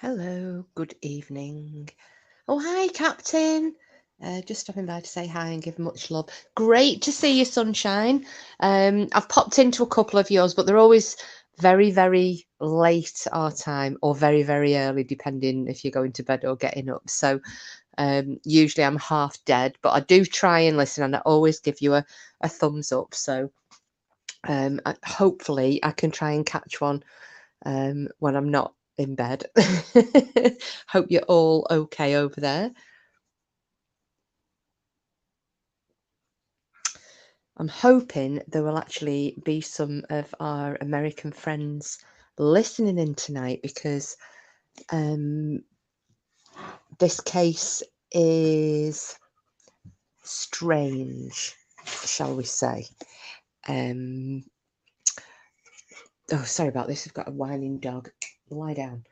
Hello, good evening. Oh, hi, Captain. Just stopping by to say hi and give much love. Great to see you, Sunshine. I've popped into a couple of yours, but they're always very, very late our time or very, very early, depending if you're going to bed or getting up. So usually I'm half dead, but I do try and listen and I always give you a thumbs up. So hopefully I can try and catch one when I'm not in bed. Hope you're all okay over there. I'm hoping there will actually be some of our American friends listening in tonight because this case is strange, shall we say. Oh, sorry about this. I've got a whining dog. Lie down.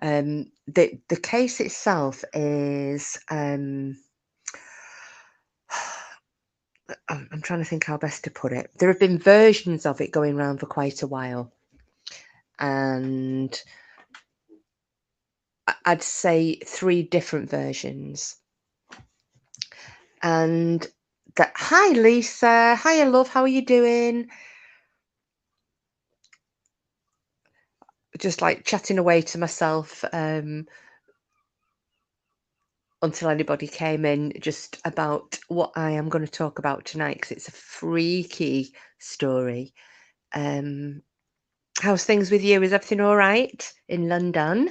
The case itself is I'm trying to think how best to put it. There have been versions of it going around for quite a while, and I'd say 3 different versions. And that, hi Lisa, hiya love, how are you doing? Just like chatting away to myself until anybody came in, just about what I am going to talk about tonight, because it's a freaky story. How's things with you? Is everything all right in London?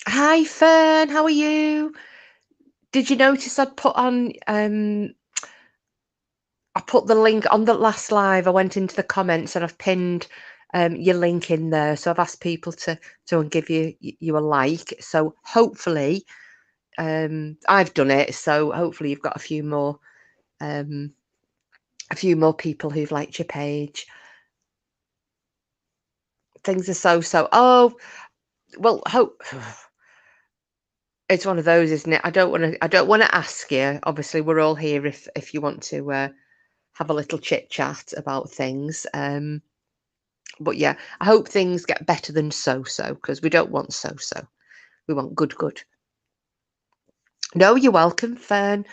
Hi Fern, how are you? Did you notice I'd put on I put the link on the last live. I went into the comments and I've pinned your link in there. So I've asked people to give you a like. So hopefully I've done it. So hopefully you've got a few more people who've liked your page. Things are so. Oh, well, hope it's one of those, isn't it? I don't want to ask you. Obviously, we're all here if you want to have a little chit chat about things. But yeah, I hope things get better than so because we don't want so. We want good. No, you're welcome, Fern.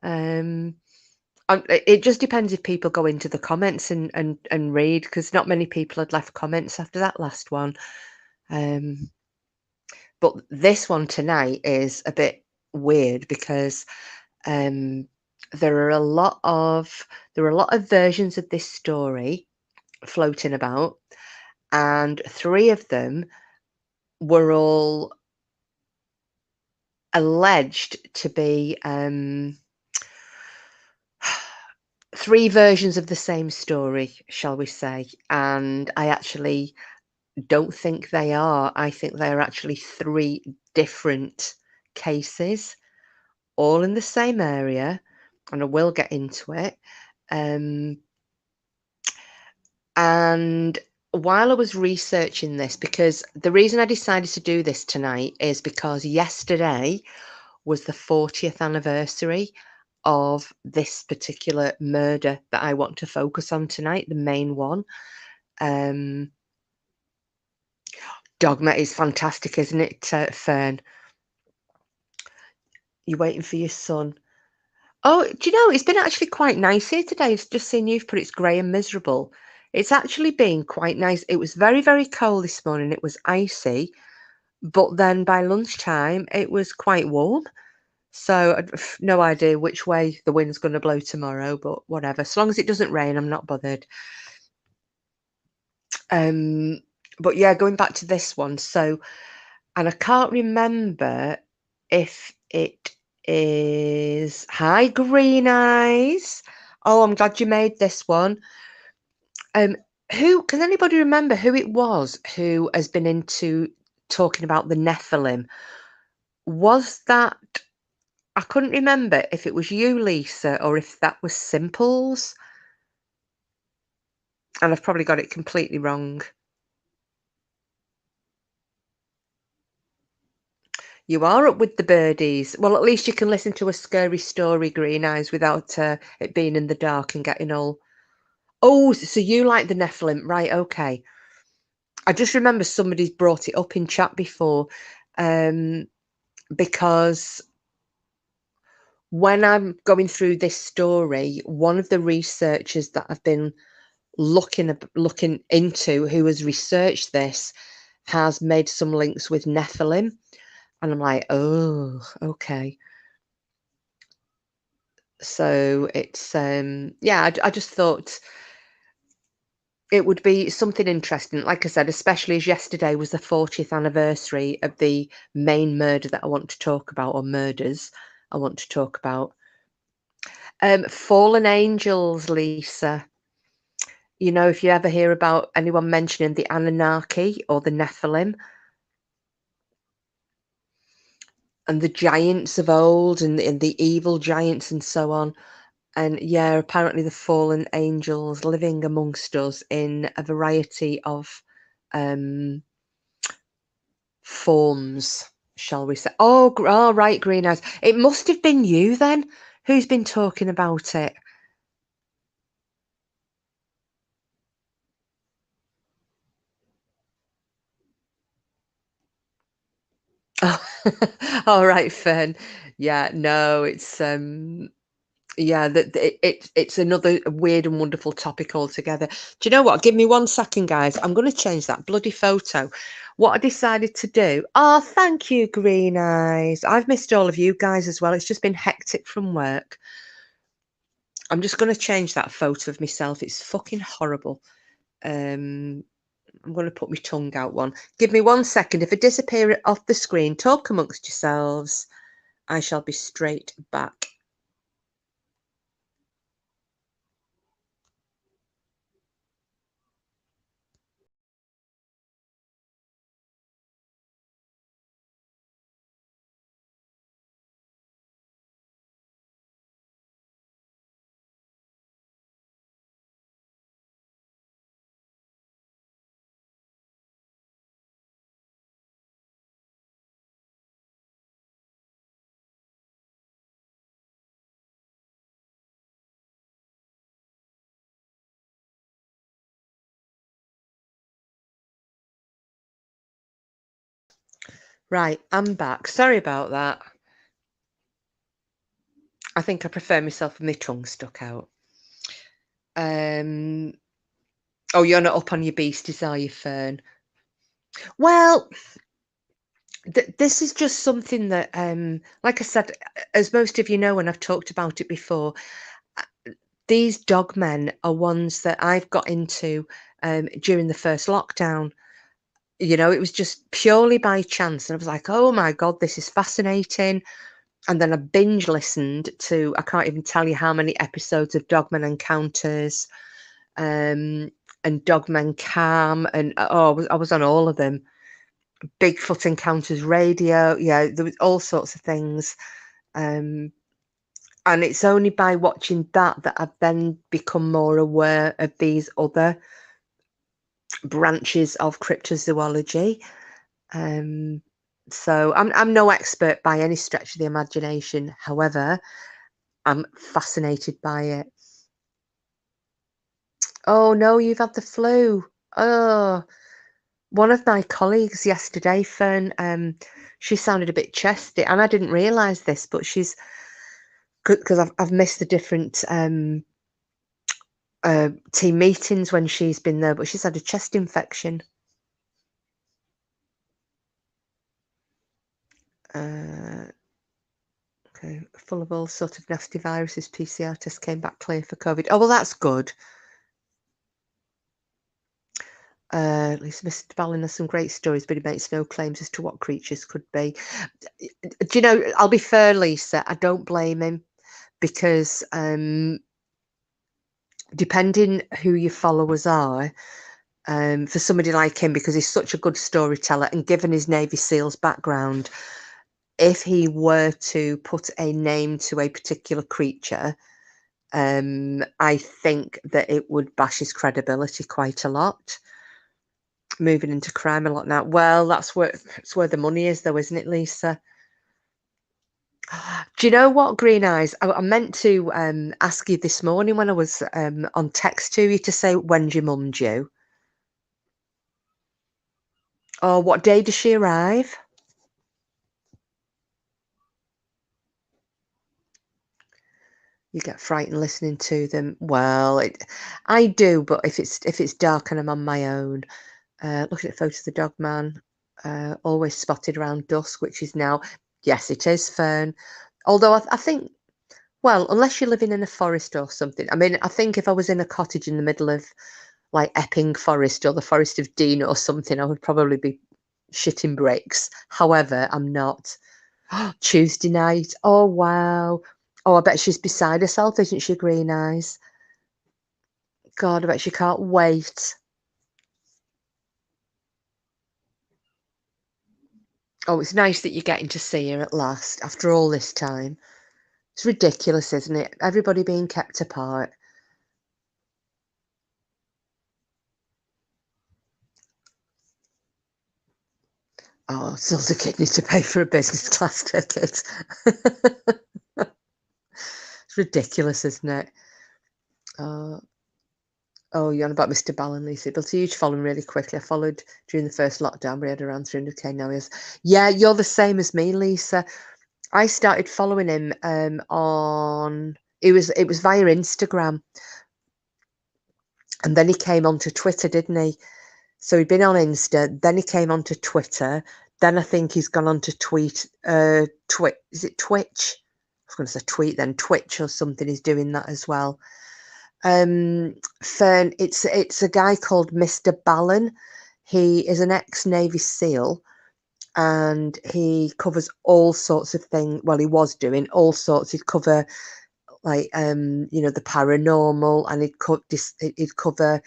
It just depends if people go into the comments and read, because not many people had left comments after that last one. But this one tonight is a bit weird because there are a lot of versions of this story floating about, and 3 of them were all alleged to be 3 versions of the same story, shall we say, and I actually don't think they are. I think they're actually 3 different cases, all in the same area, and I will get into it. And while I was researching this, because the reason I decided to do this tonight is because yesterday was the 40th anniversary of this particular murder that I want to focus on tonight, the main one. Dogma is fantastic, isn't it, Fern? You're waiting for your son. Oh, do you know, it's been actually quite nice here today. It's just seen you've put it's grey and miserable. It's actually been quite nice. It was very, very cold this morning. It was icy, but then by lunchtime, it was quite warm. So I've no idea which way the wind's going to blow tomorrow, but whatever. As long as it doesn't rain, I'm not bothered. But yeah, going back to this one. So, and I can't remember if it is. Hi, Green Eyes. Oh, I'm glad you made this one. Who can anybody remember who it was who has been into talking about the Nephilim? Was that, I couldn't remember if it was you, Lisa, or if that was Simples. And I've probably got it completely wrong. You are up with the birdies. Well, at least you can listen to a scary story, Green Eyes, without it being in the dark and getting all. Oh, so you like the Nephilim, right? Okay. I just remember somebody's brought it up in chat before, um, because when I'm going through this story, one of the researchers that I've been looking into, who has researched this, has made some links with Nephilim, and I'm like, oh, okay. So it's yeah, I just thought it would be something interesting. Like I said, especially as yesterday was the 40th anniversary of the main murder that I want to talk about, or murders I want to talk about. Fallen angels, Lisa. You know, if you ever hear about anyone mentioning the Anunnaki or the Nephilim and the giants of old, and the evil giants and so on. And yeah, apparently the fallen angels living amongst us in a variety of forms, shall we say. Oh, oh, right, Green Eyes. It must have been you then who's been talking about it. Oh, all right, Fern. Yeah, no, it's yeah, that it's another weird and wonderful topic altogether. Do you know what? Give me 1 second, guys. I'm going to change that bloody photo. What I decided to do. Oh, thank you, Green Eyes. I've missed all of you guys as well. It's just been hectic from work. I'm just going to change that photo of myself. It's fucking horrible. I'm going to put my tongue out one. Give me 1 second. If I disappear off the screen, talk amongst yourselves. I shall be straight back. Right, I'm back. Sorry about that. I think I prefer myself with my tongue stuck out. Oh, you're not up on your beasties, are you, Fern? Well, this is just something that, like I said, as most of you know, and I've talked about it before, these dog men are ones that I've got into during the first lockdown. You know, it was just purely by chance. And I was like, oh my God, this is fascinating. And then I binge listened to, I can't even tell you how many episodes of Dogman Encounters, and Dogman Calm. And oh, I was on all of them. Bigfoot Encounters Radio. Yeah, there was all sorts of things. And it's only by watching that I've then become more aware of these other branches of cryptozoology. So I'm no expert by any stretch of the imagination. However, I'm fascinated by it. Oh no, you've had the flu. Oh, one of my colleagues yesterday, Fern, she sounded a bit chesty, and I didn't realise this, but she's because I've missed the different team meetings when she's been there, but she's had a chest infection. Okay, full of all sort of nasty viruses. PCR test came back clear for COVID. Oh well, that's good. At least Mr. Ballin has some great stories, but he makes no claims as to what creatures could be. Do you know, I'll be fair, Lisa, I don't blame him, because depending who your followers are, for somebody like him, because he's such a good storyteller, and given his Navy SEALs background, if he were to put a name to a particular creature, I think that it would bash his credibility quite a lot. Moving into crime a lot now. Well, that's where the money is, though, isn't it, Lisa? Do you know what, Green Eyes? I meant to ask you this morning when I was on text to you to say, when's your mum due? Oh, what day does she arrive? You get frightened listening to them. Well, I do, but if it's dark and I'm on my own, looking at photos of the dog man, always spotted around dusk, which is now, yes, it is Fern. Although I think, well, unless you're living in a forest or something. I mean, I think if I was in a cottage in the middle of like Epping Forest or the Forest of Dean or something, I would probably be shitting bricks. However, I'm not. Tuesday night. Oh, wow. Oh, I bet she's beside herself, isn't she, Green Eyes? God, I bet she can't wait. Oh, it's nice that you're getting to see her at last after all this time. It's ridiculous, isn't it? Everybody being kept apart. Oh, sold a kidney to pay for a business class ticket. It's ridiculous, isn't it? Oh, oh, you're on about Mr. Ballon, Lisa. Built a huge following really quickly. I followed during the first lockdown, we had around 300k now. Yeah, you're the same as me, Lisa. I started following him on it was via Instagram, and then he came onto Twitter, didn't he? So he'd been on Insta, then he came onto Twitter, then I think he's gone on to Twitch. Is it Twitch? I was going to say tweet then, Twitch or something. He's doing that as well. Fern, it's a guy called Mr. Ballon. He is an ex-Navy SEAL and he covers all sorts of things. Well, he was doing all sorts. He'd cover like the paranormal, and he'd cover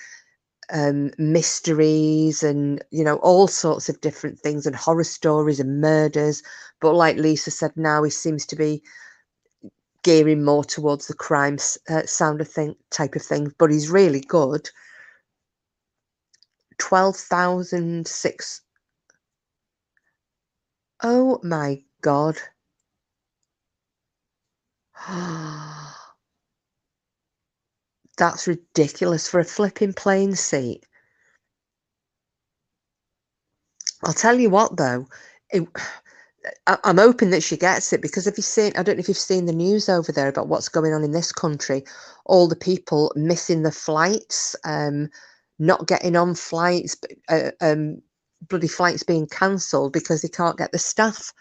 mysteries and all sorts of different things and horror stories and murders. But like Lisa said, now he seems to be gearing more towards the crime sound of thing type of thing. But he's really good. 12,006. Oh my god. That's ridiculous for a flipping plane seat. I'll tell you what, though, it, I'm hoping that she gets it, because if you've seen, I don't know if you've seen the news over there about what's going on in this country, all the people missing the flights, not getting on flights, bloody flights being cancelled because they can't get the staff,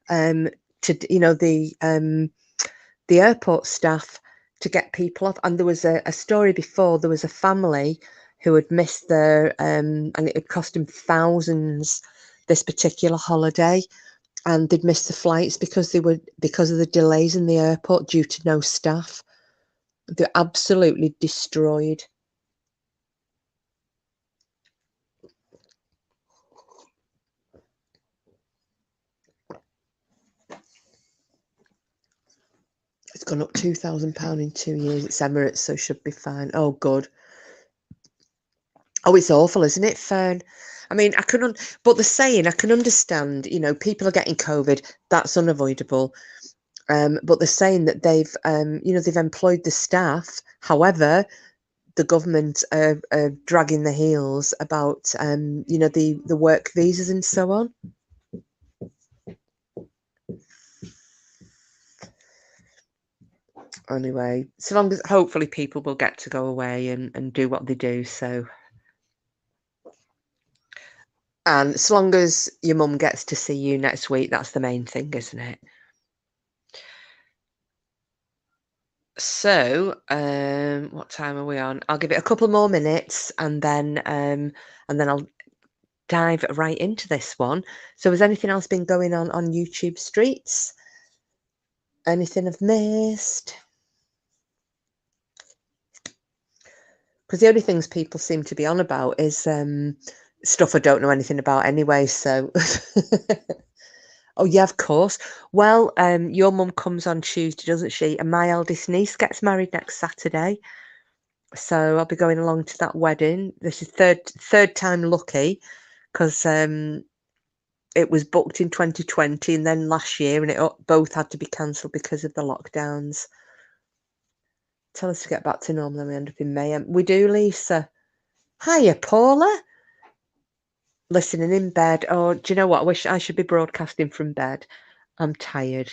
to the airport staff to get people off. And there was a story before, there was a family who had missed their and it had cost them thousands this particular holiday, and they'd missed the flights because of the delays in the airport due to no staff. They're absolutely destroyed. It's gone up £2,000 in 2 years. It's Emirates, so should be fine. Oh, good. Oh, it's awful, isn't it, Fern? I mean, but the saying, I can understand, people are getting COVID, that's unavoidable. But they're saying that they've employed the staff. However, the government are dragging their heels about, the work visas and so on. Anyway, so long as hopefully people will get to go away and do what they do. So, and as long as your mum gets to see you next week, that's the main thing, isn't it? So, what time are we on? I'll give it a couple more minutes, and then I'll dive right into this one. So, has anything else been going on YouTube streets? Anything I've missed? Because the only things people seem to be on about is stuff I don't know anything about anyway. So, oh yeah, of course. Well, your mum comes on Tuesday, doesn't she? And my eldest niece gets married next Saturday. So I'll be going along to that wedding. This is third time lucky, because it was booked in 2020 and then last year, and it both had to be cancelled because of the lockdowns. Tell us to get back to normal, then we end up in May. We do, Lisa. Hiya, Paula. listening in bed. Oh, do you know what? I wish I should be broadcasting from bed. I'm tired.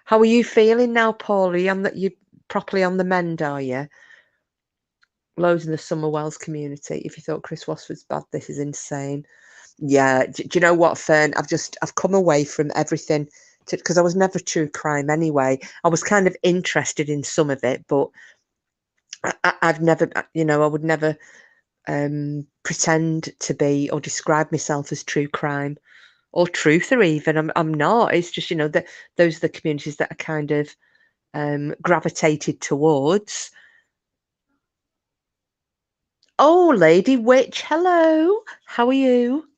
How are you feeling now, Paul? Are you properly on the mend, are you? Loads in the Summer Wells community. If you thought Chris Wass was bad, this is insane. Yeah, do you know what, Fern? I've come away from everything because I was never true crime anyway. I was kind of interested in some of it, but I've never, I would never pretend to be or describe myself as true crime or truther even. I'm not. It's just, that those are the communities that I kind of gravitated towards. Oh, Lady Witch, hello. How are you?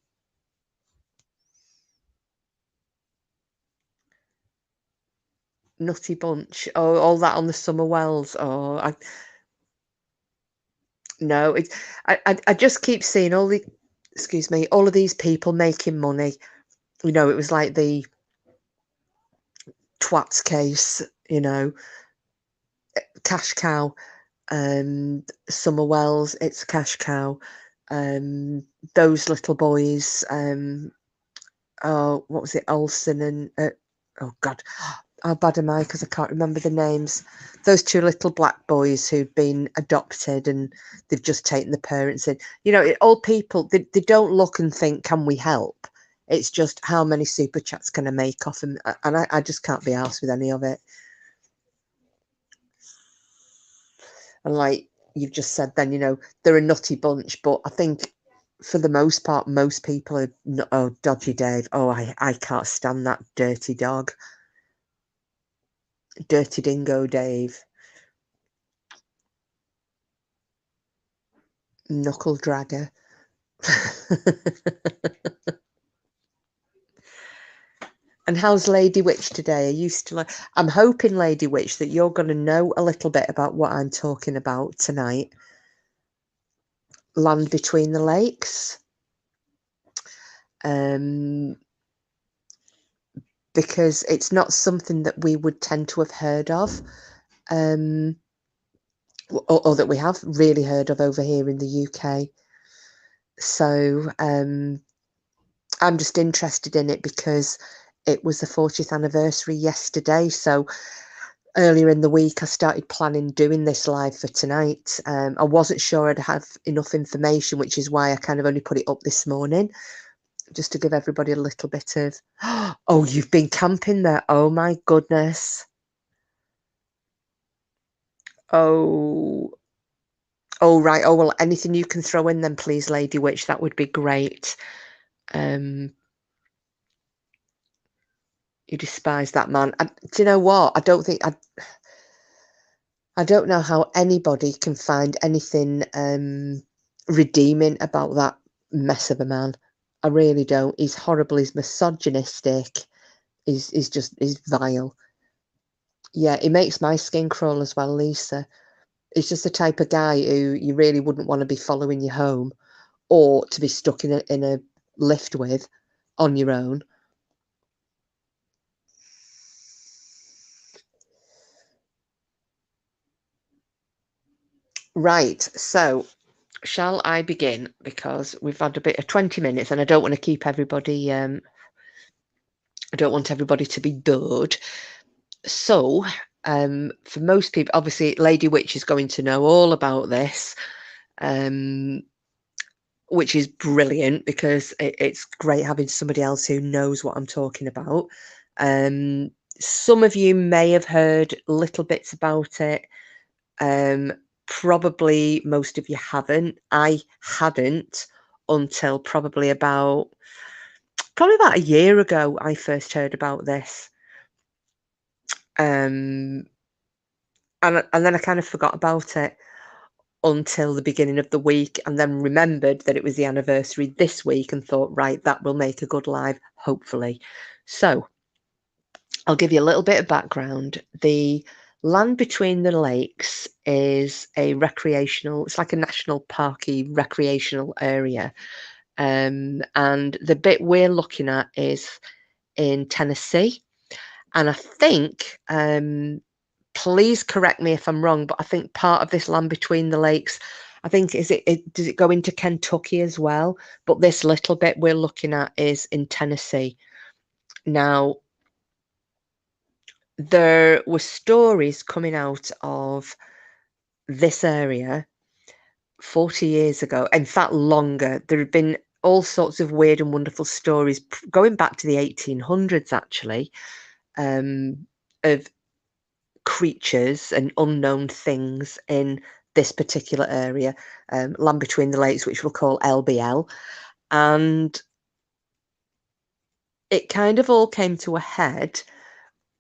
Nutty Bunch. Oh, all that on the Summer Wells. Oh, no, I just keep seeing all of these people making money. It was like the twats case, cash cow. Summer Wells, it's cash cow. Those little boys. Oh, what was it? Olsen and oh God, how bad am I? Because I can't remember the names. Those two little black boys who've been adopted and they've just taken the parents in. All people, they don't look and think, can we help? It's just how many super chats can I make off them? And I just can't be arsed with any of it. And like you've just said then, they're a nutty bunch, but I think for the most part, most people are, oh, Dodgy Dave. Oh, I can't stand that dirty dog. Dirty Dingo Dave. Knuckle dragger. And how's Lady Witch today? Are you still? I'm hoping, Lady Witch, that you're going to know a little bit about what I'm talking about tonight. Land Between the Lakes. Because it's not something that we would tend to have heard of. Or that we have really heard of over here in the UK. So I'm just interested in it because it was the 40th anniversary yesterday. So earlier in the week, I started planning doing this live for tonight. I wasn't sure I'd have enough information, which is why I kind of only put it up this morning, just to give everybody a little bit of, oh, you've been camping there. Oh, my goodness. Oh, right. Oh, well, anything you can throw in then, please, Lady Witch. That would be great. You despise that man. Do you know what? I don't know how anybody can find anything redeeming about that mess of a man. I really don't. He's horrible. He's misogynistic. He's vile. Yeah, he makes my skin crawl as well, Lisa. He's just the type of guy who you really wouldn't want to be following you home or to be stuck in a lift with on your own. Right, so shall I begin? Because we've had a bit of 20 minutes and I don't want to keep everybody, I don't want everybody to be bored. So, for most people, obviously, Lady Witch is going to know all about this, which is brilliant because it's great having somebody else who knows what I'm talking about. Some of you may have heard little bits about it. Probably most of you haven't. I hadn't until probably about a year ago. I first heard about this, and then I kind of forgot about it until the beginning of the week, and then remembered that it was the anniversary this week, and thought, right, that will make a good live, hopefully. So I'll give you a little bit of background. The Land Between the Lakes is it's like a national parky recreational area. And the bit we're looking at is in Tennessee. And I think, please correct me if I'm wrong, but I think part of this Land Between the Lakes I think does it go into Kentucky as well? But this little bit we're looking at is in Tennessee. Now, there were stories coming out of this area 40 years ago, in fact longer. There have been all sorts of weird and wonderful stories going back to the 1800s actually, of creatures and unknown things in this particular area, land between the lakes, which we'll call LBL. And it kind of all came to a head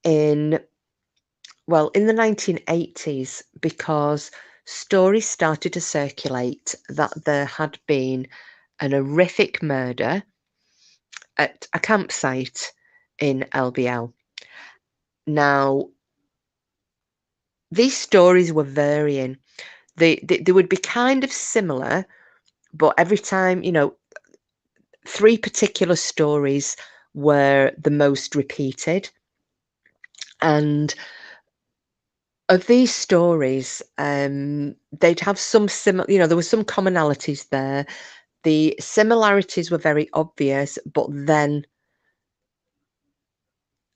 in the 1980s, because stories started to circulate that there had been an horrific murder at a campsite in LBL. Now, these stories were varying. They would be kind of similar, but every time, 3 particular stories were the most repeated. And of these stories, they'd have some there were some commonalities there. The similarities were very obvious, but then,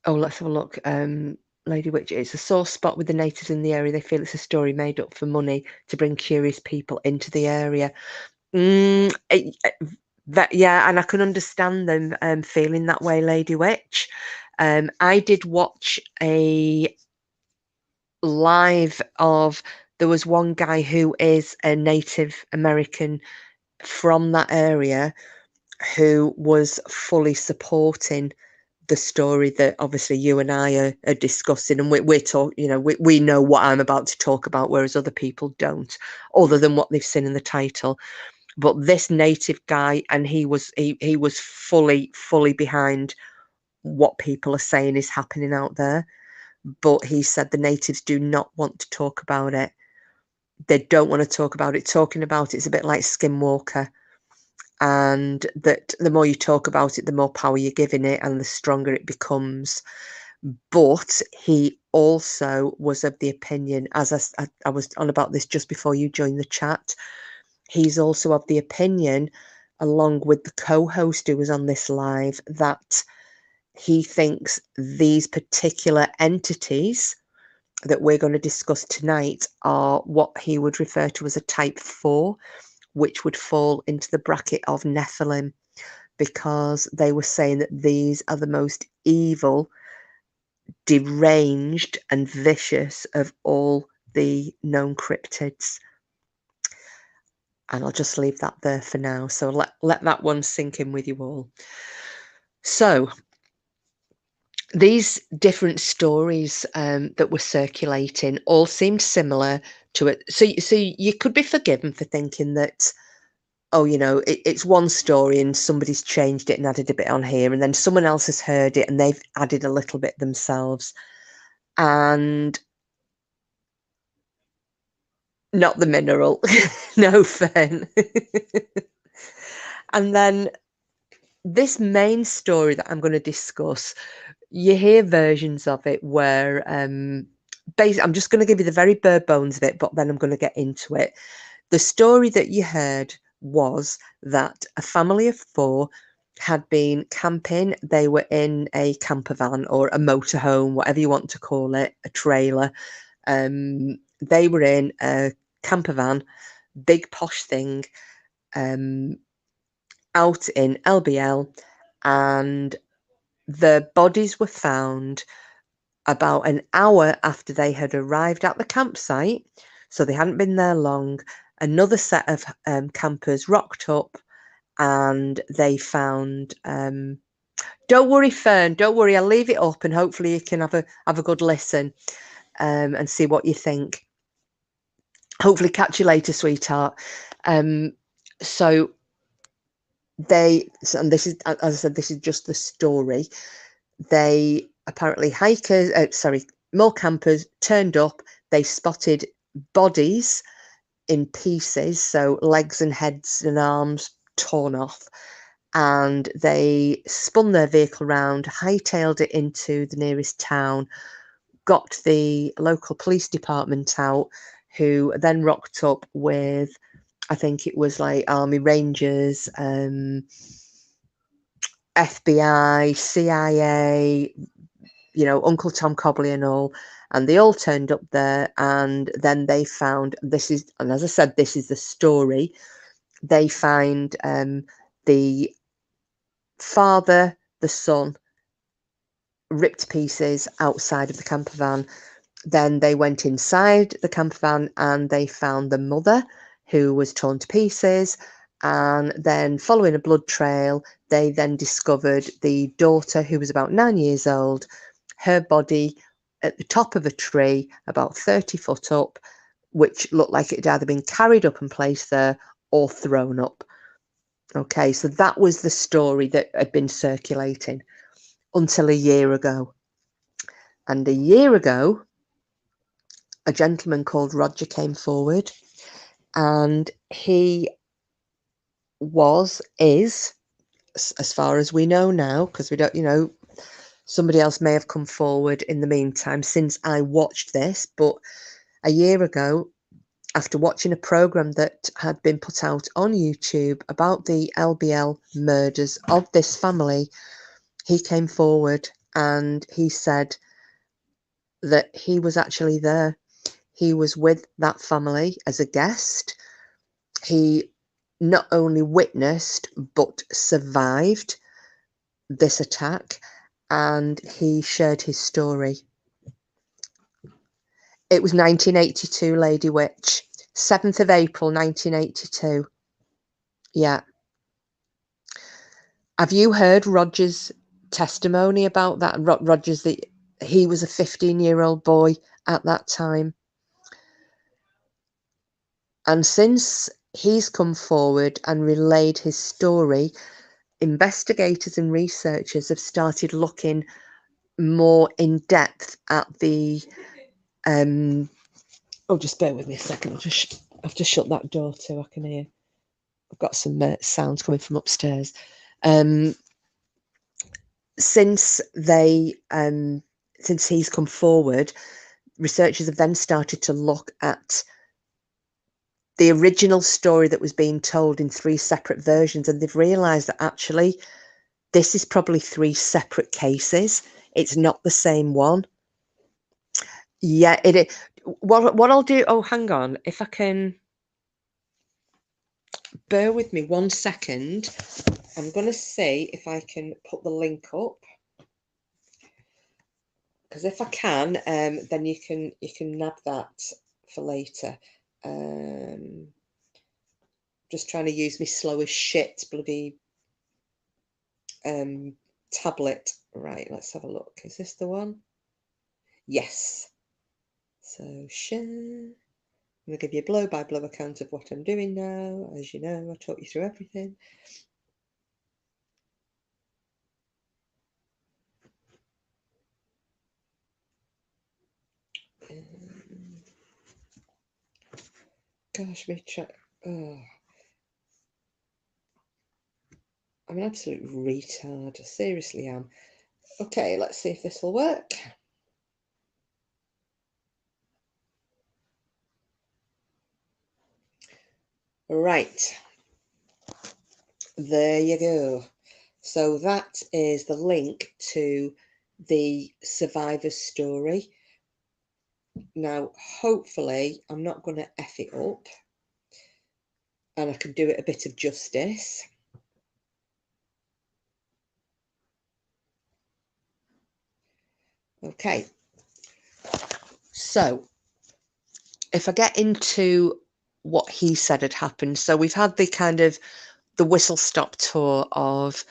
let's have a look. Lady Witch, it's a sore spot with the natives in the area. They feel it's a story made up for money to bring curious people into the area. Yeah, and I can understand them feeling that way, Lady Witch. I did watch a live of, there was one guy who is a Native American from that area who was fully supporting the story that obviously you and I are discussing, and we're talking, we know what I'm about to talk about, whereas other people don't, other than what they've seen in the title. But this native guy, and he was fully behind what people are saying is happening out there. But he said the natives do not want to talk about it. They don't want to talk about it. Talking about it's a bit like Skinwalker, and that the more you talk about it, the more power you're giving it, and the stronger it becomes. But he also was of the opinion, as I was on about this just before you joined the chat, he's also of the opinion, along with the co-host who was on this live, that he thinks these particular entities that we're going to discuss tonight are what he would refer to as a type 4, which would fall into the bracket of Nephilim, because they were saying that these are the most evil, deranged and vicious of all the known cryptids. And I'll just leave that there for now. So let that one sink in with you all. So these different stories that were circulating all seemed similar to it. So you could be forgiven for thinking that, it's one story and somebody's changed it and added a bit on here, and then someone else has heard it and they've added a little bit themselves. And not the mineral. No, Fern. And then this main story that I'm going to discuss, you hear versions of it where basically, I'm just going to give you the very bare bones of it, but then I'm going to get into it. The story that you heard was that a family of 4 had been camping. They were in a camper van or a motorhome, whatever you want to call it, a trailer. They were in a camper van, big posh thing, out in LBL, and the bodies were found about an hour after they had arrived at the campsite, so they hadn't been there long. Another set of campers rocked up, and they found. Don't worry, Fern. Don't worry. I'll leave it up, and hopefully you can have a good listen and see what you think. Hopefully, catch you later, sweetheart. So and this is, as I said, this is just the story. They apparently more campers turned up. They spotted bodies in pieces, so legs and heads and arms torn off, and they spun their vehicle around, hightailed it into the nearest town, got the local police department out, who then rocked up with I think it was like Army Rangers, FBI, CIA, you know, Uncle Tom Cobley and all, and they all turned up there, and then they found this is, and as I said, this is the story. They find the father, the son, ripped to pieces outside of the camper van. Then they went inside the camper van and they found the mother, who was torn to pieces. And then, following a blood trail, they then discovered the daughter, who was about 9 years old, her body at the top of a tree, about 30 foot up, which looked like it had either been carried up and placed there or thrown up. Okay, so that was the story that had been circulating until a year ago. And a year ago, a gentleman called Roger came forward, and he is, as far as we know now, because we don't, you know, somebody else may have come forward in the meantime since I watched this, but a year ago, after watching a program that had been put out on YouTube about the LBL murders of this family, he came forward and he said that he was actually there. He was with that family as a guest. He not only witnessed but survived this attack, and he shared his story. It was 1982, Lady Witch. 7th of April, 1982. Yeah. Have you heard Roger's testimony about that? Roger's, he was a 15-year-old boy at that time. And since he's come forward and relayed his story, investigators and researchers have started looking more in depth at the oh, just bear with me a second. I have to shut that door too. I can hear. I've got some sounds coming from upstairs. Since he's come forward, researchers have then started to look at the original story that was being told in 3 separate versions, and they've realised that actually this is probably 3 separate cases. It's not the same one. Yeah, it is. What I'll do, oh, hang on, if I can, bear with me 1 second. I'm going to see if I can put the link up, because if I can, then you can nab that for later. Just trying to use my slow as shit bloody tablet. Right, let's have a look. Is this the one? Yes. So share. I'm going to give you a blow-by-blow account of what I'm doing now. As you know, I talk you through everything. Gosh, Richard. Oh. I'm an absolute retard. I seriously am. Okay, let's see if this will work. Right. There you go. So that is the link to the survivor's story. Now, hopefully, I'm not going to F it up, and I can do it a bit of justice. Okay. So, if I get into what he said had happened, so we've had the kind of the whistle-stop tour of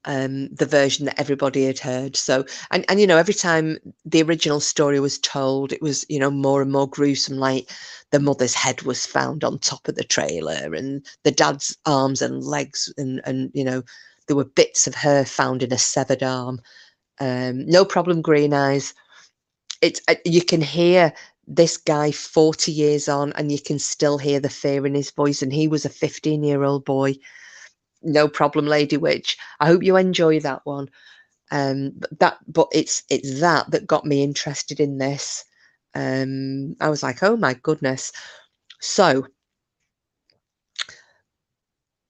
the version that everybody had heard. So, and you know, every time the original story was told, it was, you know, more and more gruesome. Like the mother's head was found on top of the trailer, and the dad's arms and legs, and you know, there were bits of her found in a severed arm. No problem, Green Eyes. It's you can hear this guy 40 years on, and you can still hear the fear in his voice, and he was a 15-year-old boy. No problem, Lady Witch. I hope you enjoy that one. But it's that got me interested in this. I was like, oh my goodness. So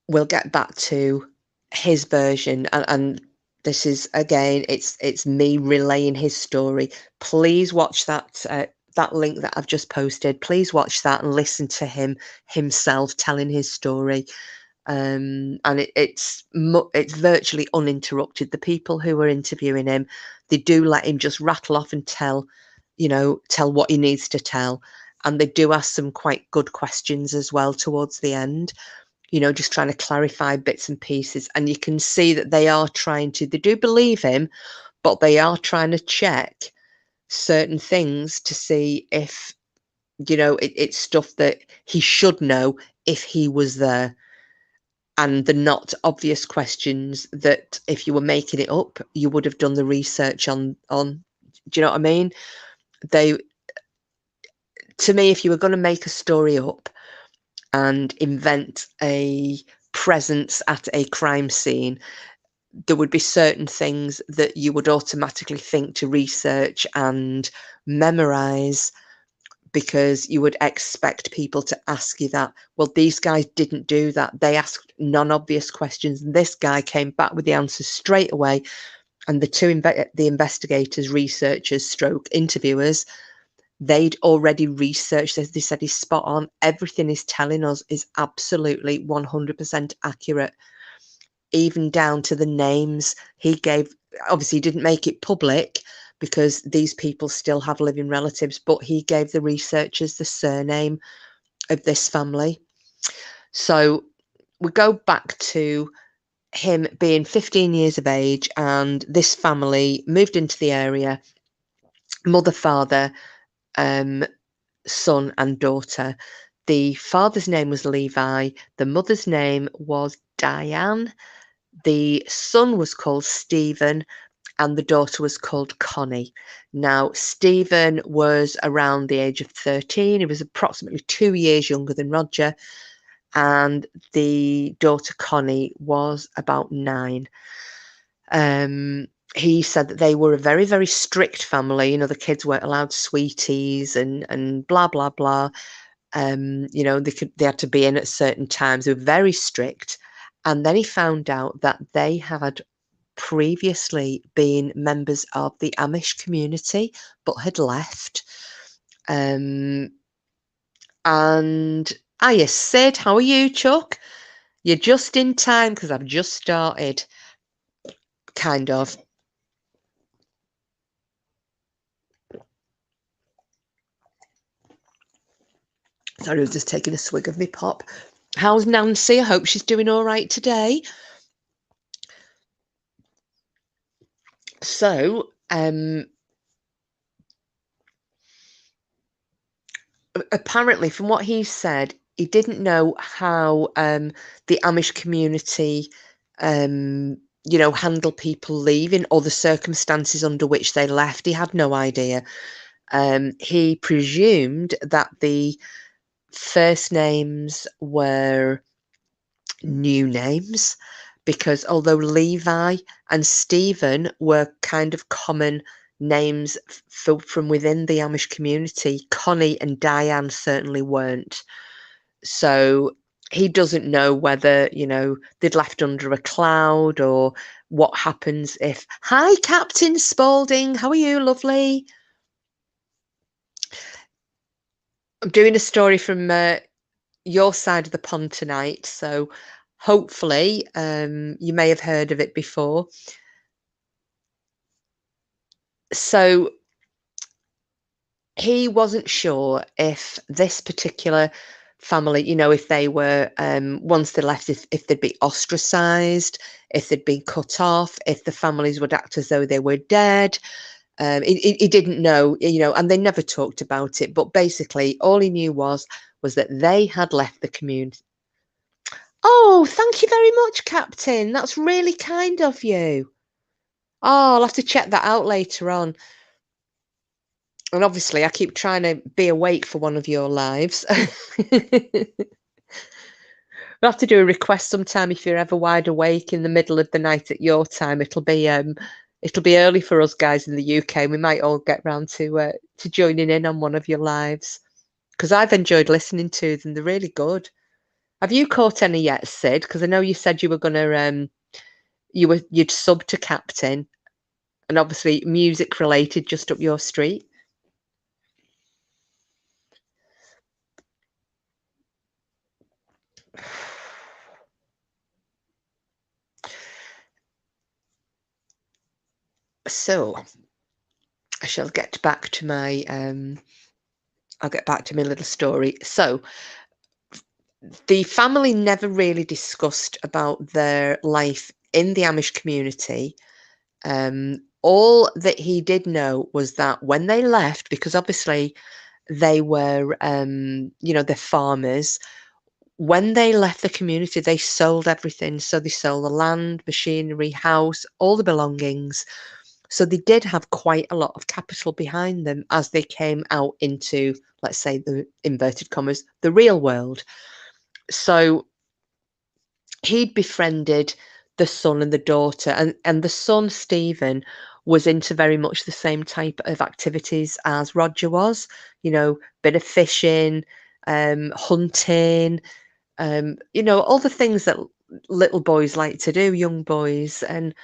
we'll get back to his version, and this is again, it's me relaying his story. Please watch that link that I've just posted. Please watch that and listen to him himself telling his story. And it's virtually uninterrupted. The people who are interviewing him, they do let him just rattle off and tell what he needs to tell, and they do ask some quite good questions as well towards the end, just trying to clarify bits and pieces. And you can see that they do believe him, but they are trying to check certain things to see if it's stuff that he should know if he was there, and the not obvious questions that if you were making it up, you would have done the research on. Do you know what I mean? To me, if you were going to make a story up and invent a presence at a crime scene, there would be certain things that you would automatically think to research and memorize, because you would expect people to ask you that. Well, these guys didn't do that. They asked non-obvious questions, and this guy came back with the answers straight away. And the investigators, researchers, stroke interviewers, they'd already researched this. They said he's spot on. Everything he's telling us is absolutely 100% accurate, even down to the names he gave. Obviously, he didn't make it public because these people still have living relatives, but he gave the researchers the surname of this family. So we go back to him being 15 years of age, and this family moved into the area. Mother, father, son and daughter. The father's name was Levi. The mother's name was Diane. The son was called Stephen, and the daughter was called Connie. Now, Stephen was around the age of 13. He was approximately 2 years younger than Roger. And the daughter, Connie, was about 9. He said that they were a very, very strict family. The kids weren't allowed sweeties and blah, blah, blah. They had to be in at certain times. They were very strict. And then he found out that they had previously been members of the Amish community, but had left. And hiya, Sid, how are you, Chuck? You're just in time because I've just started. Kind of. Sorry, I was just taking a swig of my pop. How's Nancy? I hope she's doing all right today. So, apparently, from what he said, he didn't know how the Amish community, handle people leaving or the circumstances under which they left. He had no idea. He presumed that the first names were new names, because although Levi and Stephen were kind of common names from within the Amish community, Connie and Diane certainly weren't. So he doesn't know whether, they'd left under a cloud, or what happens if... Hi, Captain Spaulding. How are you, lovely? I'm doing a story from your side of the pond tonight, so hopefully you may have heard of it before. So he wasn't sure if this particular family, if they were, once they left, if they'd be ostracized, if they'd been cut off, if the families would act as though they were dead. He didn't know, and they never talked about it. But basically, all he knew was that they had left the community. Oh, thank you very much, Captain. That's really kind of you. Oh, I'll have to check that out later on. And obviously, I keep trying to be awake for one of your lives. We'll have to do a request sometime if you're ever wide awake in the middle of the night at your time. It'll be early for us guys in the UK. We might all get round to joining in on one of your lives, because I've enjoyed listening to them. They're really good. Have you caught any yet, Sid? Because I know you said you were gonna you'd sub to Captain, and obviously music related, just up your street. So I shall get back to my I'll get back to my little story. So the family never really discussed about their life in the Amish community. All that he did know was that when they left, because obviously they were, they're farmers. When they left the community, they sold everything. So they sold the land, machinery, house, all the belongings. So they did have quite a lot of capital behind them as they came out into, let's say, the inverted commas, the real world. So he'd befriended the son and the daughter, and the son, Stephen, was into very much the same type of activities as Roger was, bit of fishing, hunting, all the things that little boys like to do, young boys, and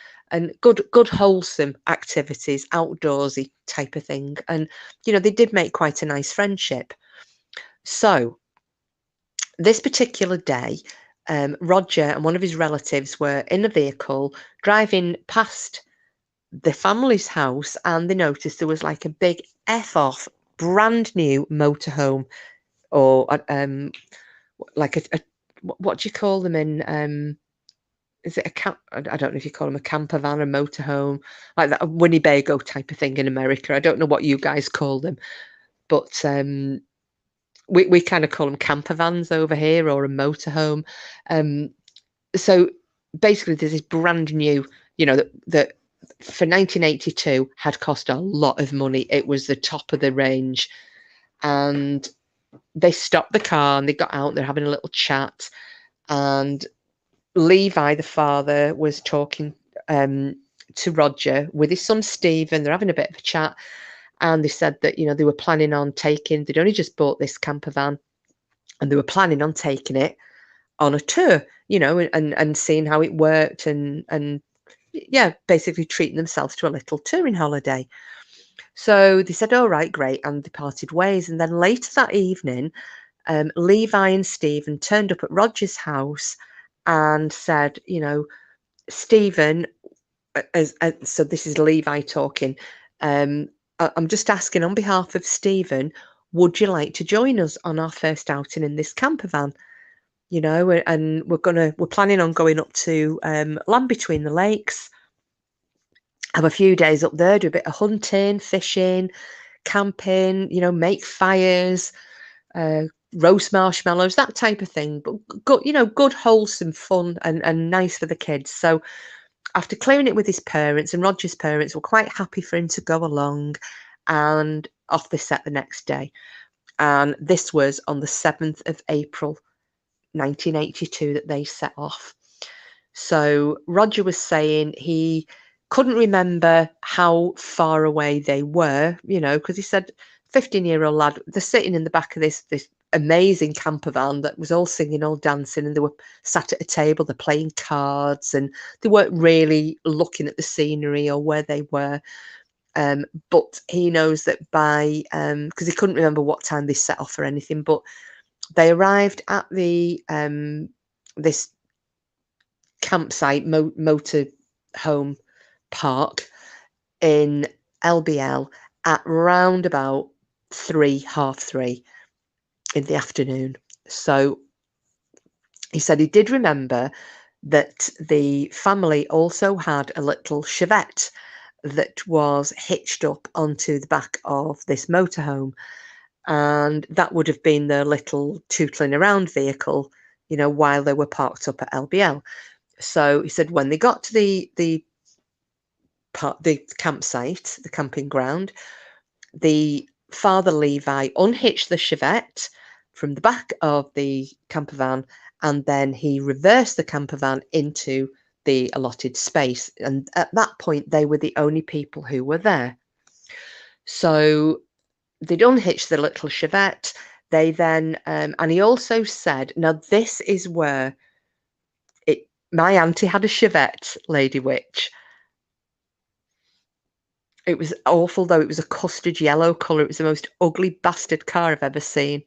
good wholesome activities, outdoorsy type of thing. And they did make quite a nice friendship. So this particular day, Roger and one of his relatives were in a vehicle driving past the family's house, and they noticed there was like a big F off brand new motorhome, or like a what do you call them in is it a camp? I don't know if you call them a camper van, a motorhome, like that, a Winnebago type of thing in America. I don't know what you guys call them, but we kind of call them camper vans over here, or a motorhome. So basically, there's this brand new, that for 1982 had cost a lot of money. It was the top of the range, and they stopped the car and they got out. They're having a little chat, and Levi, the father, was talking to Roger with his son Stephen. They're having a bit of a chat, and they said that they were planning on they'd only just bought this camper van, and they were planning on taking it on a tour, and seeing how it worked, and yeah, basically treating themselves to a little touring holiday. So they said, "All right, great," and they parted ways. And then later that evening, Levi and Stephen turned up at Roger's house and said, Stephen, so this is Levi talking. I'm just asking on behalf of Stephen, would you like to join us on our first outing in this camper van? And we're planning on going up to Land Between the Lakes, have a few days up there, do a bit of hunting, fishing, camping, make fires, roast marshmallows, that type of thing. But good wholesome fun and nice for the kids. So after clearing it with his parents, and Roger's parents were quite happy for him to go along, and off they set the next day. And this was on the 7th of April, 1982, that they set off. So Roger was saying he couldn't remember how far away they were, because he said 15-year-old lad, they're sitting in the back of this amazing camper van that was all singing, all dancing, and they were sat at a table, they're playing cards, and they weren't really looking at the scenery or where they were. But he knows that by, because he couldn't remember what time they set off or anything, but they arrived at the this campsite, motor home park in LBL at round about 3:30 in the afternoon. So he said he did remember that the family also had a little Chevette that was hitched up onto the back of this motorhome, and that would have been their little tootling around vehicle, while they were parked up at LBL. So he said when they got to the campsite, the camping ground, the father Levi unhitched the Chevette from the back of the camper van, and then he reversed the camper van into the allotted space. And at that point, they were the only people who were there. So they'd unhitched the little Chevette. They then, and he also said, now this is where my auntie had a Chevette, Lady Witch. It was awful though. It was a custard yellow colour. It was the most ugly bastard car I've ever seen.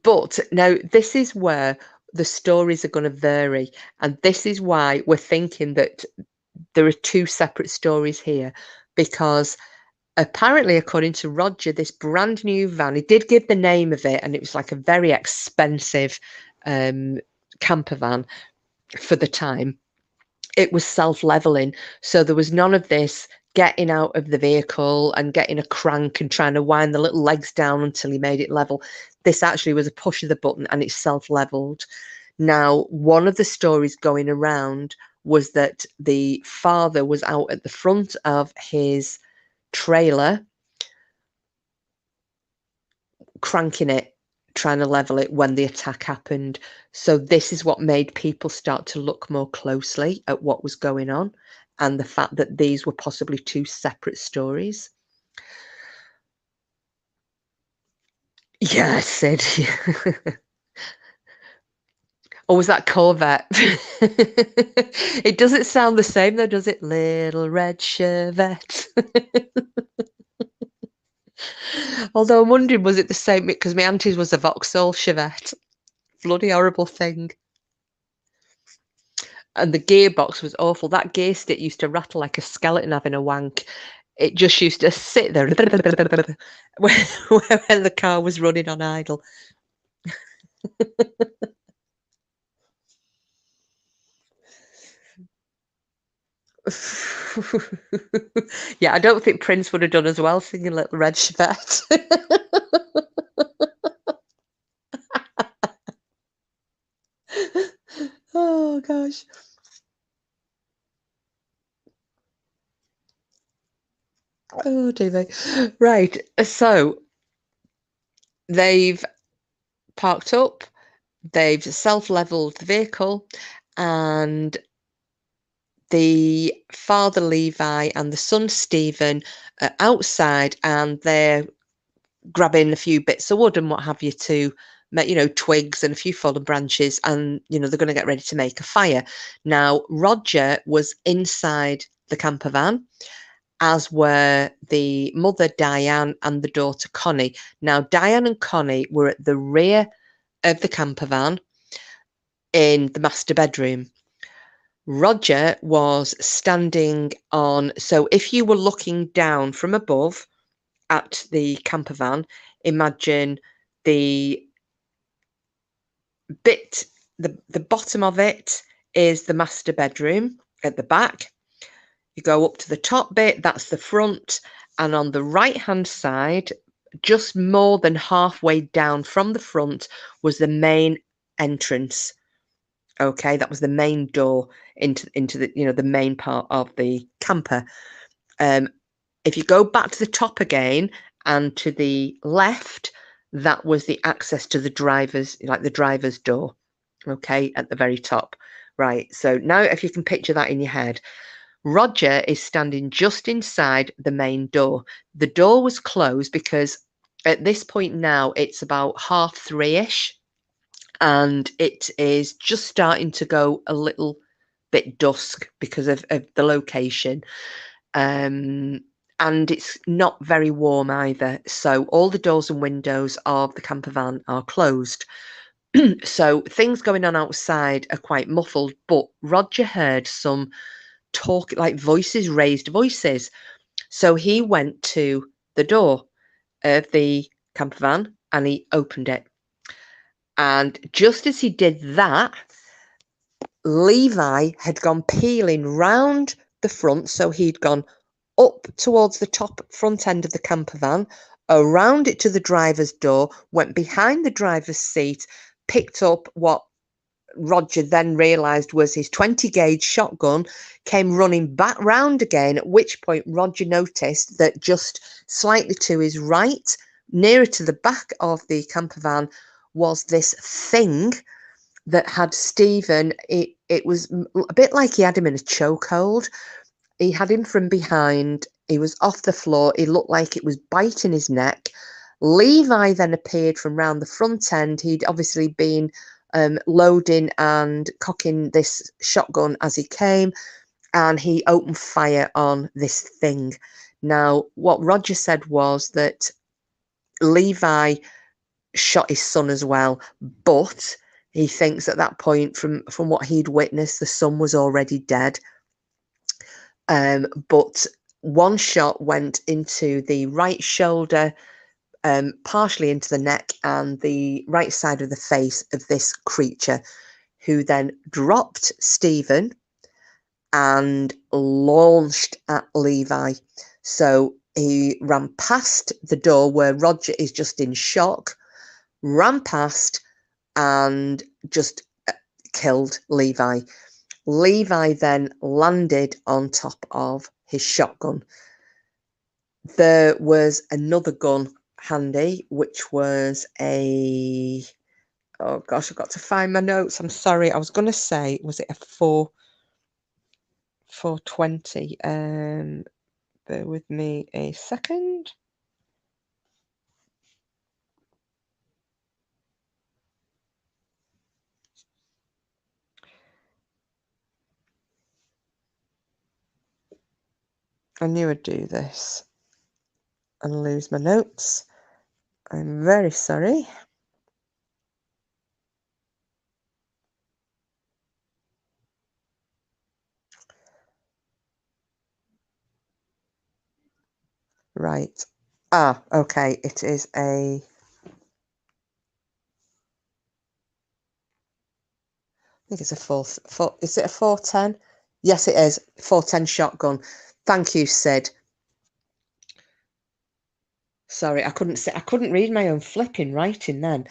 But now this is where the stories are going to vary. And this is why we're thinking that there are two separate stories here. Because apparently, according to Roger, this brand new van, he did give the name of it, and it was like a very expensive camper van for the time. It was self-leveling, so there was none of this getting out of the vehicle and getting a crank and trying to wind the little legs down until he made it level. This actually was a push of the button and it's self-leveled. Now, one of the stories going around was that the father was out at the front of his trailer cranking it, trying to level it when the attack happened. So this is what made people start to look more closely at what was going on and the fact that these were possibly two separate stories. Yeah, Sid. Or was that Corvette? It doesn't sound the same though, does it? Little red Chevette. Although I'm wondering, was it the same? Because my auntie's was a Vauxhall Chevette. Bloody horrible thing. And the gearbox was awful. That gear stick used to rattle like a skeleton having a wank. It just used to sit there when the car was running on idle. Yeah, I don't think Prince would have done as well singing Little Red Chevette. Oh, gosh. Oh, dear me. Right, so they've parked up, they've self-leveled the vehicle, and the father Levi and the son Stephen are outside, and they're grabbing a few bits of wood and what have you to make, twigs and a few fallen branches, and they're going to get ready to make a fire. Now, Roger was inside the camper van, as were the mother Diane and the daughter Connie. Now, Diane and Connie were at the rear of the camper van in the master bedroom. Roger was standing on, so if you were looking down from above at the camper van, imagine the bit, the bottom of it is the master bedroom at the back. You go up to the top bit, that's the front, and on the right hand side, just more than halfway down from the front, was the main entrance. Okay, that was the main door into the the main part of the camper. If you go back to the top again and to the left, that was the access to the driver's, like the driver's door. Okay, at the very top. Right. So now, if you can picture that in your head, Roger is standing just inside the main door. The door was closed because at this point now it's about 3:30ish. And it is just starting to go a little bit dusk because of the location. And it's not very warm either. So all the doors and windows of the camper van are closed. So things going on outside are quite muffled, but Roger heard some talk, like voices, raised voices. So he went to the door of the camper van and he opened it. And just as he did that, Levi had gone peeling round the front. So he'd gone up towards the top front end of the camper van, around it to the driver's door, went behind the driver's seat, picked up what Roger then realised was his 20 gauge shotgun, came running back round again, at which point Roger noticed that just slightly to his right, nearer to the back of the camper van, was this thing that had Stephen. It was a bit like he had him in a chokehold. He had him from behind. He was off the floor. He looked like it was biting his neck. Levi then appeared from round the front end. He'd obviously been loading and cocking this shotgun as he came, and he opened fire on this thing. Now, what Roger said was that Levi shot his son as well, but he thinks at that point, from what he'd witnessed, the son was already dead. But one shot went into the right shoulder, partially into the neck and the right side of the face of this creature, who then dropped Stephen and launched at Levi. So he ran past the door where Roger is just in shock, ran past and just killed Levi. Levi then landed on top of his shotgun. There was another gun handy, which was a... Oh gosh, I've got to find my notes. I'm sorry. I was going to say, was it a 420? Bear with me a second. I knew I'd do this and lose my notes. I'm very sorry. Right. Ah, okay. It is a... I think it's a is it a 410? Yes, it is. 410 shotgun. Thank you, Sid. Sorry, I couldn't read my own flipping writing then.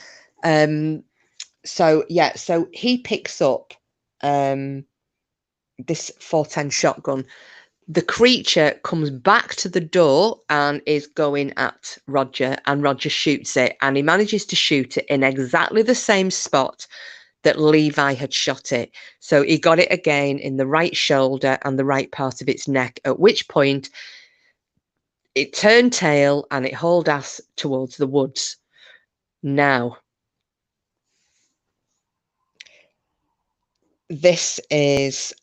So yeah, so he picks up this 410 shotgun. The creature comes back to the door and is going at Roger, and Roger shoots it, and he manages to shoot it in exactly the same spot that Levi had shot it. So he got it again in the right shoulder and the right part of its neck, at which point it turned tail and it hauled ass towards the woods. Now, this is,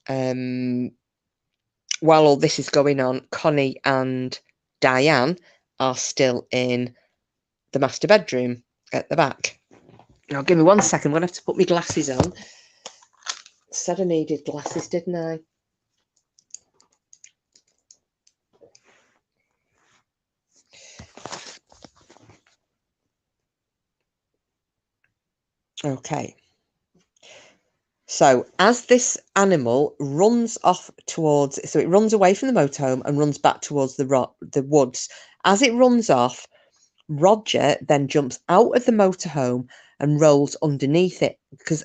while all this is going on, Connie and Diane are still in the master bedroom at the back. Now, give me 1 second. I'm going to have to put my glasses on. Said I needed glasses, didn't I? Okay. So as this animal runs off towards, so it runs away from the motorhome and runs back towards the woods. As it runs off, Roger then jumps out of the motorhome and rolls underneath it, because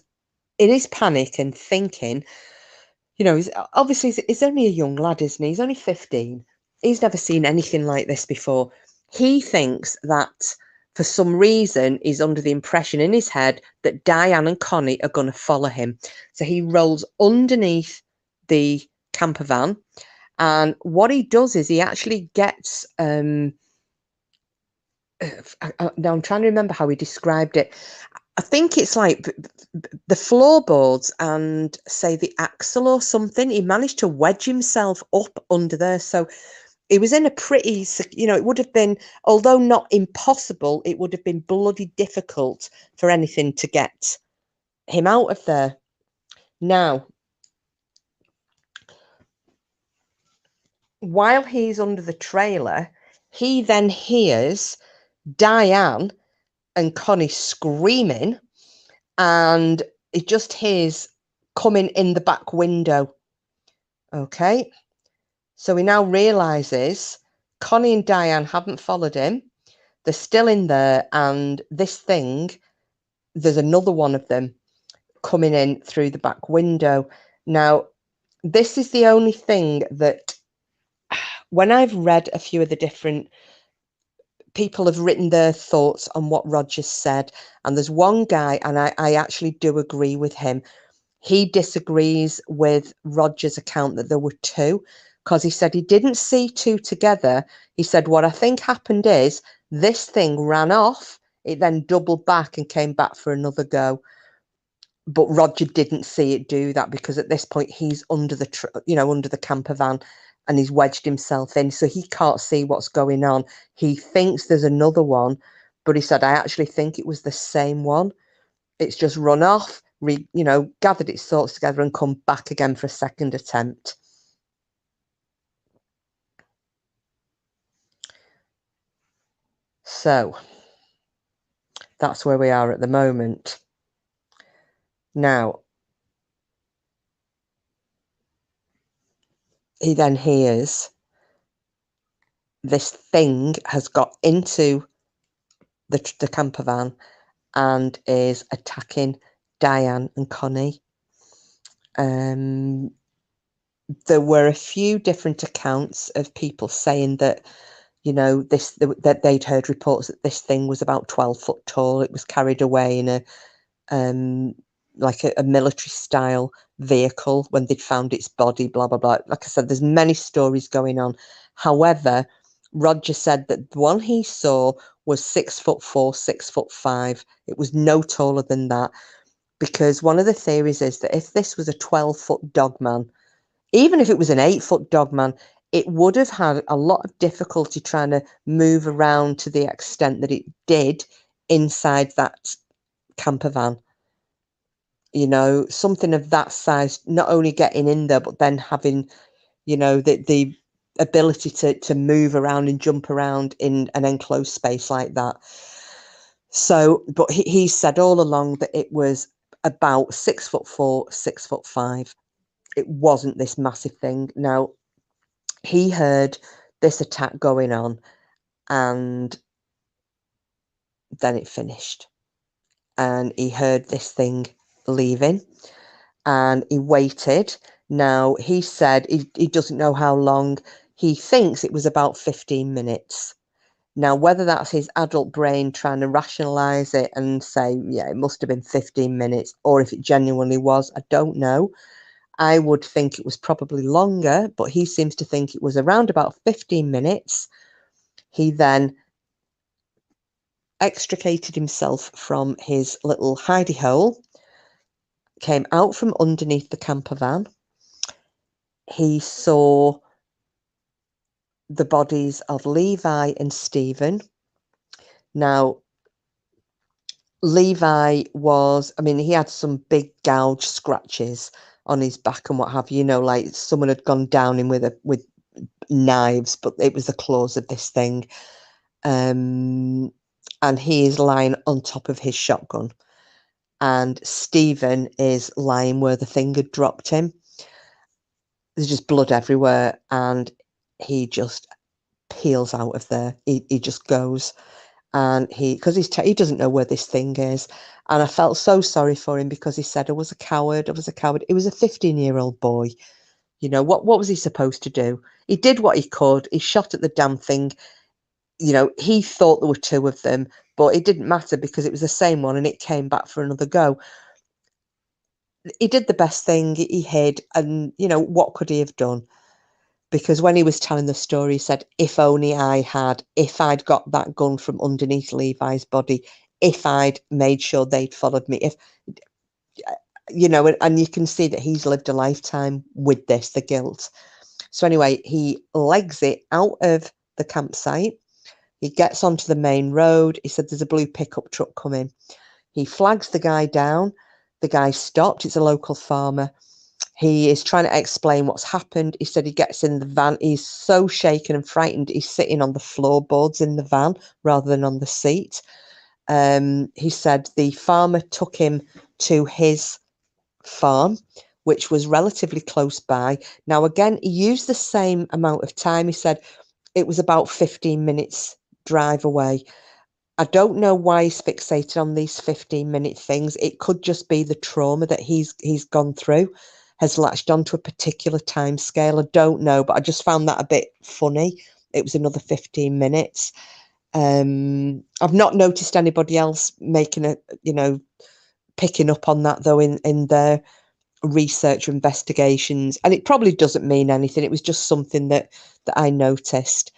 in his panic and thinking, you know, obviously he's only a young lad, isn't he? He's only 15. He's never seen anything like this before. He thinks that for some reason he's under the impression in his head that Diane and Connie are going to follow him. So he rolls underneath the camper van, and what he does is he actually gets now I'm trying to remember how he described it. I think it's like the floorboards and say the axle or something. He managed to wedge himself up under there. So it was in a pretty, you know, it would have been, although not impossible, it would have been bloody difficult for anything to get him out of there. Now, while he's under the trailer, he then hears Diane and Connie screaming, and he just hears coming in the back window. Okay. So he now realizes Connie and Diane haven't followed him. They're still in there, and this thing, there's another one of them coming in through the back window. Now, this is the only thing that when I've read a few of the different people have written their thoughts on what Roger said, and there's one guy, and I actually do agree with him. He disagrees with Roger's account that there were two, because he said he didn't see two together. He said, what I think happened is this thing ran off, it then doubled back and came back for another go. But Roger didn't see it do that because at this point he's under the, under the camper van and he's wedged himself in. So he can't see what's going on. He thinks there's another one, but he said, I actually think it was the same one. It's just run off, gathered its thoughts together and come back again for a second attempt. So that's where we are at the moment. Now, he then hears this thing has got into the camper van and is attacking Diane and Connie. There were a few different accounts of people saying that, that they'd heard reports that this thing was about 12 foot tall. It was carried away in a military style vehicle when they'd found its body, blah, blah, blah. Like I said, there's many stories going on. However, Roger said that the one he saw was 6'4", 6'5". It was no taller than that, because one of the theories is that if this was a 12-foot dogman, even if it was an 8-foot dogman, it would have had a lot of difficulty trying to move around to the extent that it did inside that camper van. Something of that size, not only getting in there, but then having, the ability to move around and jump around in an enclosed space like that. So, but he said all along that it was about 6'4", 6'5". It wasn't this massive thing. Now, he heard this attack going on and then it finished. And he heard this thing leaving and he waited. Now, he said he doesn't know how long. He thinks it was about 15 minutes. Now, whether that's his adult brain trying to rationalize it and say, yeah, it must have been 15 minutes, or if it genuinely was, I don't know. I would think it was probably longer, but he seems to think it was around about 15 minutes. He then extricated himself from his little hidey hole, came out from underneath the camper van. He saw the bodies of Levi and Stephen. Now, Levi he had some big gouge scratches on his back and what have you, like someone had gone down him with knives, but it was the claws of this thing. And he is lying on top of his shotgun. And Stephen is lying where the thing had dropped him. There's just blood everywhere, and he just peels out of there. He just goes, and because he doesn't know where this thing is. And I felt so sorry for him because he said, I was a coward. It was a 15-year-old boy. What was he supposed to do? He did what he could. He shot at the damn thing. He thought there were two of them, but it didn't matter because it was the same one and it came back for another go. He did the best thing. He hid, and what could he have done? Because when he was telling the story, he said, if only if I'd got that gun from underneath Levi's body, if I'd made sure they'd followed me, and you can see that he's lived a lifetime with this, the guilt. So anyway, he legs it out of the campsite. He gets onto the main road. He said, there's a blue pickup truck coming. He flags the guy down. The guy stopped. It's a local farmer. He is trying to explain what's happened. He said he gets in the van. He's so shaken and frightened. He's sitting on the floorboards in the van rather than on the seat. He said the farmer took him to his farm, which was relatively close by. Now, again, he used the same amount of time. He said it was about 15 minutes drive away. I don't know why he's fixated on these 15-minute things. It could just be the trauma that he's gone through has latched onto a particular time scale. I don't know, but I just found that a bit funny. It was another 15 minutes. I've not noticed anybody else making picking up on that though in their research or investigations, and it probably doesn't mean anything. It was just something that I noticed.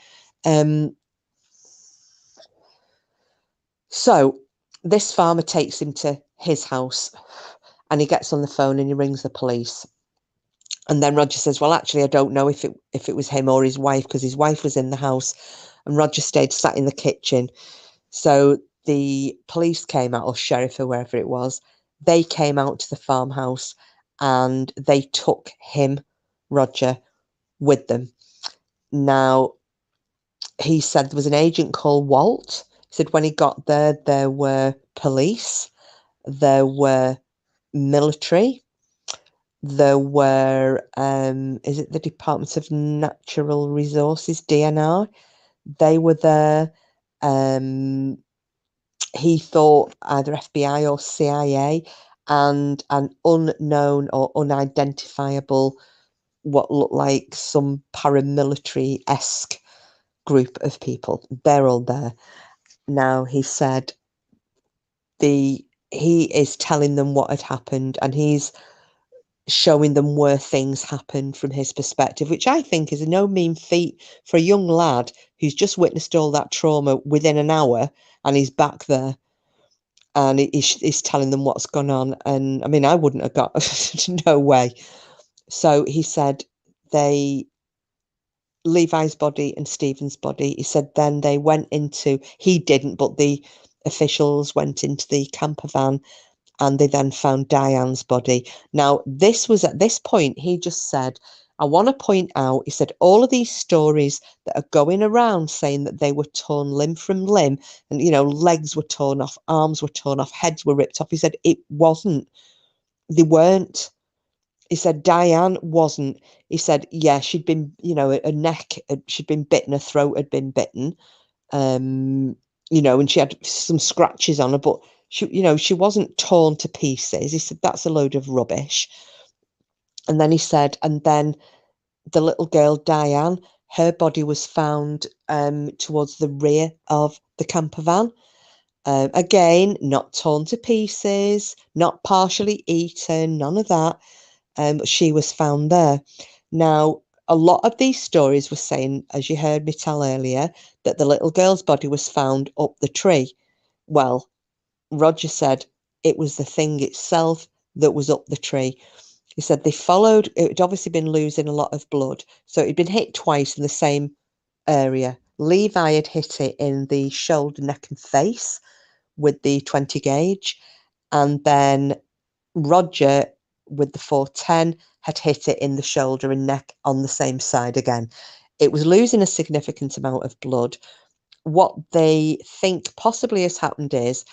So this farmer takes him to his house, and he gets on the phone and he rings the police. And then Roger says, well, actually, I don't know if it was him or his wife, because his wife was in the house and Roger stayed sat in the kitchen. So the police came out, or sheriff or wherever it was, they came out to the farmhouse and they took him, Roger, with them. Now, he said there was an agent called Walt. He said when he got there, there were police, there were military, there were, is it the Department of Natural Resources, DNR? They were there. He thought either FBI or CIA, and an unknown or unidentifiable, what looked like some paramilitary-esque group of people. They're all there. Now, he said he is telling them what had happened, and he's showing them where things happened from his perspective, which I think is no mean feat for a young lad who's just witnessed all that trauma within an hour, and he's back there and he's telling them what's gone on. And I mean, I wouldn't have got no way. So he said they, Levi's body and Stephen's body, he said then they went into, he didn't, but the officials went into the camper van and they then found Diane's body. Now, this was at this point, he just said, I want to point out, he said, all of these stories that are going around saying that they were torn limb from limb and, you know, legs were torn off, arms were torn off, heads were ripped off. He said, it wasn't. They weren't. He said, Diane wasn't. He said, yeah, she'd been, you know, her neck, she'd been bitten, her throat had been bitten, you know, and she had some scratches on her, but she, you know, she wasn't torn to pieces. He said, that's a load of rubbish. And then he said, and then the little girl, Diane, her body was found towards the rear of the camper van. Again, not torn to pieces, not partially eaten, none of that. But she was found there. Now, a lot of these stories were saying, as you heard me tell earlier, that the little girl's body was found up the tree. Well, Roger said it was the thing itself that was up the tree. He said they followed, it had obviously been losing a lot of blood. So it had been hit twice in the same area. Levi had hit it in the shoulder, neck and face with the 20 gauge. And then Roger, with the 410, had hit it in the shoulder and neck on the same side again. It was losing a significant amount of blood. What they think possibly has happened is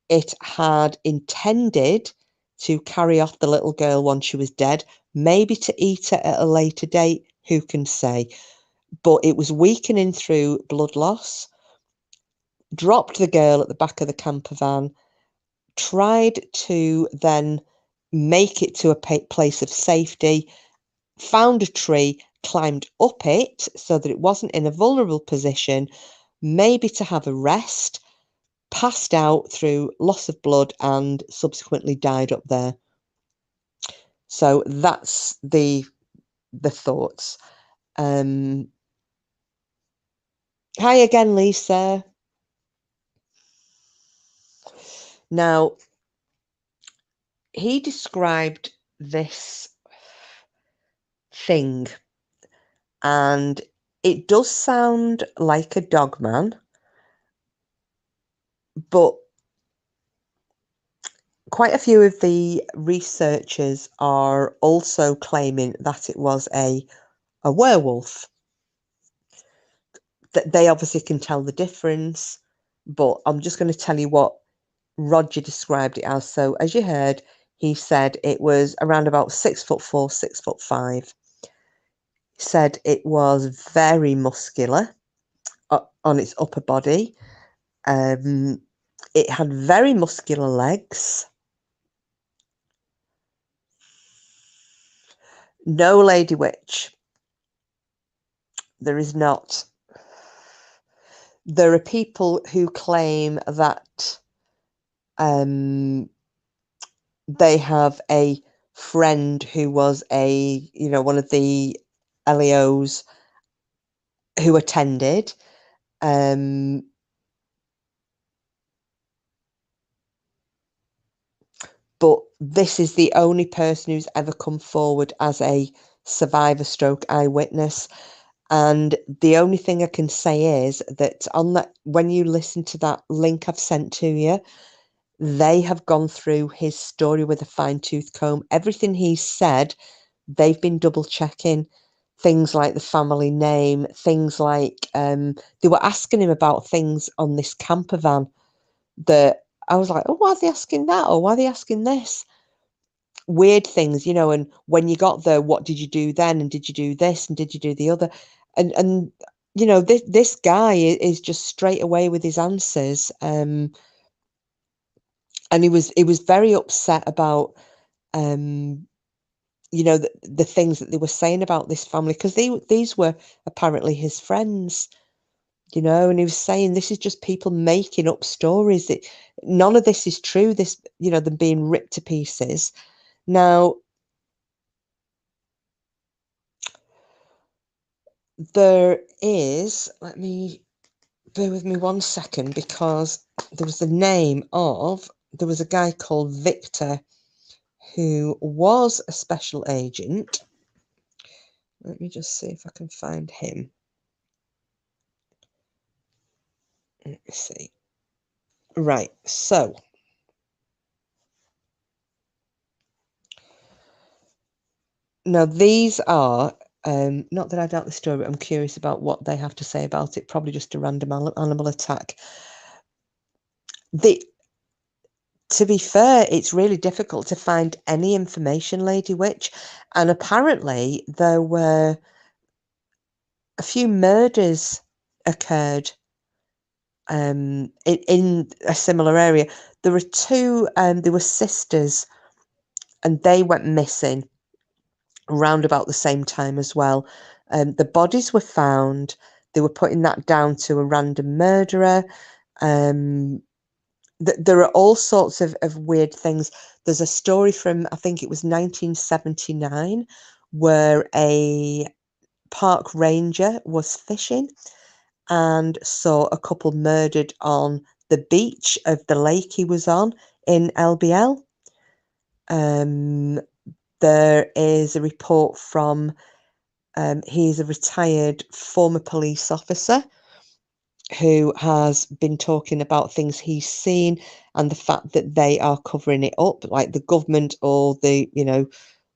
it had intended to carry off the little girl once she was dead, maybe to eat her at a later date, who can say? But it was weakening through blood loss, dropped the girl at the back of the camper van, tried to then make it to a place of safety, found a tree, climbed up it so that it wasn't in a vulnerable position, maybe to have a rest, passed out through loss of blood and subsequently died up there. So that's the thoughts. Hi again, Lisa. Now, he described this thing, and it does sound like a dogman, but quite a few of the researchers are also claiming that it was a werewolf. That they obviously can tell the difference, but I'm just going to tell you what Roger described it as. So as you heard, he said it was around about 6'4", 6'5". Said it was very muscular on its upper body. It had very muscular legs. No, Lady Witch. There is not. There are people who claim that they have a friend who was one of the LEOs who attended. But this is the only person who's ever come forward as a survivor stroke eyewitness. And the only thing I can say is that when you listen to that link I've sent to you, they have gone through his story with a fine-tooth comb. Everything he said, they've been double checking. Things like the family name, things like they were asking him about things on this camper van that I was like, oh, why are they asking that? Or why are they asking this? Weird things, and when you got there, what did you do then? And did you do this? And did you do the other? And this guy is just straight away with his answers. And he was very upset about the things that they were saying about this family, because these were apparently his friends, and he was saying this is just people making up stories. None of this is true. This, them being ripped to pieces. Now, there is, bear with me 1 second, because there was there was a guy called Victor who was a special agent. Let me just see if I can find him. Let me see. Right, so now these are, not that I doubt the story, but I'm curious about what they have to say about it. Probably just a random animal attack. To be fair, it's really difficult to find any information, Lady Witch, and apparently there were a few murders occurred in a similar area. There were two, they were sisters, and they went missing around about the same time as well. The bodies were found. They were putting that down to a random murderer. There are all sorts of weird things. There's a story from, I think it was 1979, where a park ranger was fishing and saw a couple murdered on the beach of the lake he was on in LBL. There is a report from, he's a retired former police officer who has been talking about things he's seen and the fact that they are covering it up, like the government or the,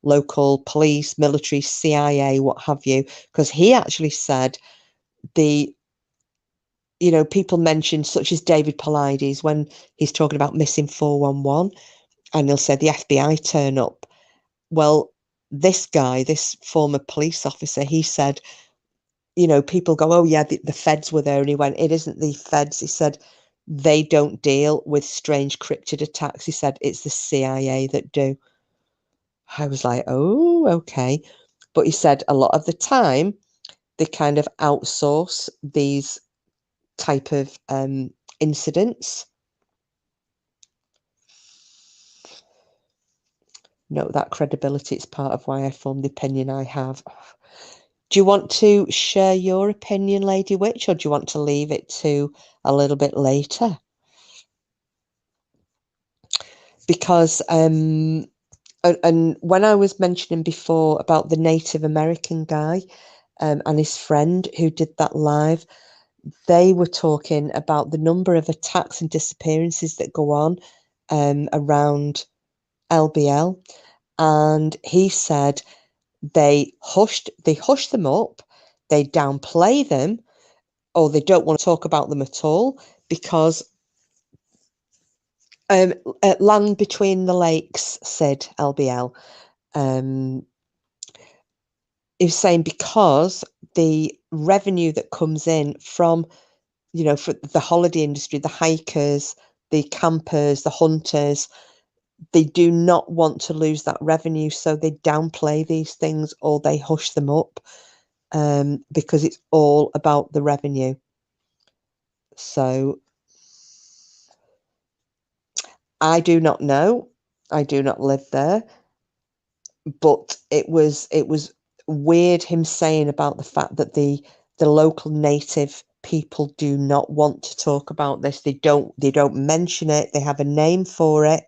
local police, military, CIA, what have you, because he actually said people mentioned, such as David Paulides, when he's talking about missing 411, and he'll say the FBI turn up. Well, this guy, this former police officer, he said, people go, oh yeah, the feds were there. And he went, it isn't the feds. He said, they don't deal with strange cryptid attacks. He said, it's the CIA that do. I was like, oh, okay. But he said a lot of the time, they kind of outsource these type of incidents. Note that credibility is part of why I formed the opinion I have. Do you want to share your opinion, Lady Witch, or do you want to leave it to a little bit later? Because, and when I was mentioning before about the Native American guy and his friend who did that live, they were talking about the number of attacks and disappearances that go on around LBL. And he said they hush them up, they downplay them, or they don't want to talk about them at all, because land between the lakes, said LBL. He was saying because the revenue that comes in from, for the holiday industry, the hikers, the campers, the hunters, they do not want to lose that revenue, so they downplay these things or they hush them up because it's all about the revenue. So I do not know. I do not live there. but it was weird him saying about the fact that the local native people do not want to talk about this. They don't mention it. They have a name for it,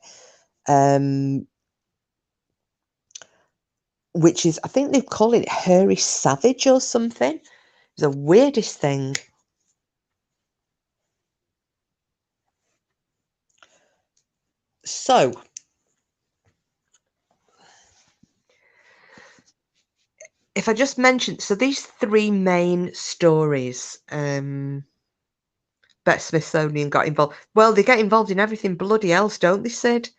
which is, I think they call it hairy savage or something. It's the weirdest thing. So if I just mention, so these three main stories, Bet Smithsonian got involved. Well, they get involved in everything bloody else, don't they, Sid?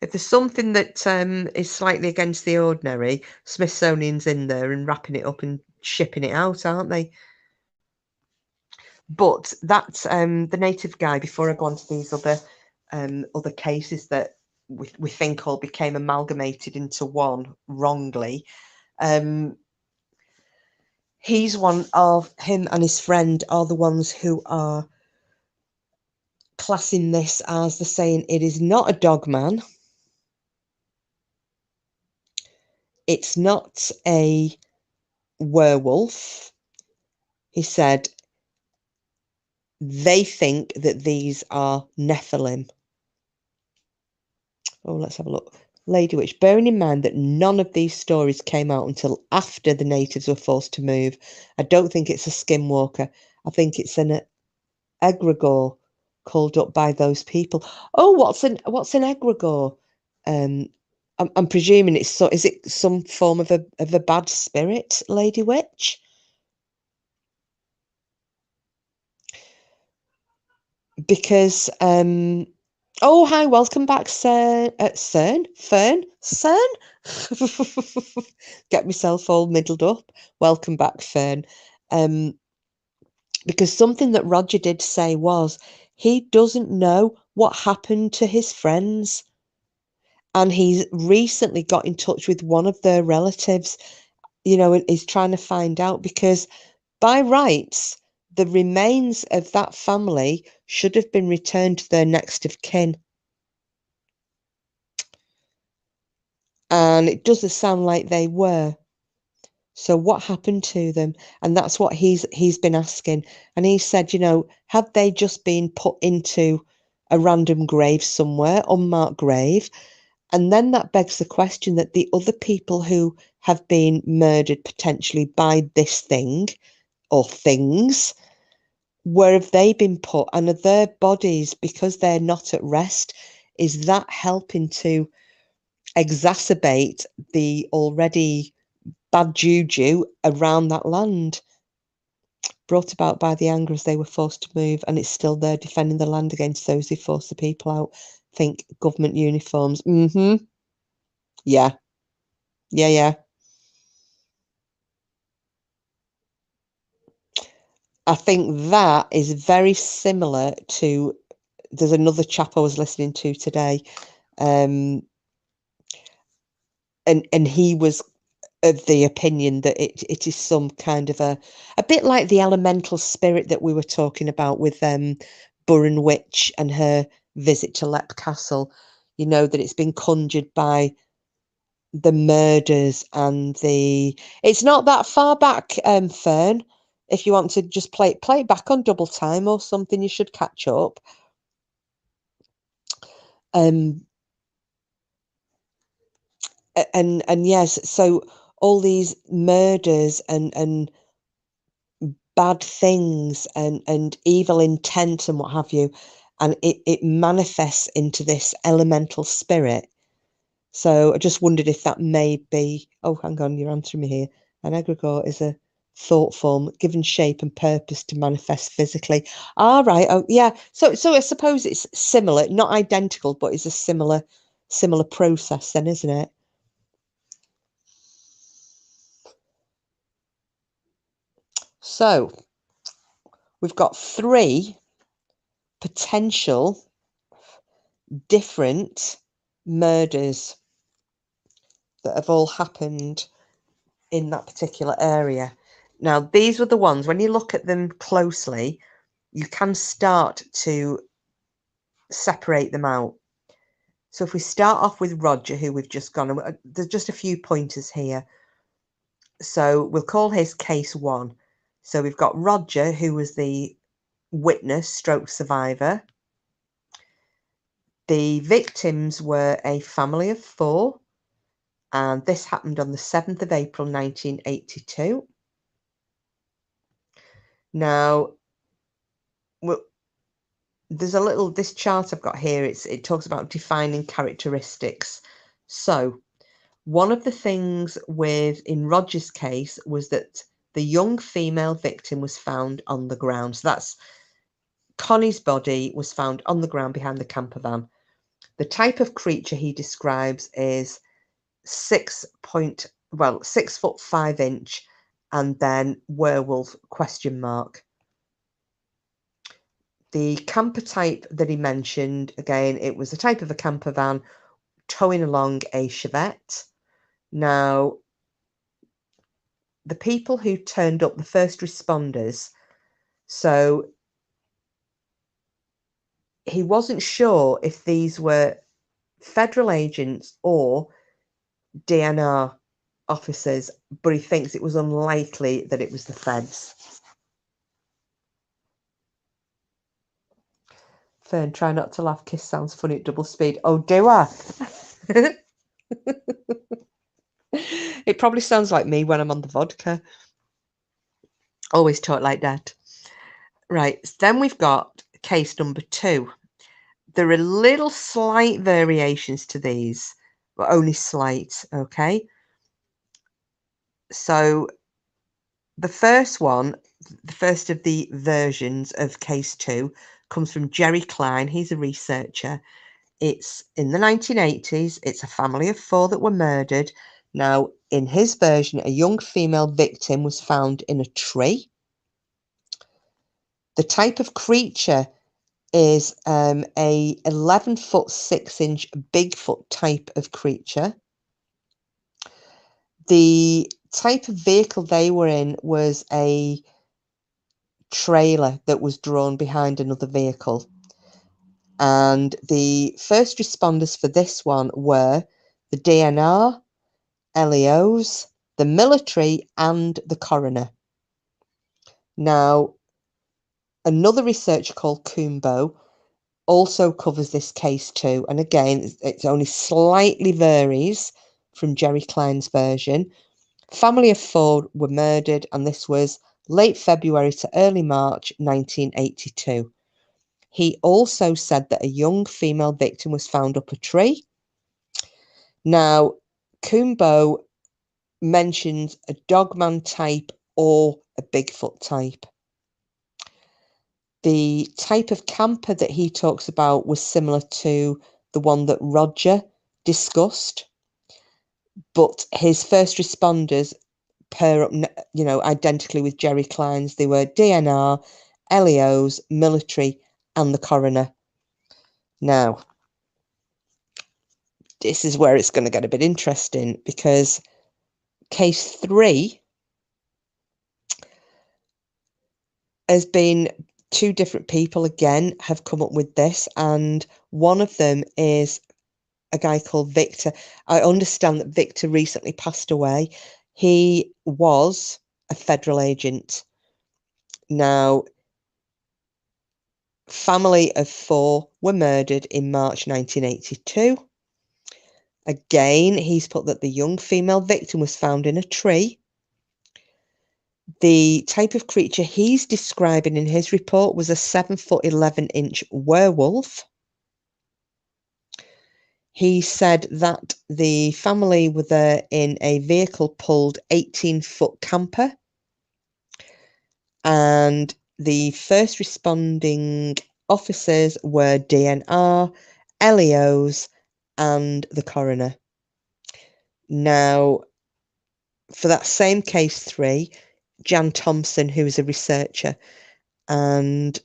If there's something that is slightly against the ordinary, Smithsonian's in there and wrapping it up and shipping it out, aren't they? But that's the native guy. Before I go on to these other cases that we think all became amalgamated into one wrongly. He's one of him and his friend are the ones who are classing this as, the saying, it is not a dog man. It's not a werewolf. He said they think that these are Nephilim. Oh, let's have a look. Lady Witch, bearing in mind that none of these stories came out until after the natives were forced to move, I don't think it's a skinwalker. I think it's an egregore called up by those people. Oh, what's an egregore? I'm presuming it's so. Is it some form of a bad spirit, Lady Witch? Because oh, hi, welcome back, Fern. Get myself all middled up. Welcome back, Fern. Because something that Roger did say was he doesn't know what happened to his friends. And he's recently got in touch with one of their relatives, and is trying to find out, because by rights, the remains of that family should have been returned to their next of kin. And it doesn't sound like they were. So what happened to them? And that's what he's been asking. And he said, have they just been put into a random grave somewhere, unmarked grave? And then that begs the question that the other people who have been murdered potentially by this thing or things, where have they been put? And are their bodies, because they're not at rest, is that helping to exacerbate the already bad juju around that land, brought about by the anger as they were forced to move, and it's still there defending the land against those who force the people out? Think government uniforms. Yeah. I think that is very similar to, there's another chap I was listening to today, and he was of the opinion that it is some kind of a bit like the elemental spirit that we were talking about with Burren Witch and her visit to Lep Castle, that it's been conjured by the murders and it's not that far back, Fern. If you want to just play it back on double time or something, you should catch up. And yes, so all these murders and bad things and evil intent and what have you, and it manifests into this elemental spirit. So I just wondered if that may be, oh, hang on, you're answering me here. An egregore is a thought form given shape and purpose to manifest physically. All right. Oh, yeah. So I suppose it's similar, not identical, but it's a similar process then, isn't it? So we've got 3 potential different murders that have all happened in that particular area. Now, these were the ones, when you look at them closely, you can start to separate them out. So if we start off with Roger, who we've just gone, there's just a few pointers here. So we'll call his case 1. So we've got Roger, who was the witness stroke survivor. The victims were a family of 4, and this happened on the 7th of April 1982. Now, there's this chart I've got here, it talks about defining characteristics. So one of the things in Roger's case was that the young female victim was found on the ground. So that's Connie's body was found on the ground behind the camper van. The type of creature he describes is 6 foot 5 inch, and then werewolf ? The camper type that he mentioned, again, it was a type of a camper van towing along a Chevette. Now, the people who turned up, the first responders, so he wasn't sure if these were federal agents or DNR officers, but he thinks it was unlikely that it was the feds. Fern, try not to laugh. Kiss sounds funny at double speed. Oh, do I? It probably sounds like me when I'm on the vodka. Always talk like that. Right, then we've got case number 2. There are little slight variations to these, but only slight, okay? So the first one, the first of the versions of case 2, comes from Jerry Klein. He's a researcher. It's in the 1980s. It's a family of 4 that were murdered. Now, in his version, a young female victim was found in a tree. The type of creature is a 11 foot 6 inch Bigfoot type of creature. The type of vehicle they were in was a trailer that was drawn behind another vehicle. And the first responders for this one were the DNR, LEOs, the military, and the coroner. Now, another researcher called Kumbo also covers this case too. And again, it only slightly varies from Jerry Klein's version. Family of 4 were murdered, and this was late February to early March 1982. He also said that a young female victim was found up a tree. Now, Kumbo mentions a dogman type or a Bigfoot type. The type of camper that he talks about was similar to the one that Roger discussed, but his first responders pair up, identically with Jerry Klein's. They were DNR, LEOs, military, and the coroner. Now, this is where it's going to get a bit interesting, because case 3 has been 2 different people again have come up with this, and one of them is a guy called Victor. I understand that Victor recently passed away. He was a federal agent. Now, family of 4 were murdered in March 1982. Again, he's put that the young female victim was found in a tree. The type of creature he's describing in his report was a 7 foot 11 inch werewolf. He said that the family were there in a vehicle pulled 18-foot camper, and the first responding officers were DNR, LEOs, and the coroner. Now, for that same case 3, Jan Thompson, who is a researcher, and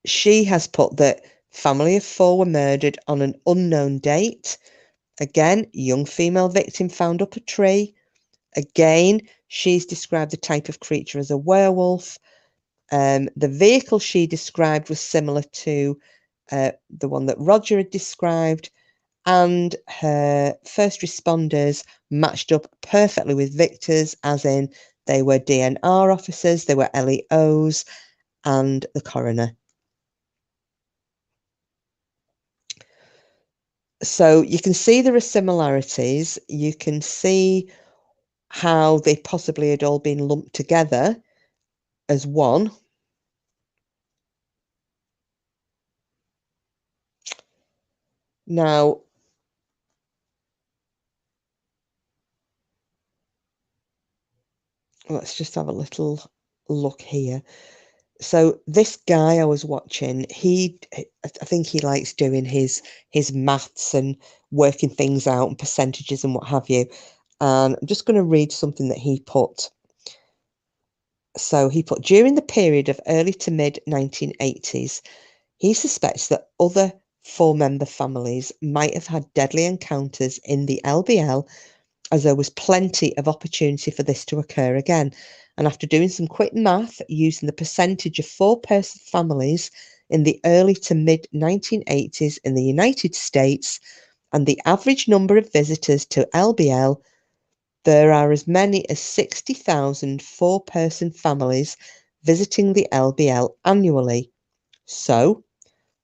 she has put that family of 4 were murdered on an unknown date. Again, young female victim found up a tree. Again, she's described the type of creature as a werewolf. The vehicle she described was similar to the one that Roger had described, and her first responders matched up perfectly with Victor's, as in they were DNR officers, they were LEOs, and the coroner. So you can see there are similarities. You can see how they possibly had all been lumped together as one. Now, let's just have a little look here. So this guy I was watching, I think he likes doing his maths and working things out and percentages and what have you. And I'm just going to read something that he put. So he put, during the period of early to mid 1980s, he suspects that other 4-member families might have had deadly encounters in the LBL, as there was plenty of opportunity for this to occur again. And after doing some quick math using the percentage of 4-person families in the early to mid 1980s in the United States and the average number of visitors to LBL, there are as many as 60,000 4-person families visiting the LBL annually. So,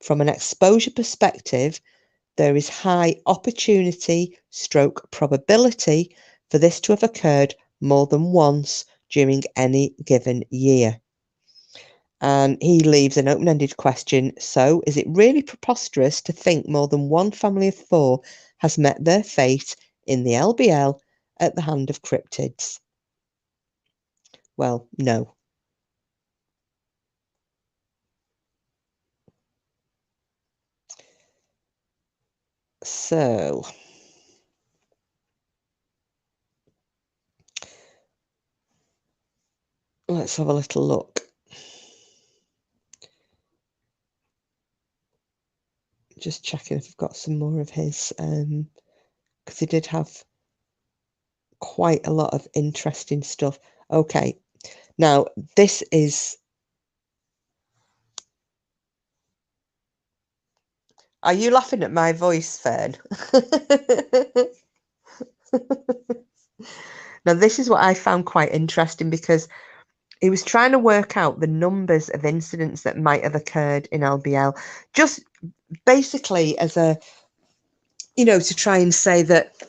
from an exposure perspective, there is high opportunity / probability for this to have occurred more than once during any given year. And he leaves an open-ended question. So, is it really preposterous to think more than one family of 4 has met their fate in the LBL at the hand of cryptids? Well, no. So, let's have a little look. Just checking if I've got some more of his, because he did have quite a lot of interesting stuff. Okay, now this is... Are you laughing at my voice, Fern? Now, this is what I found quite interesting, because he was trying to work out the numbers of incidents that might have occurred in LBL, just basically as a, to try and say that,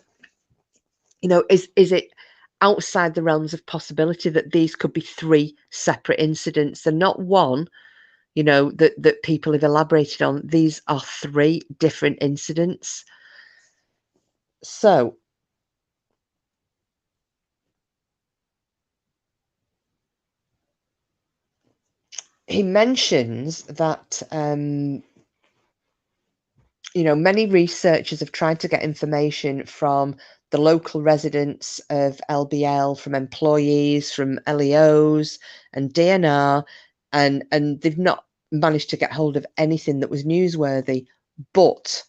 is it outside the realms of possibility that these could be 3 separate incidents and not one, that people have elaborated on. These are 3 different incidents. So he mentions that, many researchers have tried to get information from the local residents of LBL, from employees, from LEOs and DNR, and they've not managed to get hold of anything that was newsworthy. But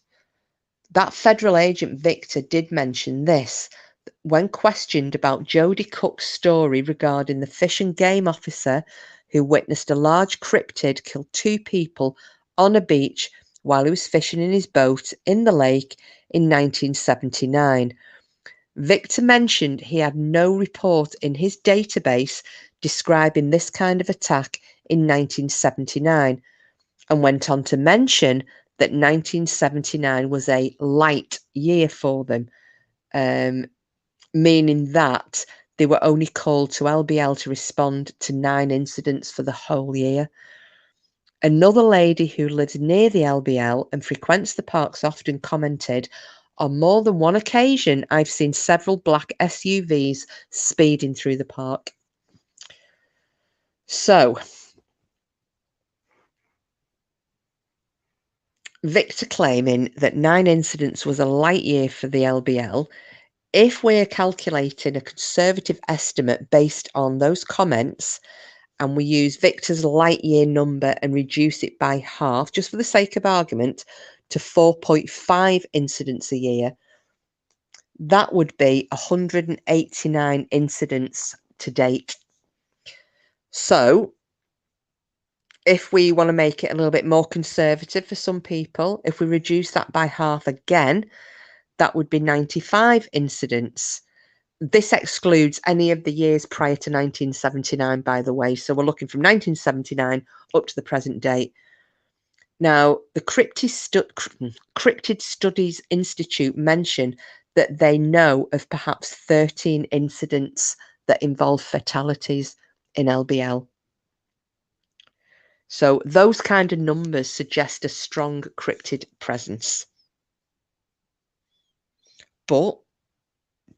that federal agent Victor did mention this when questioned about Jodie Cook's story regarding the fish and game officer who witnessed a large cryptid kill 2 people on a beach while he was fishing in his boat in the lake in 1979. Victor mentioned he had no report in his database describing this kind of attack in 1979, and went on to mention that 1979 was a light year for them, meaning that they were only called to LBL to respond to 9 incidents for the whole year. Another lady who lives near the LBL and frequents the parks often commented, on more than one occasion, I've seen several black SUVs speeding through the park. So, Victor claiming that 9 incidents was a light year for the LBL. If we're calculating a conservative estimate based on those comments, and we use Victor's light year number and reduce it by half, just for the sake of argument, to 4.5 incidents a year, that would be 189 incidents to date. So If we want to make it a little bit more conservative for some people, if we reduce that by half again, that would be 95 incidents. This excludes any of the years prior to 1979, by the way. So we're looking from 1979 up to the present date. Now, the Cryptid Studies Institute mention that they know of perhaps 13 incidents that involve fatalities in LBL. So those kind of numbers suggest a strong cryptid presence. But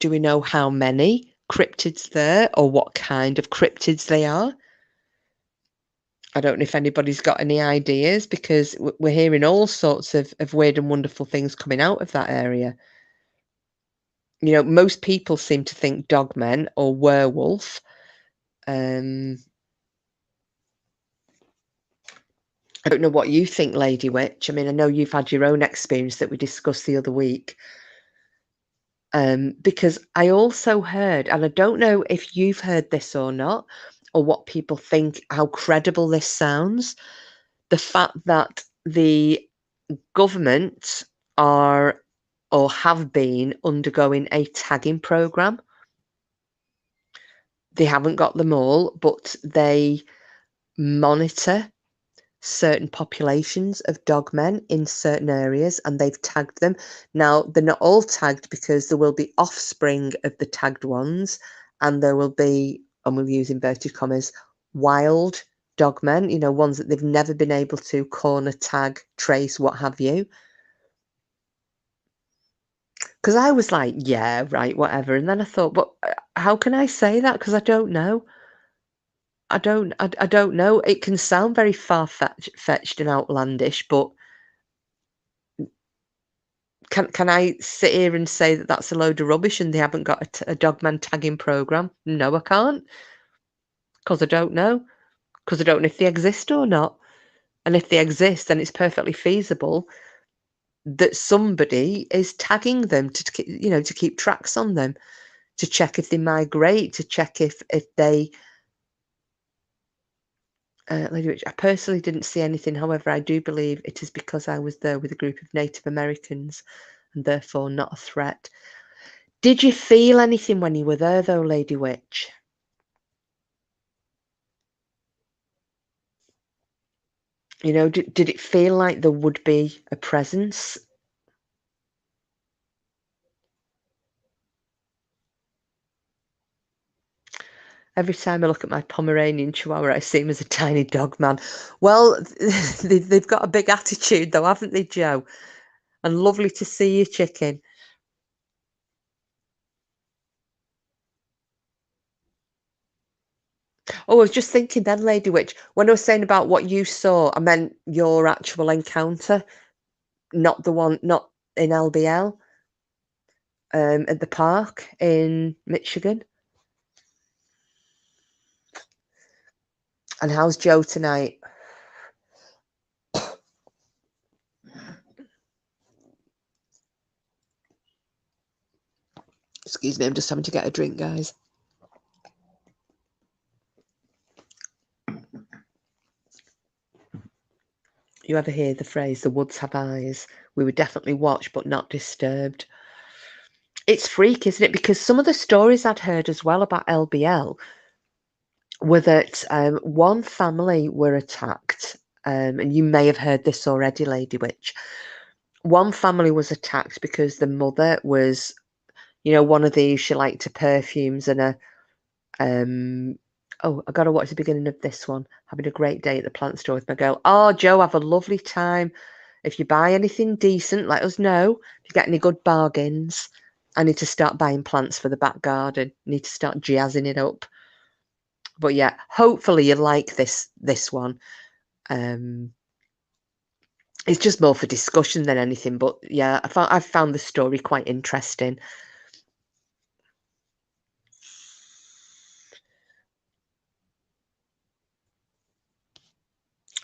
do we know how many cryptids there or what kind of cryptids they are? I don't know if anybody's got any ideas, because we're hearing all sorts of weird and wonderful things coming out of that area. You know, most people seem to think dogmen or werewolf. I don't know what you think, Lady Witch. I mean, I know you've had your own experience that we discussed the other week. Because I also heard, and I don't know if you've heard this or not, or what people think, how credible this sounds, the fact that the government are or have been undergoing a tagging program. They haven't got them all, but they monitor certain populations of dogmen in certain areas, and they've tagged them. Now, they're not all tagged, because there will be offspring of the tagged ones, and there will be, and we'll use inverted commas, wild dogmen, you know, ones that they've never been able to corner, tag, trace, what have you. Because I was like, yeah, right, whatever. And then I thought, but how can I say that? Because I don't know. I don't know. It can sound very far-fetched and outlandish, but can I sit here and say that that's a load of rubbish and they haven't got a dogman tagging program? No, I can't, because I don't know. Because I don't know if they exist or not. And if they exist, then it's perfectly feasible that somebody is tagging them to, you know, to keep tracks on them, to check if they migrate, to check if they. Lady Rich, I personally didn't see anything. However, I do believe it is because I was there with a group of Native Americans and therefore not a threat. Did you feel anything when you were there, though, Lady Witch? You know, did it feel like there would be a presence? Every time I look at my Pomeranian Chihuahua, I see him as a tiny dog man. Well, they've got a big attitude, though, haven't they, Joe? And lovely to see you, chicken. Oh, I was just thinking then, Lady Witch, when I was saying about what you saw, I meant your actual encounter, not the one, not in LBL, at the park in Michigan. And how's Joe tonight? Excuse me, I'm just having to get a drink, guys. You ever hear the phrase, the woods have eyes? We were definitely watched but not disturbed. It's freak, isn't it? Because some of the stories I'd heard as well about LBL were that one family were attacked, and you may have heard this already, Lady Witch. One family was attacked because the mother was, you know, one of these, she liked her perfumes and a oh, I gotta watch the beginning of this one. Having a great day at the plant store with my girl. Oh, Joe, have a lovely time. If you buy anything decent, let us know. If you get any good bargains, I need to start buying plants for the back garden. Need to start jazzing it up. But yeah, hopefully you like this one. It's just more for discussion than anything. But yeah, I found the story quite interesting.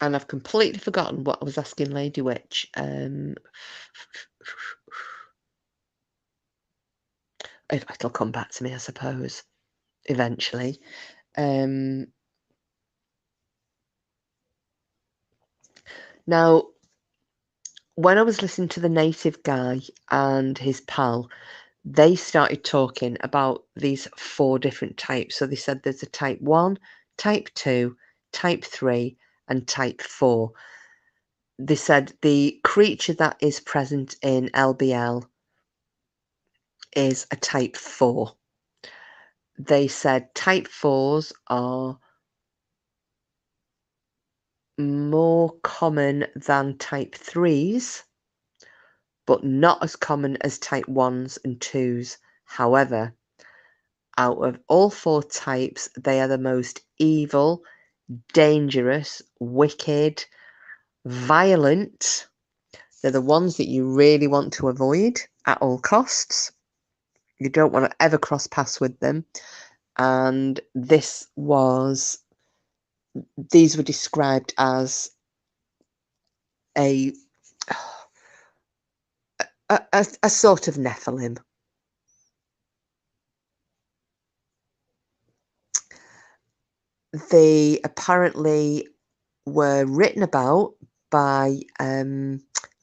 And I've completely forgotten what I was asking Lady Witch. It'll come back to me, I suppose, eventually. Now, when I was listening to the native guy and his pal, they started talking about these 4 different types. So they said there's a type 1, type 2, type 3, and type 4. They said the creature that is present in LBL is a type 4. They said type 4s are more common than type 3s, but not as common as type 1s and 2s. However, out of all 4 types, they are the most evil, dangerous, wicked, violent. They're the ones that you really want to avoid at all costs. You don't want to ever cross paths with them. And these were described as a sort of Nephilim. They apparently were written about by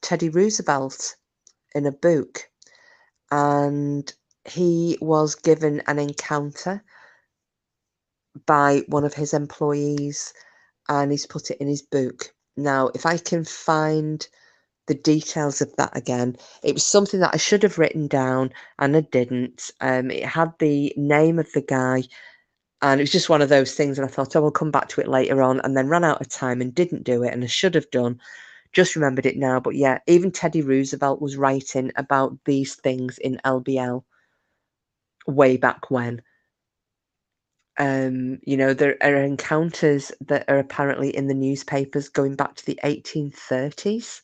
Teddy Roosevelt in a book, and he was given an encounter by one of his employees, and he's put it in his book. Now, if I can find the details of that again, it was something that I should have written down and I didn't. It had the name of the guy, and it was just one of those things, and I thought, oh, I'll come back to it later on, and then ran out of time and didn't do it, and I should have done. Just remembered it now. But yeah, even Teddy Roosevelt was writing about these things in LBL way back when. There are encounters that are apparently in the newspapers going back to the 1830s.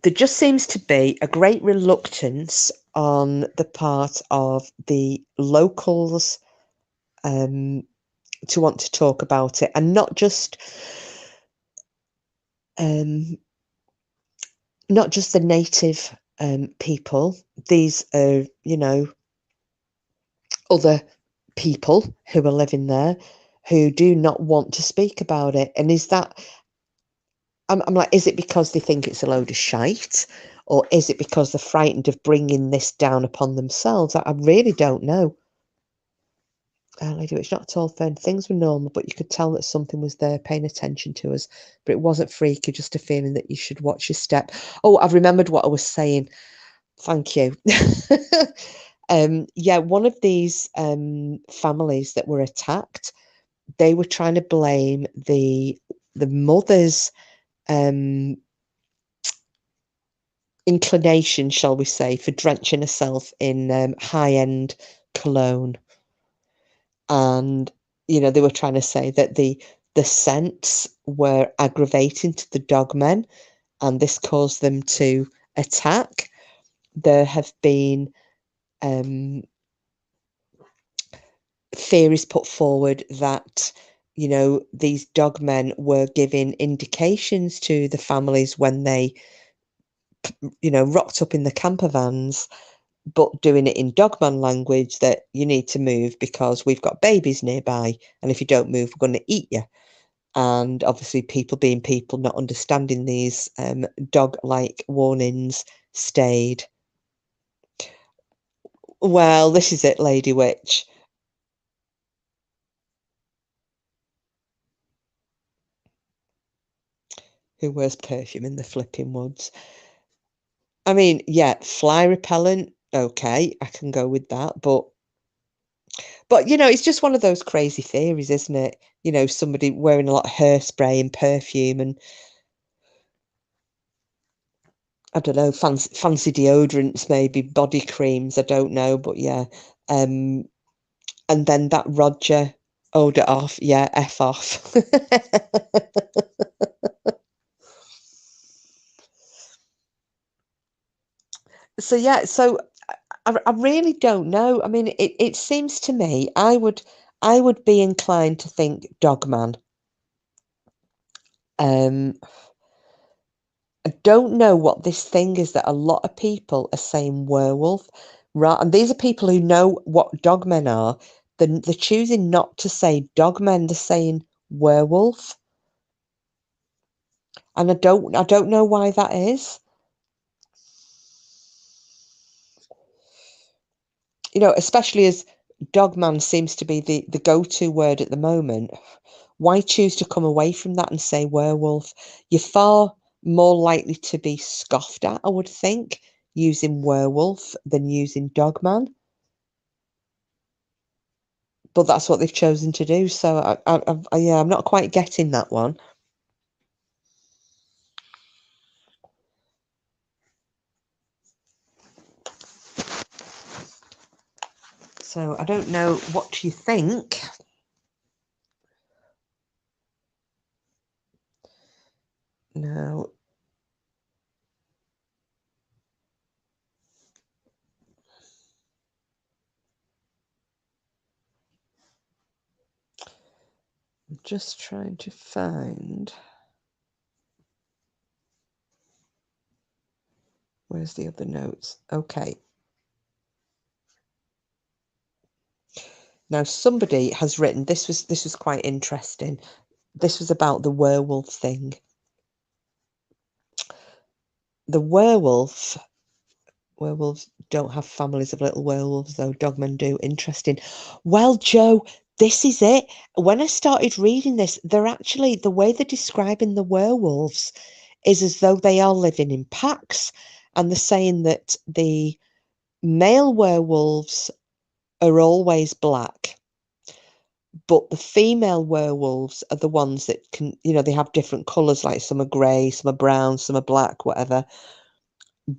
There just seems to be a great reluctance on the part of the locals to want to talk about it, and not just the native people. These are, other people who are living there who do not want to speak about it. And is that, I'm like, is it because they think it's a load of shite, or is it because they're frightened of bringing this down upon themselves? I really don't know. Lady Witch, not at all fun. Things were normal, but you could tell that something was there paying attention to us. But it wasn't freaky, just a feeling that you should watch your step. Oh, I've remembered what I was saying. Thank you. Yeah, one of these families that were attacked, they were trying to blame the mother's inclination, shall we say, for drenching herself in high-end cologne. And they were trying to say that the scents were aggravating to the dogmen, and this caused them to attack. There have been theories put forward that these dogmen were giving indications to the families when they rocked up in the camper vans, but doing it in dogman language, that you need to move because we've got babies nearby, and if you don't move, we're going to eat you. And obviously, people being people, not understanding these dog-like warnings, stayed. Well, this is it, Lady Witch. Who wears perfume in the flipping woods? I mean, yeah, fly repellent, okay, I can go with that, but it's just one of those crazy theories, isn't it? Somebody wearing a lot of hairspray and perfume, and I don't know, fancy deodorants, maybe body creams, I don't know, but yeah. And then that Roger odor off, yeah, F off. So yeah, so I really don't know. I mean, it seems to me I would be inclined to think Dogman. I don't know what this thing is that a lot of people are saying werewolf. Right, and these are people who know what dogmen are. they're choosing not to say dogmen, they're saying werewolf. And I don't know why that is. You know, especially as dogman seems to be the go-to word at the moment. Why choose to come away from that and say werewolf? You're far more likely to be scoffed at, I would think, using werewolf than using dogman. But that's what they've chosen to do. So yeah, I'm not quite getting that one. So I don't know what you think. No. I'm just trying to find. Where's the other notes? Okay. Now somebody has written, this was quite interesting. This was about the werewolf thing. The werewolves don't have families of little werewolves, though dogmen do. Interesting. Well, Joe, this is it. When I started reading this, they're actually, the way they're describing the werewolves is as though they are living in packs. And they're saying that the male werewolves are always black, but the female werewolves are the ones that can, you know, they have different colours, like some are grey, some are brown, some are black, whatever.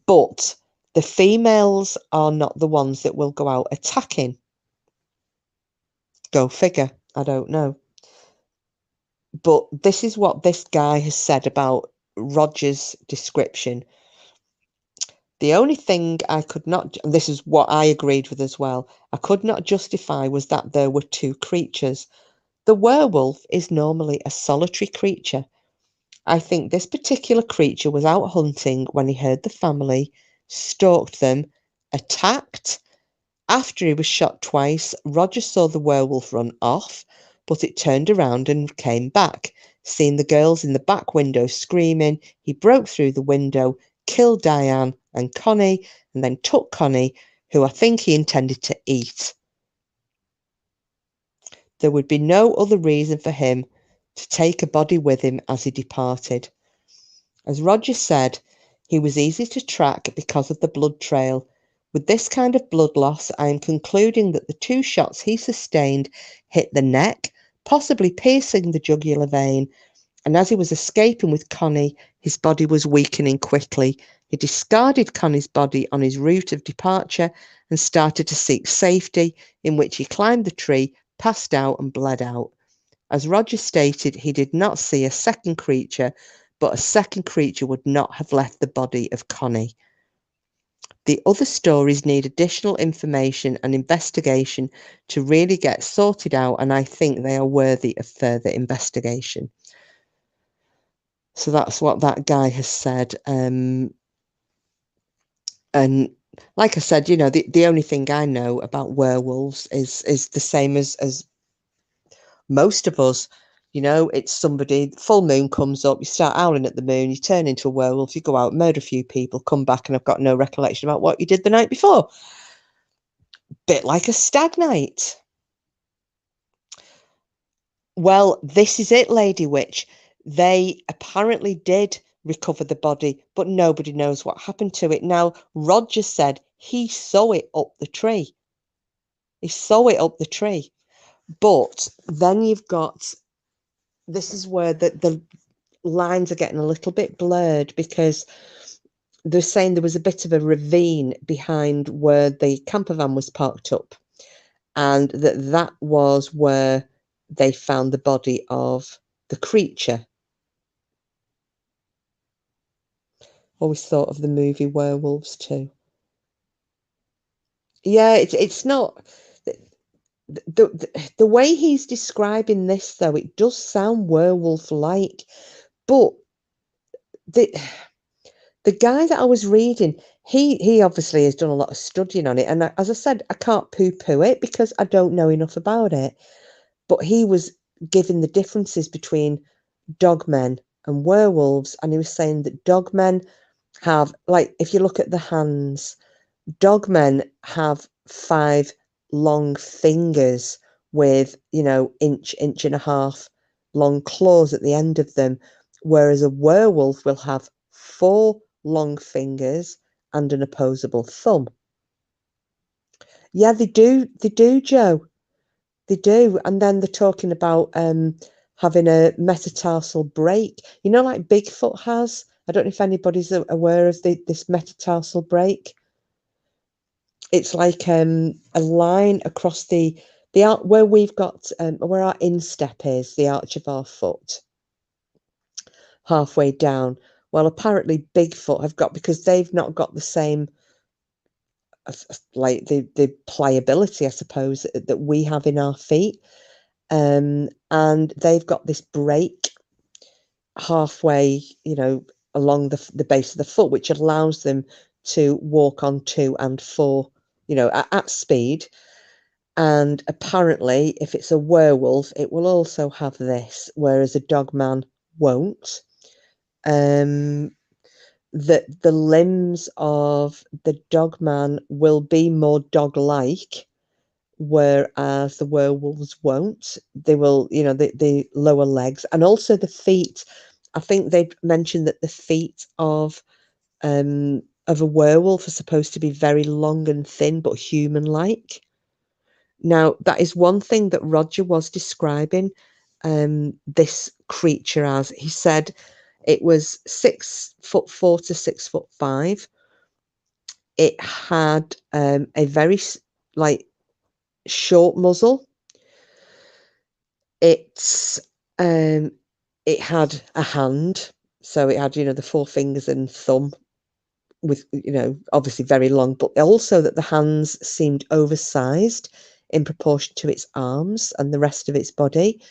But the females are not the ones that will go out attacking. Go figure. I don't know. But this is what this guy has said about Roger's description. The only thing I could not, and this is what I agreed with as well, I could not justify was that there were two creatures. The werewolf is normally a solitary creature. I think this particular creature was out hunting when he heard the family, stalked them, attacked. After he was shot twice, Roger saw the werewolf run off, but it turned around and came back. Seeing the girls in the back window screaming, he broke through the window, killed Diane and Connie, and then took Connie, who I think he intended to eat. There would be no other reason for him to take a body with him as he departed. As Roger said, he was easy to track because of the blood trail. With this kind of blood loss, I am concluding that the two shots he sustained hit the neck, possibly piercing the jugular vein, and as he was escaping with Connie, his body was weakening quickly. He discarded Connie's body on his route of departure and started to seek safety, in which he climbed the tree, passed out and bled out. As Roger stated, he did not see a second creature, but a second creature would not have left the body of Connie. The other stories need additional information and investigation to really get sorted out, and I think they are worthy of further investigation. So that's what that guy has said. And like I said, you know, the only thing I know about werewolves is the same as most of us. You know, it's somebody, full moon comes up, you start howling at the moon, you turn into a werewolf, you go out, murder a few people, come back, and I've got no recollection about what you did the night before. Bit like a stag night. Well, this is it, Lady Witch. They apparently did recover the body, but nobody knows what happened to it. Now, Roger said he saw it up the tree. He saw it up the tree. But then you've got, this is where the lines are getting a little bit blurred, because they're saying there was a bit of a ravine behind where the camper van was parked up, and that was where they found the body of the creature. Always thought of the movie Werewolves too. Yeah, it's not the way he's describing this, though, it does sound werewolf like, but The guy that I was reading, he obviously has done a lot of studying on it, and as I said, I can't poo-poo it because I don't know enough about it. But he was giving the differences between dogmen and werewolves, and he was saying that dogmen have, like, if you look at the hands, dogmen have 5 long fingers with, inch and a half long claws at the end of them, whereas a werewolf will have 4 long fingers and an opposable thumb. Yeah, they do, Joe. They do. And then they're talking about having a metatarsal break. Like Bigfoot has. I don't know if anybody's aware of this metatarsal break. It's like a line across the arch where we've got where our instep is, the arch of our foot, halfway down. Well, apparently Bigfoot have got, because they've not got the same like the pliability, I suppose, that we have in our feet. And they've got this break halfway, along the base of the foot, which allows them to walk on 2 and 4, at speed. And apparently, if it's a werewolf, it will also have this, whereas a dogman won't. That the limbs of the dogman will be more dog-like, whereas the werewolves won't. They will, the lower legs, and also the feet. I think they've mentioned that the feet of a werewolf are supposed to be very long and thin, but human-like. Now, that is one thing that Roger was describing this creature as. He said it was 6'4" to 6'5". It had a very short muzzle. It had a hand, so it had the 4 fingers and thumb with obviously very long, but also that the hands seemed oversized in proportion to its arms and the rest of its body,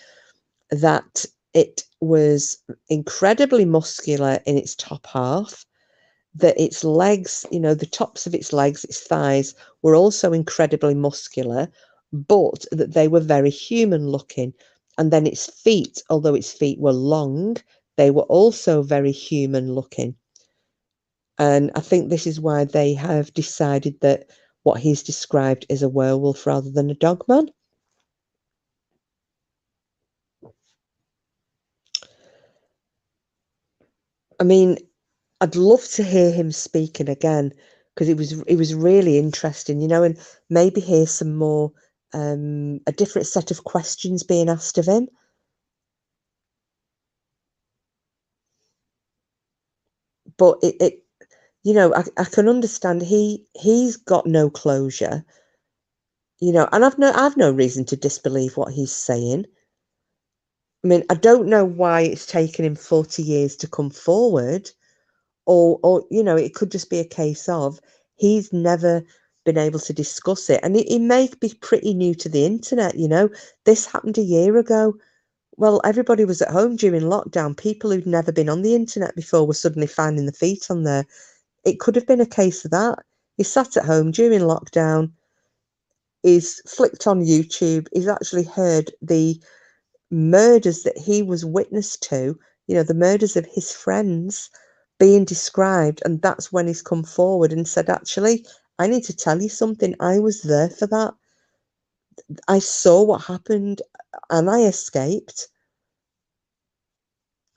that it was incredibly muscular in its top half, that its legs, the tops of its legs, its thighs, were also incredibly muscular, but that they were very human looking. And then its feet, although its feet were long, they were also very human looking. And I think this is why they have decided that what he's described is a werewolf rather than a dogman. I mean, I'd love to hear him speaking again, because it was really interesting, and maybe hear some more a different set of questions being asked of him. But it I can understand he's got no closure, and I've no reason to disbelieve what he's saying. I mean, I don't know why it's taken him 40 years to come forward, or it could just be a case of he's never been able to discuss it, and he may be pretty new to the internet. This happened a year ago. Well, everybody was at home during lockdown. People who'd never been on the internet before were suddenly finding the feet on there. It could have been a case of that. He sat at home during lockdown. He's flicked on YouTube. He's actually heard the murders that he was witness to, the murders of his friends being described. And that's when he's come forward and said, actually, I need to tell you something. I was there for that. I saw what happened and I escaped.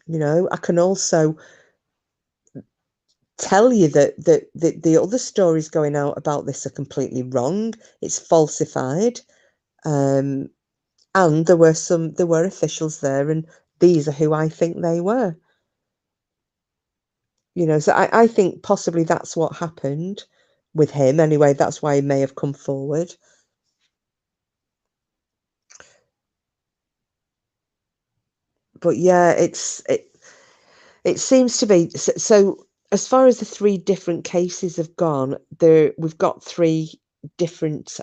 I can also tell you that the other stories going out about this are completely wrong. It's falsified. And there were officials there, and these are who I think they were. So I think possibly that's what happened with him anyway. That's why he may have come forward. But yeah, it seems to be so. As far as the 3 different cases have gone, we've got 3 different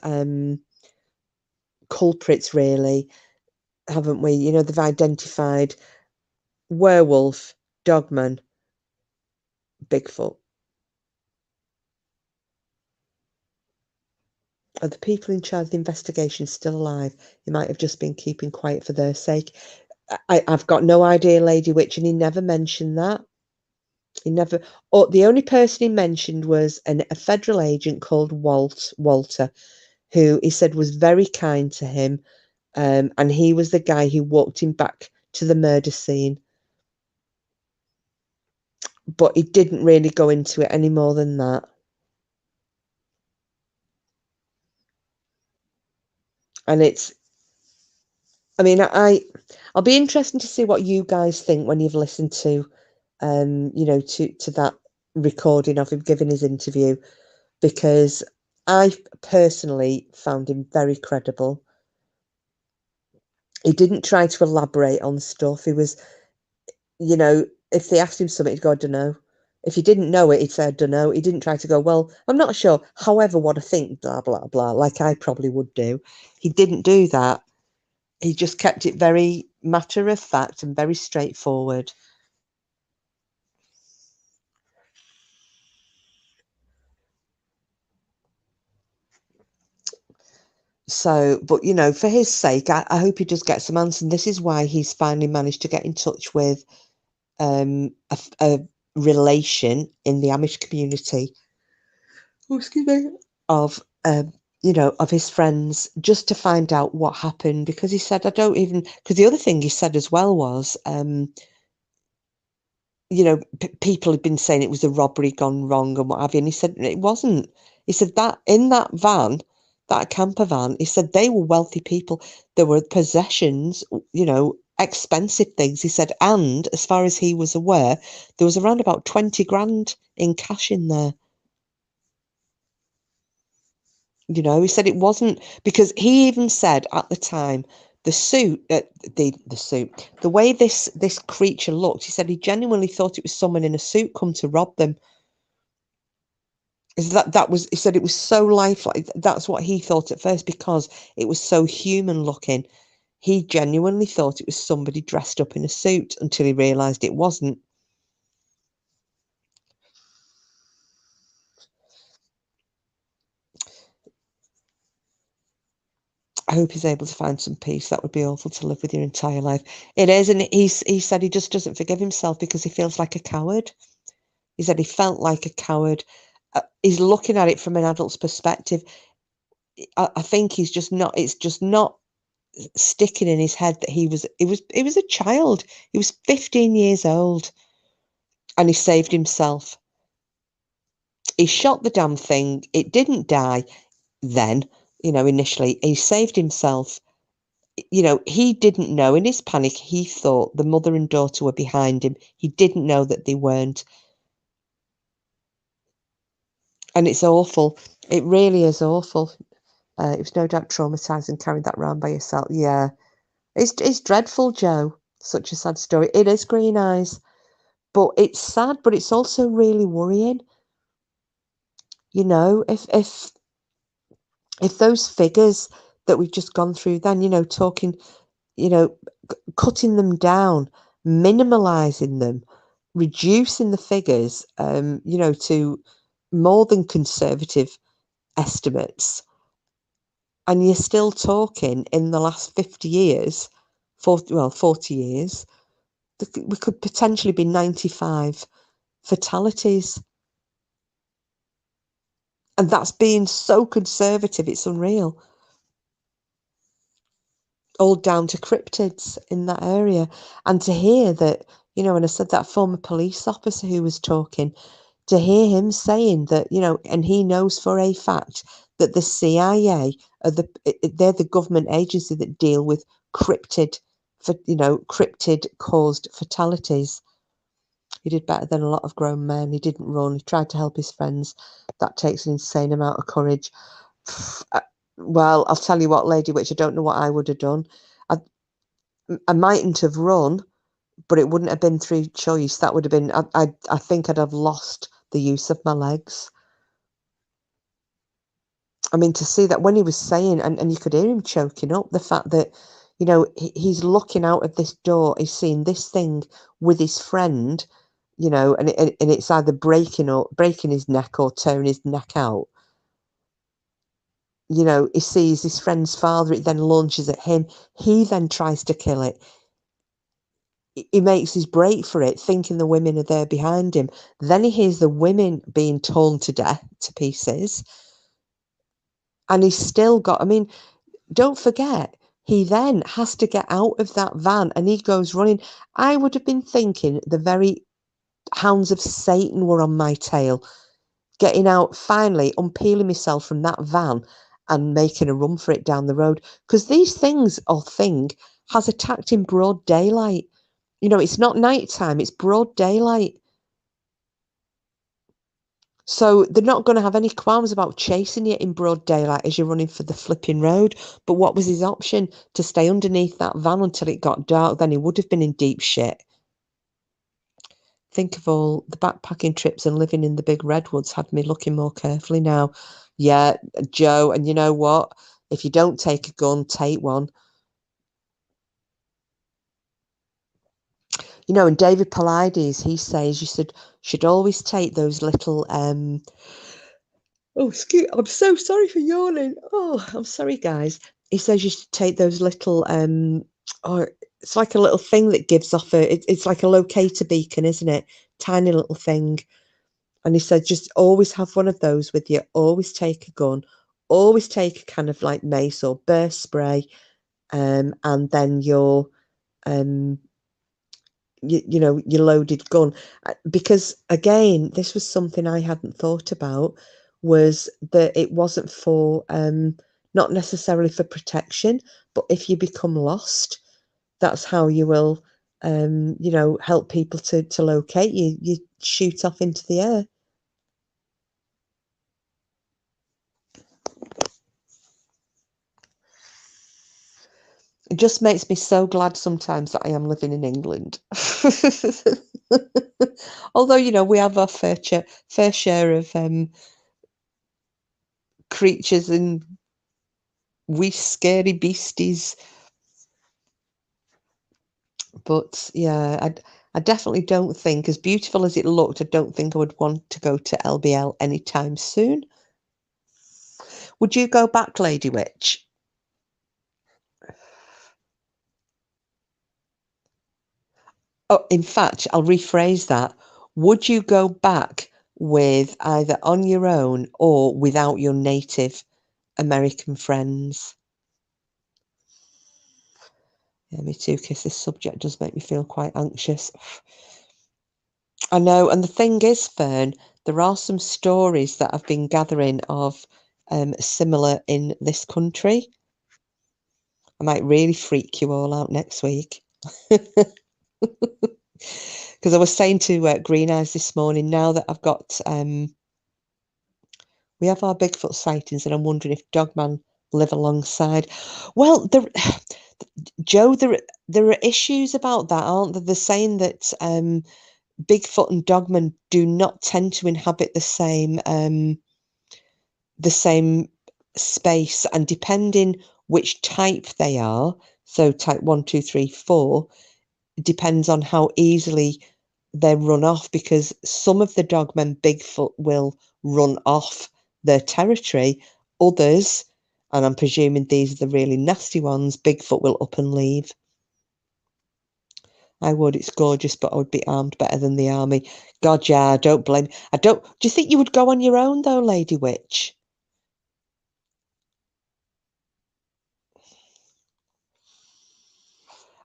culprits, really, haven't we? They've identified werewolf, dogman, Bigfoot. Are the people in charge of the investigation still alive? He might have just been keeping quiet for their sake. I've got no idea, Lady Witch, and he never mentioned that. He never. Or the only person he mentioned was a federal agent called Walter, who he said was very kind to him, and he was the guy who walked him back to the murder scene. But he didn't really go into it any more than that. And I mean, I'll be interested to see what you guys think when you've listened to, to that recording of him giving his interview, because I personally found him very credible. He didn't try to elaborate on stuff. He was, if they asked him something, he'd go, I don't know. If he didn't know it, he'd say, I don't know. He didn't try to go, well, I'm not sure. However, what I think, blah, blah, blah, like I probably would do. He didn't do that. He just kept it very matter of fact and very straightforward. So, but for his sake, I hope he does get some answers. And this is why he's finally managed to get in touch with a relation in the Amish community. Oh, excuse me. Of of his friends, just to find out what happened, because he said, because the other thing he said as well was, people had been saying it was a robbery gone wrong and what have you. And he said, it wasn't. He said that in that van, that camper van, he said they were wealthy people. There were possessions, expensive things. He said, and as far as he was aware, there was around about 20 grand in cash in there. He said it wasn't, because he even said at the time, the suit, the way this creature looked, he said he genuinely thought it was someone in a suit come to rob them. Is that was, he said it was so lifelike. That's what he thought at first, because it was so human looking. He genuinely thought it was somebody dressed up in a suit until he realised it wasn't. I hope he's able to find some peace. That would be awful to live with your entire life. It is, and he said he just doesn't forgive himself because he feels like a coward. He said he felt like a coward. He's looking at it from an adult's perspective. I think he's just not. It's just not sticking in his head that he was a child. He was 15 years old, and he saved himself. He shot the damn thing. It didn't die then. Initially he saved himself. He didn't know. In his panic, he thought the mother and daughter were behind him. He didn't know that they weren't. And it's awful. It really is awful. It was no doubt traumatizing carrying that around by yourself. Yeah. It's dreadful, Joe. Such a sad story. It is, Green Eyes. But it's sad, but it's also really worrying. If those figures that we've just gone through then, talking, cutting them down, minimalizing them, reducing the figures, to more than conservative estimates, and you're still talking in the last 50 years, 40 years, we could potentially be 95 fatalities. And that's being so conservative, it's unreal. All down to cryptids in that area. And to hear that, and I said that former police officer who was talking, to hear him saying that, and he knows for a fact that the CIA they're the government agency that deal with cryptid caused fatalities. He did better than a lot of grown men. He didn't run. He tried to help his friends. That takes an insane amount of courage. Well, I'll tell you what, Lady Witch, I don't know what I would have done. I mightn't have run, but it wouldn't have been through choice. That would have been, I think I'd have lost the use of my legs. I mean, to see that when he was saying, and you could hear him choking up, the fact that, he's looking out of this door, he's seeing this thing with his friend, and it's either breaking his neck or tearing his neck out. you know, he sees his friend's father, it then launches at him. He then tries to kill it. He makes his break for it, thinking the women are there behind him. Then he hears the women being torn to death, to pieces. And he's still got, I mean, don't forget, he then has to get out of that van and he goes running. I would have been thinking the very hounds of Satan were on my tail, getting out, finally unpeeling myself from that van and making a run for it down the road. Because these things or thing has attacked in broad daylight. You know, it's not nighttime, it's broad daylight. So they're not going to have any qualms about chasing you in broad daylight as you're running for the flipping road. But what was his option? To stay underneath that van until it got dark? Then he would have been in deep shit. Think of all the backpacking trips and living in the big redwoods had me looking more carefully now. Yeah, Joe, and you know what? If you don't take a gun, take one. You know, and David Paulides, he says you should always take those little oh, excuse, I'm so sorry for yawning. Oh, I'm sorry, guys. He says you should take those little or it's like a little thing that gives off it's like a locator beacon, isn't it? Tiny little thing. And he said just always have one of those with you. Always take a gun. Always take a kind of like mace or burst spray, and then your you know, your loaded gun. Because again, this was something I hadn't thought about, was that it wasn't for not necessarily for protection, but if you become lost, that's how you will you know, help people to locate you. You shoot off into the air. It just makes me so glad sometimes that I am living in England. Although, you know, we have our fair share of creatures and wee scary beasties. But yeah, I definitely don't think, as beautiful as it looked, I don't think I would want to go to LBL anytime soon. Would you go back, Lady Witch? Oh, in fact, I'll rephrase that. Would you go back with either on your own or without your native American friends? Yeah, me too, because this subject does make me feel quite anxious. I know, and the thing is, Fern, there are some stories that I've been gathering of similar in this country. I might really freak you all out next week. Because I was saying to Green Eyes this morning, now that I've got, we have our Bigfoot sightings, and I'm wondering if Dogman live alongside. Well, Joe, there are issues about that, aren't there? They're saying that Bigfoot and Dogman do not tend to inhabit the same space, and depending which type they are, so type 1, 2, 3, 4, depends on how easily they run off, because some of the dogmen Bigfoot will run off their territory, others, and I'm presuming these are the really nasty ones, Bigfoot will up and leave. I would, it's gorgeous, but I would be armed better than the army. God, yeah, I don't blame. Do you think you would go on your own though, Lady Witch?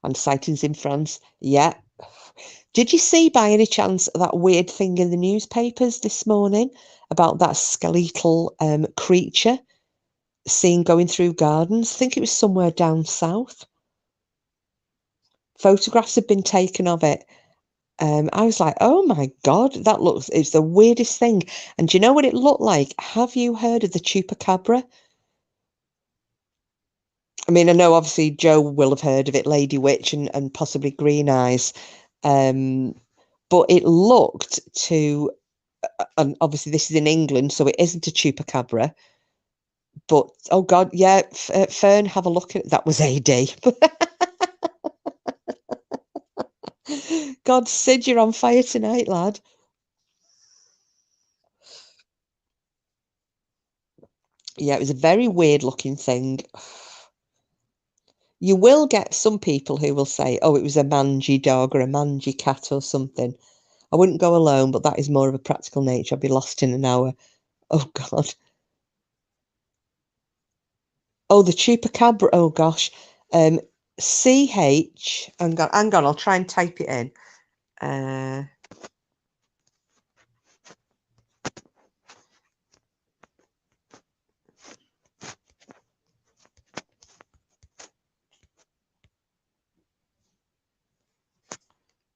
And sightings in France, yeah. Did you see by any chance that weird thing in the newspapers this morning about that skeletal creature seen going through gardens? I think it was somewhere down south. Photographs had been taken of it. I was like, oh my God, it's the weirdest thing. And do you know what it looked like? Have you heard of the chupacabra? I mean, I know obviously Joe will have heard of it, Lady Witch, and possibly Green Eyes. But it looked to, and obviously this is in England, so it isn't a chupacabra. But oh God, yeah, Fern, have a look at it. That was AD. God, Sid, you're on fire tonight, lad. Yeah, it was a very weird looking thing. You will get some people who will say, oh, it was a mangy dog or a mangy cat or something. I wouldn't go alone, but that is more of a practical nature. I'd be lost in an hour. Oh, God. Oh, the chupacabra. Oh, gosh. CH. Hang on, I'll try and type it in.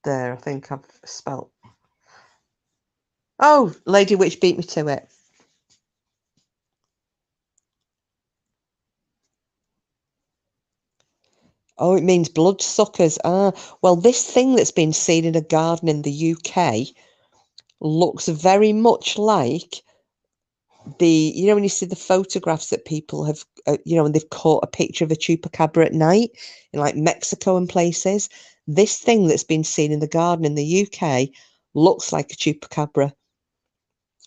There, I think I've spelt. Oh, Lady Witch beat me to it. Oh, it means bloodsuckers. Ah, well, this thing that's been seen in a garden in the UK looks very much like when you see the photographs that people have, and they've caught a picture of a chupacabra at night in like Mexico and places. This thing that's been seen in the garden in the UK looks like a chupacabra,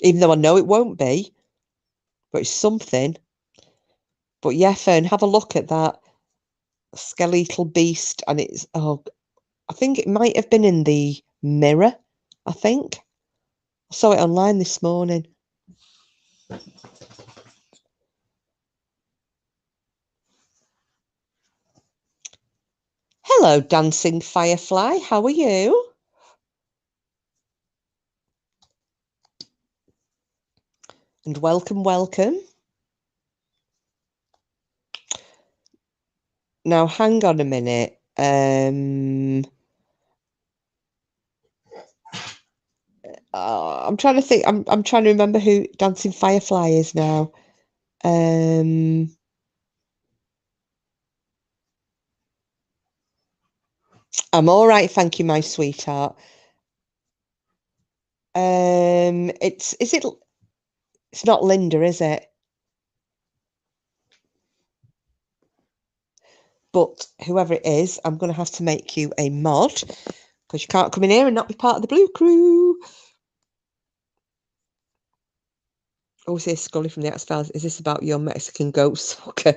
even though I know it won't be, but it's something. But yeah, Fern, have a look at that skeletal beast, and it's I think it might have been in the Mirror. I think I saw it online this morning. Hello, dancing firefly. How are you? And welcome. Now, hang on a minute. I'm trying to think. I'm trying to remember who Dancing Firefly is now. I'm all right, thank you, my sweetheart. It's not Linda, is it? But whoever it is, I'm going to have to make you a mod because you can't come in here and not be part of the Blue Crew. Oh, say Scully from the X-Files. Is this about your Mexican goat sucker?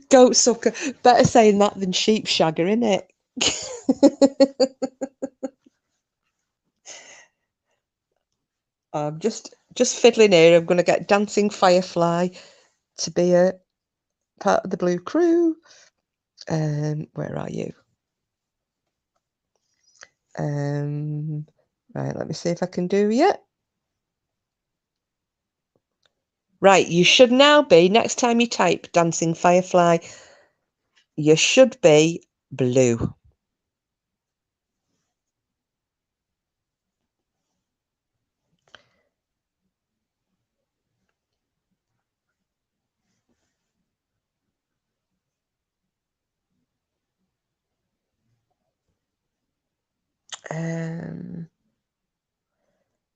Goat sucker. Better saying that than sheep shagger, innit? I'm just fiddling here. I'm going to get Dancing Firefly to be a part of the Blue Crew. Where are you? Right, let me see if I can do it. Right, you should now be, next time you type Dancing Firefly, you should be blue.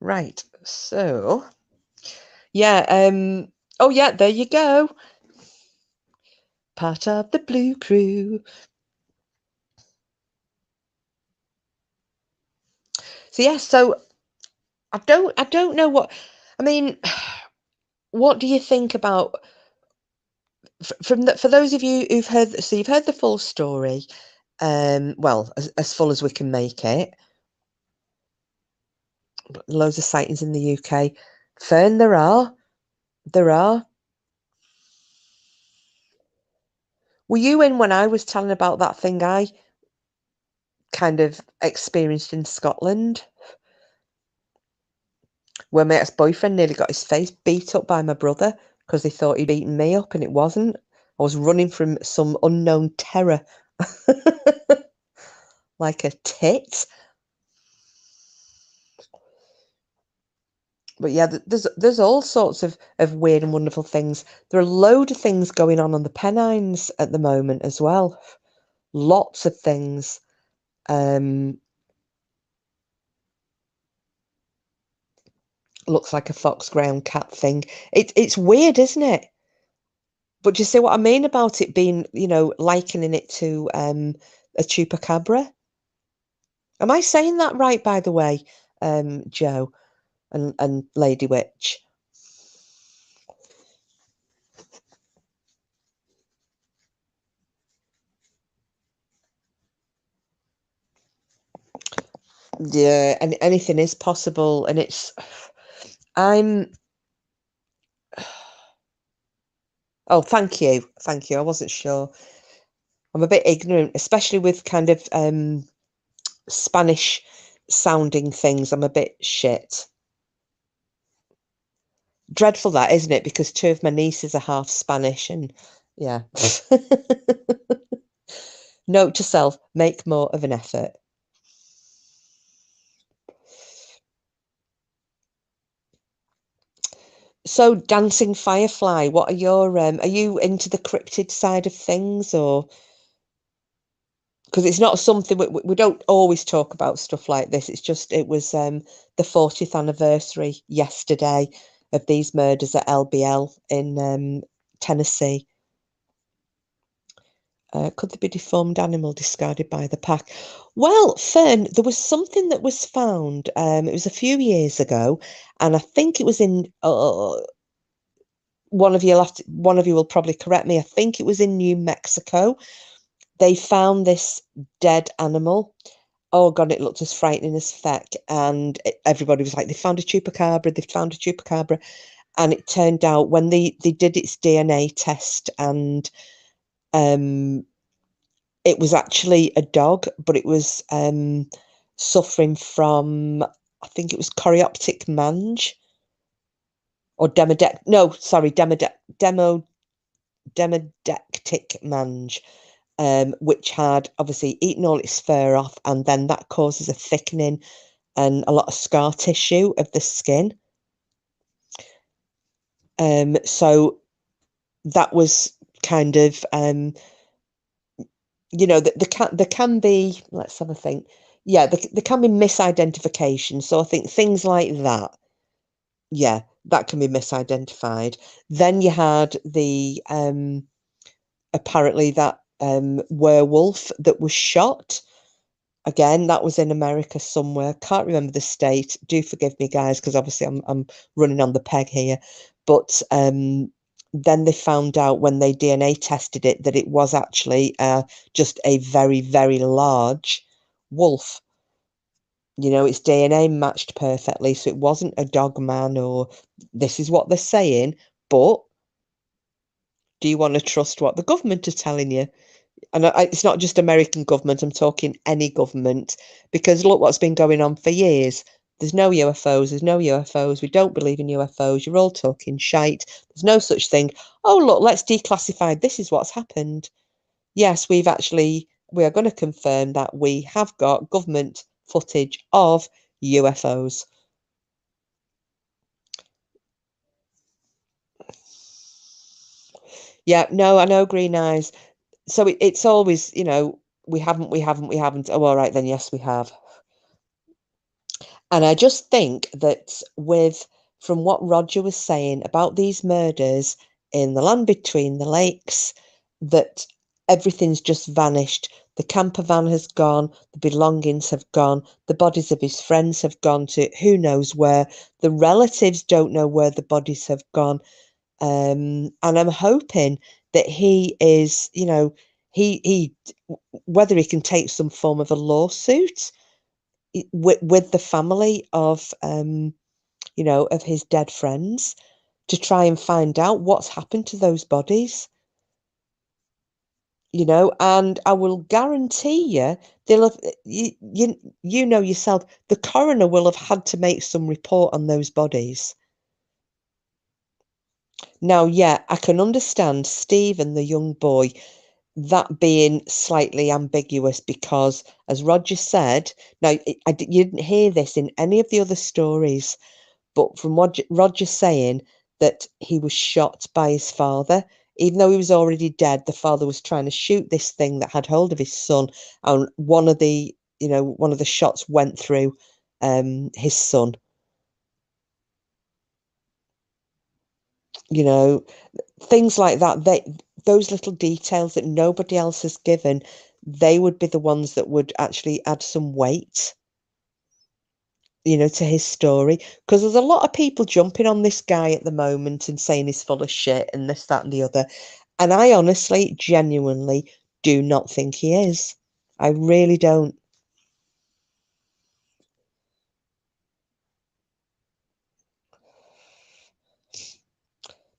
Right, so yeah, oh yeah, there you go. Part of the Blue Crew. So yeah, so I don't know what I mean. What do you think about for those of you who've heard? So you've heard the full story, well, as full as we can make it. Loads of sightings in the UK. Fern, there are. Were you in when I was telling about that thing I kind of experienced in Scotland? Where my ex-boyfriend nearly got his face beat up by my brother because he thought he'd beaten me up and it wasn't. I was running from some unknown terror like a tit. But yeah, there's all sorts of weird and wonderful things. There are a load of things going on the Pennines at the moment as well. Lots of things. Looks like a fox ground cat thing. It's weird, isn't it? But do you see what I mean about it being, likening it to a chupacabra? Am I saying that right, by the way, Joe? and Lady Witch. Yeah, and anything is possible, and I'm. Oh, thank you, thank you. I wasn't sure. I'm a bit ignorant, especially with kind of Spanish sounding things. I'm a bit shit. Dreadful that, isn't it? Because two of my nieces are half Spanish, and yeah. Note to self: make more of an effort. So, Dancing Firefly, what are your are you into the cryptid side of things, or because it's not something we don't always talk about stuff like this. It's just it was the 40th anniversary yesterday of these murders at LBL in Tennessee. Could there be deformed animal discarded by the pack? Well, Fern, there was something that was found. It was a few years ago, and I think it was in one of you will probably correct me. I think it was in New Mexico. They found this dead animal. Oh God, it looked as frightening as feck. And everybody was like, they found a chupacabra, they found a chupacabra. And it turned out when they did its DNA test, and it was actually a dog, but it was suffering from, I think it was choreoptic mange or demodec. No, sorry, demodectic mange. Which had obviously eaten all its fur off, and then that causes a thickening and a lot of scar tissue of the skin. So that was kind of, there can be, let's have a think. Yeah, there can be misidentification. So I think things like that, yeah, that can be misidentified. Then you had the apparently that werewolf that was shot. Again, that was in America somewhere. Can't remember the state. Do forgive me, guys, because obviously I'm running on the peg here. But then they found out when they DNA tested it that it was actually just a very, very large wolf. Its DNA matched perfectly, so it wasn't a dog man, or this is what they're saying. But do you want to trust what the government are telling you? And it's not just American government, I'm talking any government, because look what's been going on for years. There's no UFOs, there's no UFOs, we don't believe in UFOs, you're all talking shite, there's no such thing. Oh, look, let's declassify, this is what's happened. Yes, we are going to confirm that we have got government footage of UFOs. Yeah, no, I know, Green Eyes. So it's always, we haven't. Oh, all right, then, yes, we have. And I just think that from what Roger was saying about these murders in the land between the lakes, that everything's just vanished. The camper van has gone, the belongings have gone, the bodies of his friends have gone to who knows where. The relatives don't know where the bodies have gone. And I'm hoping that he is, he whether he can take some form of a lawsuit with the family of of his dead friends to try and find out what's happened to those bodies. And I will guarantee you they'll have you know yourself, the coroner will have had to make some report on those bodies. Now, yeah, I can understand Stephen, the young boy, that being slightly ambiguous because, as Roger said, now you didn't hear this in any of the other stories, but from Roger saying that he was shot by his father, even though he was already dead, the father was trying to shoot this thing that had hold of his son, and one of the shots went through his son. You know, things like that. Those little details that nobody else has given, they would be the ones that would actually add some weight. to his story, because there's a lot of people jumping on this guy at the moment and saying he's full of shit and this, that, and the other. And I honestly, genuinely do not think he is. I really don't.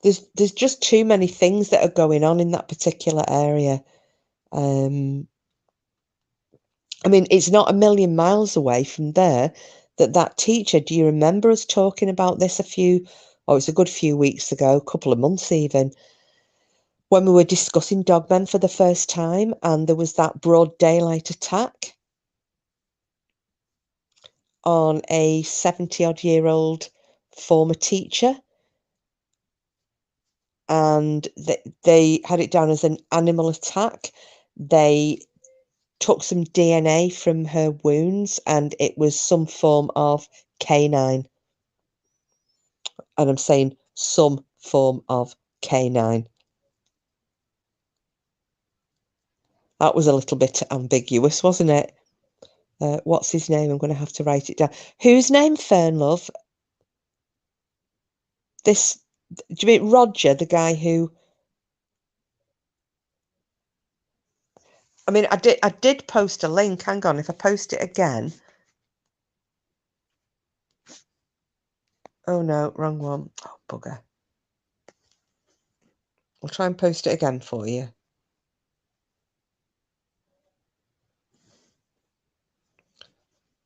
There's just too many things that are going on in that particular area. I mean, it's not a million miles away from there that teacher, do you remember us talking about this it's a good few weeks ago, a couple of months even, when we were discussing dogmen for the first time, and there was that broad daylight attack on a 70-odd-year-old former teacher, and they had it down as an animal attack. They took some DNA from her wounds, and it was some form of canine. And I'm saying some form of canine. That was a little bit ambiguous, wasn't it? What's his name? I'm going to have to write it down. Whose name, Fern, love? Do you mean Roger, the guy who... I mean, I did post a link. Hang on, if I post it again. Oh, no, wrong one. Oh, bugger. I'll try and post it again for you.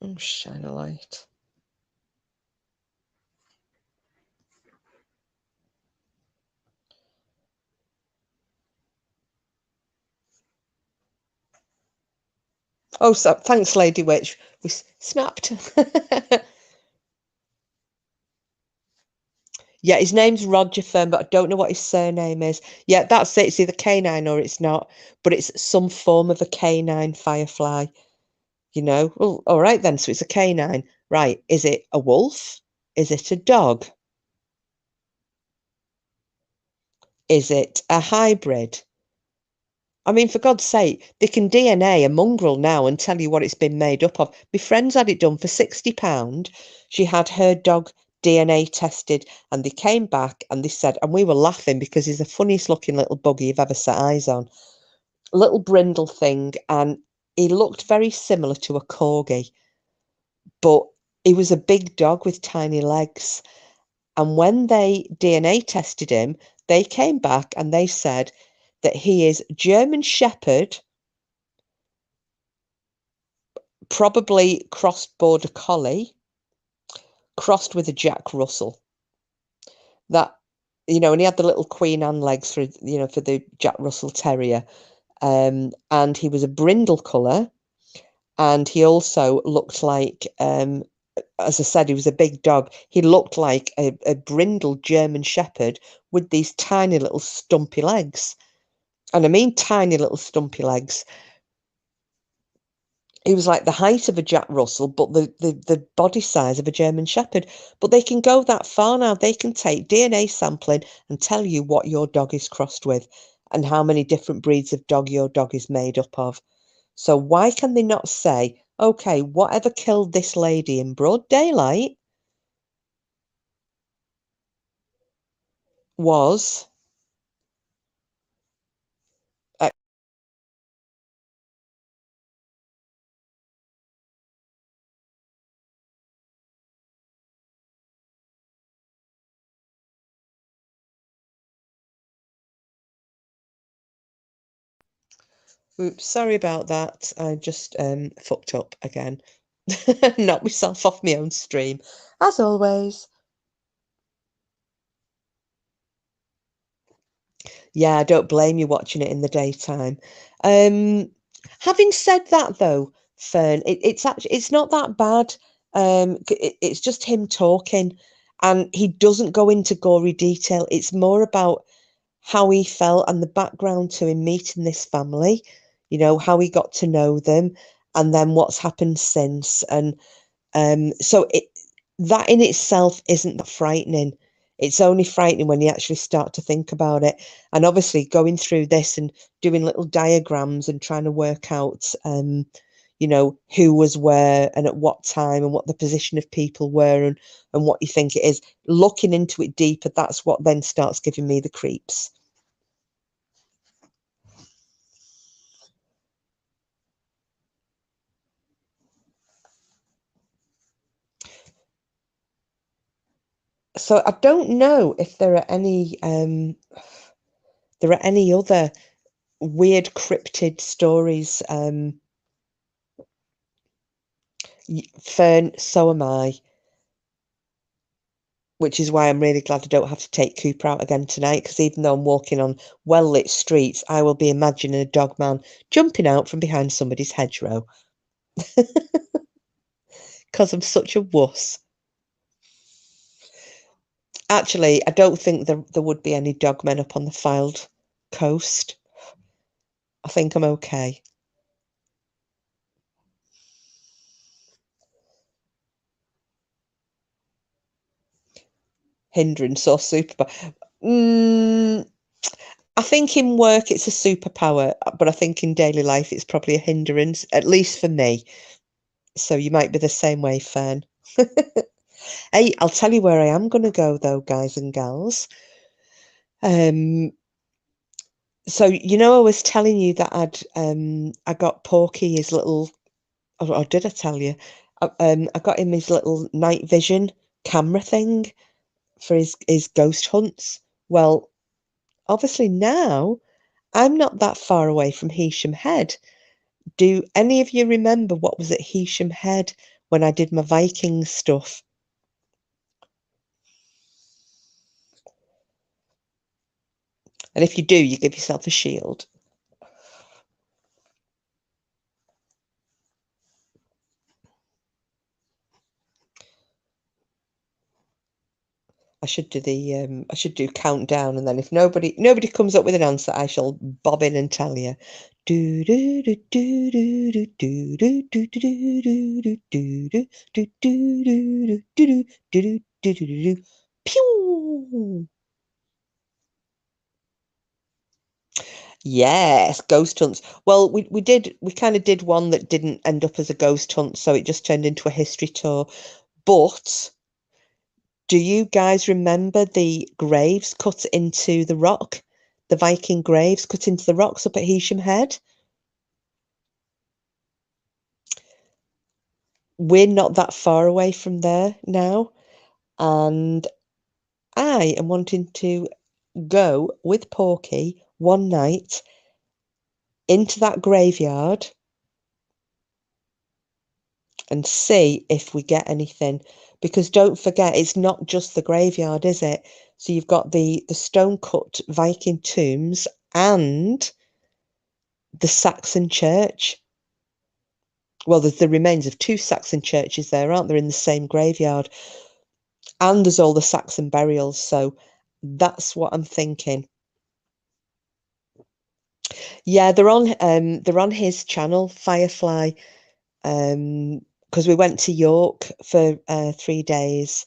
Oh, shine a light. Oh, so thanks, Lady Witch. We snapped. Yeah, his name's Roger Fern, but I don't know what his surname is. Yeah, that's it. It's either canine or it's not, but it's some form of a canine firefly. Well, all right then. So it's a canine, right? Is it a wolf? Is it a dog? Is it a hybrid? I mean, for God's sake, they can DNA a mongrel now and tell you what it's been made up of. My friend's had it done for £60. She had her dog DNA tested, and they came back and they said, and we were laughing because he's the funniest looking little buggy you've ever set eyes on. A little brindle thing, and he looked very similar to a corgi, but he was a big dog with tiny legs. And when they DNA tested him, they came back and they said that he is German Shepherd, probably crossed Border Collie, crossed with a Jack Russell. That, and he had the little Queen Anne legs for the Jack Russell Terrier. And he was a brindle colour, and he also looked like, as I said, he was a big dog. He looked like a brindle German Shepherd with these tiny little stumpy legs. And I mean tiny little stumpy legs. He was like the height of a Jack Russell, but the body size of a German Shepherd. But they can go that far now. They can take DNA sampling and tell you what your dog is crossed with and how many different breeds of dog your dog is made up of. So why can they not say, okay, whatever killed this lady in broad daylight was... Oops, sorry about that. I just fucked up again. Knocked myself off my own stream, as always. Yeah, I don't blame you watching it in the daytime. Having said that, though, Fern, it's not that bad. It's just him talking, and he doesn't go into gory detail. It's more about how he felt and the background to him meeting this family, how he got to know them, and then what's happened since. And so that in itself isn't that frightening. It's only frightening when you actually start to think about it. And obviously going through this and doing little diagrams and trying to work out, you know, who was where and at what time and what the position of people were and what you think it is. Looking into it deeper, that's what then starts giving me the creeps. So I don't know if there are any other weird cryptid stories. Fern, so am I. Which is why I'm really glad I don't have to take Cooper out again tonight, because even though I'm walking on well-lit streets, I will be imagining a dog man jumping out from behind somebody's hedgerow. Because I'm such a wuss. Actually, I don't think there would be any dog men up on the Fylde coast. I think I'm okay. Hindrance or superpower? I think in work it's a superpower, but I think in daily life it's probably a hindrance, at least for me. So you might be the same way, Fern. Hey, I'll tell you where I am going to go though, guys and gals. Um, so you know, I was telling you that I got Porky his little, or did I tell you? I got him his little night vision camera thing for his ghost hunts. Well, obviously now I'm not that far away from Heysham Head. Do any of you remember what was at Heysham Head when I did my Viking stuff? And if you do, you give yourself a shield. I should do countdown, and then if nobody comes up with an answer, I shall bob in and tell you. Do do do do do do do do do do do do do do do do do do do do. Pew! Yes, ghost hunts. Well, we kind of did one that didn't end up as a ghost hunt, so it just turned into a history tour. But do you guys remember the graves cut into the rock? The Viking graves cut into the rocks up at Heysham Head? We're not that far away from there now, and I am wanting to go with Porky one night into that graveyard and see if we get anything. Because don't forget, it's not just the graveyard, is it? So you've got the stone cut Viking tombs and the Saxon church. Well, there's the remains of two Saxon churches there, aren't there, in the same graveyard? And there's all the Saxon burials. So that's what I'm thinking. Yeah, they're on his channel, Firefly. Because we went to York for 3 days.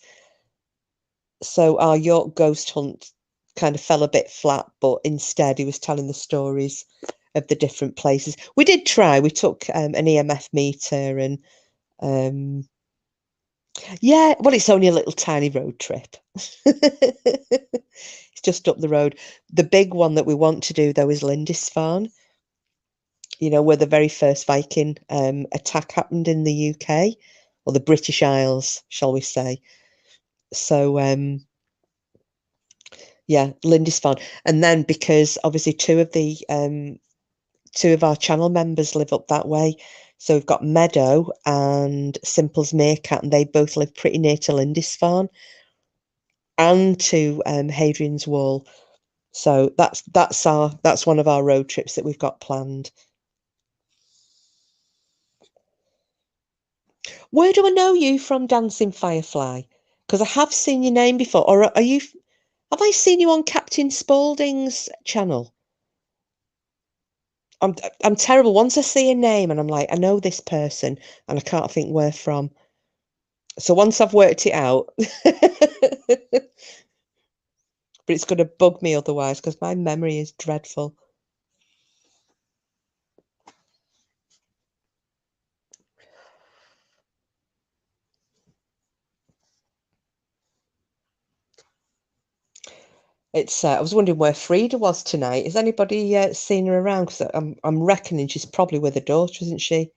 So our York ghost hunt kind of fell a bit flat, but instead he was telling the stories of the different places. We did try. We took an EMF meter and yeah, well, it's only a little tiny road trip. It's just up the road. The big one that we want to do though is Lindisfarne. You know, where the very first Viking attack happened in the UK, or the British Isles, shall we say. So yeah, Lindisfarne. And then because obviously two of our channel members live up that way. So we've got Meadow and Simple's Meerkat, and they both live pretty near to Lindisfarne and to Hadrian's Wall. So that's one of our road trips that we've got planned. Where do I know you from, Dancing Firefly? Because I have seen your name before. Or are you? Have I seen you on Captain Spaulding's channel? I'm I'm terrible. Once I see a name and I'm like, I know this person, and I can't think where from. So once I've worked it out, but it's going to bug me otherwise because my memory is dreadful. It's. I was wondering where Frida was tonight. Has anybody seen her around? Because I'm reckoning she's probably with her daughter, isn't she?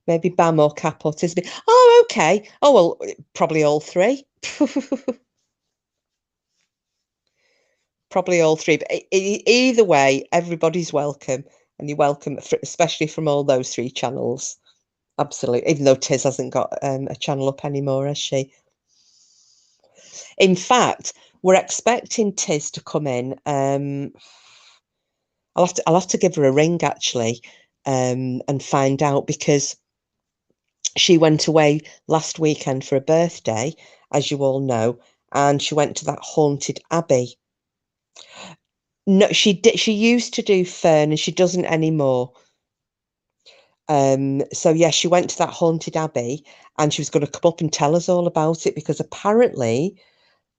Maybe Bam or Cap or Tisby. Oh, okay. Oh well, probably all three. Probably all three. But either way, everybody's welcome, and you're welcome, especially from all those three channels. Absolutely. Even though Tiz hasn't got a channel up anymore, has she? In fact, we're expecting Tiz to come in. I'll have to give her a ring actually, and find out, because she went away last weekend for a birthday, as you all know, and she went to that haunted abbey. No, she did. She used to do Fern, and she doesn't anymore. So yeah, she went to that haunted abbey, and she was going to come up and tell us all about it, because apparently,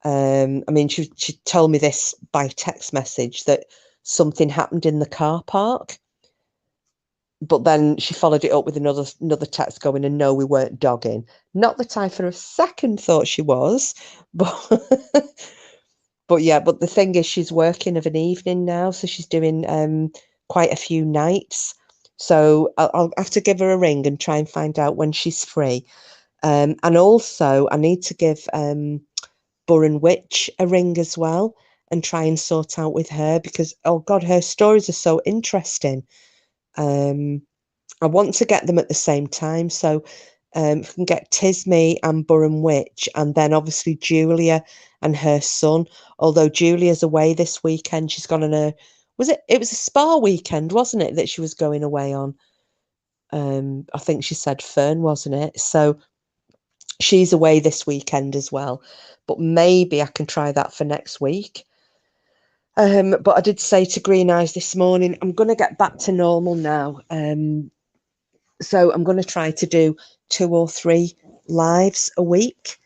I mean, she told me this by text message, that something happened in the car park, but then she followed it up with another text going, and no, we weren't dogging. Not that I for a second thought she was, but but yeah, but the thing is, she's working of an evening now, so she's doing quite a few nights. So I'll have to give her a ring and try and find out when she's free. And also, I need to give Burren Witch a ring as well, and try and sort out with her, because oh god, her stories are so interesting. Um, I want to get them at the same time. So if we can get Tisme and Burren Witch, and then obviously Julia and her son. Although Julia's away this weekend, she's gone on a it was a spa weekend, wasn't it, that she was going away on? I think she said Fern, wasn't it? So she's away this weekend as well. But maybe I can try that for next week. But I did say to Green Eyes this morning, I'm going to get back to normal now. So I'm going to try to do 2 or 3 lives a week.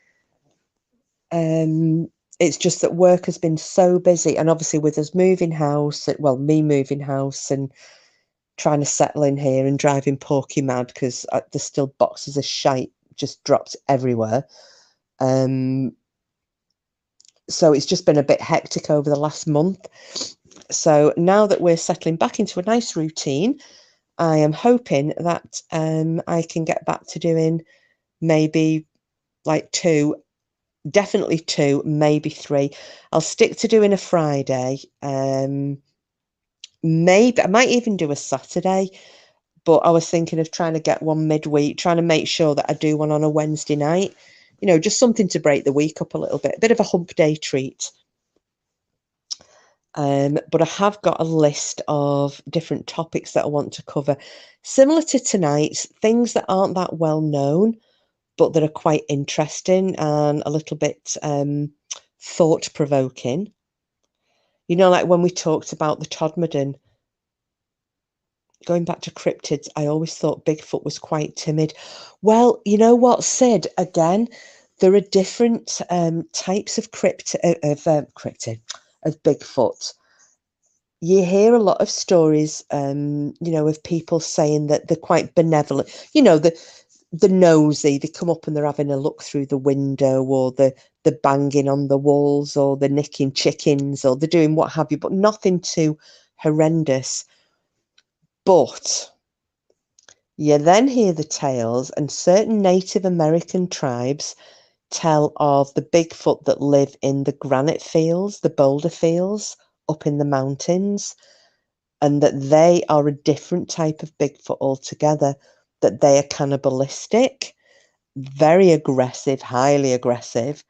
It's just that work has been so busy, and obviously with us moving house, well, me moving house and trying to settle in here, and driving Porky mad because there's still boxes of shite just dropped everywhere. So it's just been a bit hectic over the last month. So now that we're settling back into a nice routine, I am hoping that I can get back to doing maybe like 2, definitely 2, maybe 3. I'll stick to doing a Friday. Maybe I might even do a Saturday, but I was thinking of trying to get one midweek, trying to make sure that I do one on a Wednesday night. You know, just something to break the week up a little bit, a bit of a hump day treat. But I have got a list of different topics that I want to cover, similar to tonight's, things that aren't that well known, but that are quite interesting and a little bit thought provoking. You know, like when we talked about the Todmorden, going back to cryptids, I always thought Bigfoot was quite timid. Well, you know what, Sid? Again, there are different types of cryptid of Bigfoot. You hear a lot of stories, you know, of people saying that they're quite benevolent. You know, the nosy, they come up and they're having a look through the window, or the banging on the walls, or the nicking chickens, or they're doing what have you, but nothing too horrendous. But you then hear the tales, and certain Native American tribes tell of the Bigfoot that live in the granite fields, the boulder fields up in the mountains, and that they are a different type of Bigfoot altogether, that they are cannibalistic, very aggressive, highly aggressive,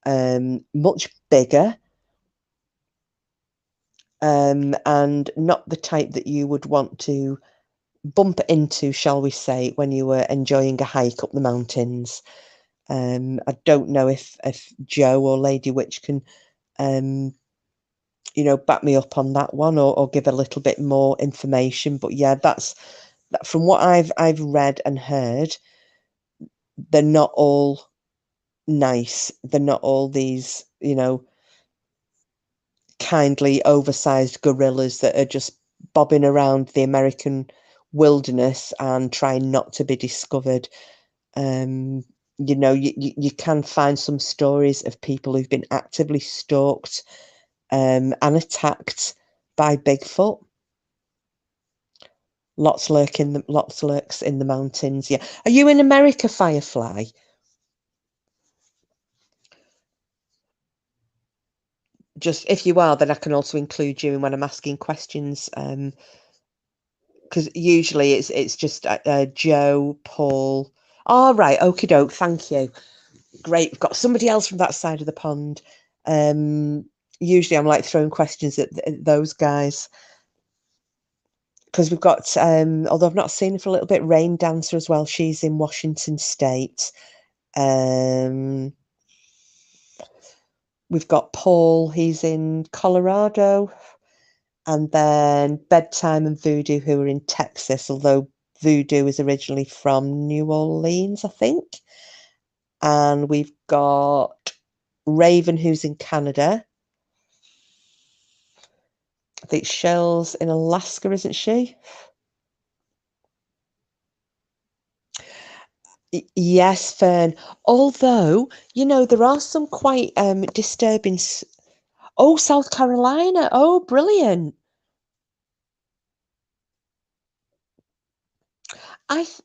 much bigger, and not the type that you would want to bump into, shall we say, when you were enjoying a hike up the mountains. I don't know if Joe or Lady Witch can, you know, back me up on that one, or give a little bit more information. But yeah, that's from what I've read and heard. They're not all nice. They're not all these, you know, kindly oversized gorillas that are just bobbing around the American wilderness and trying not to be discovered. You can find some stories of people who've been actively stalked and attacked by Bigfoot. Lots lurks in the mountains. Yeah. Are you in America, Firefly? Just if you are, then I can also include you in when I'm asking questions. Because usually it's just Joe, Paul. All right, okie doke. Thank you. Great. We've got somebody else from that side of the pond. Usually I'm like throwing questions at those guys. Because we've got, although I've not seen her for a little bit, Rain Dancer as well. She's in Washington State. We've got Paul, he's in Colorado. And then Bedtime and Voodoo, who are in Texas, although Voodoo is originally from New Orleans, I think. And we've got Raven, who's in Canada. I think Shell's in Alaska, isn't she? Yes, Fern. Although, there are some quite disturbing. Oh, South Carolina. Oh, brilliant. I th-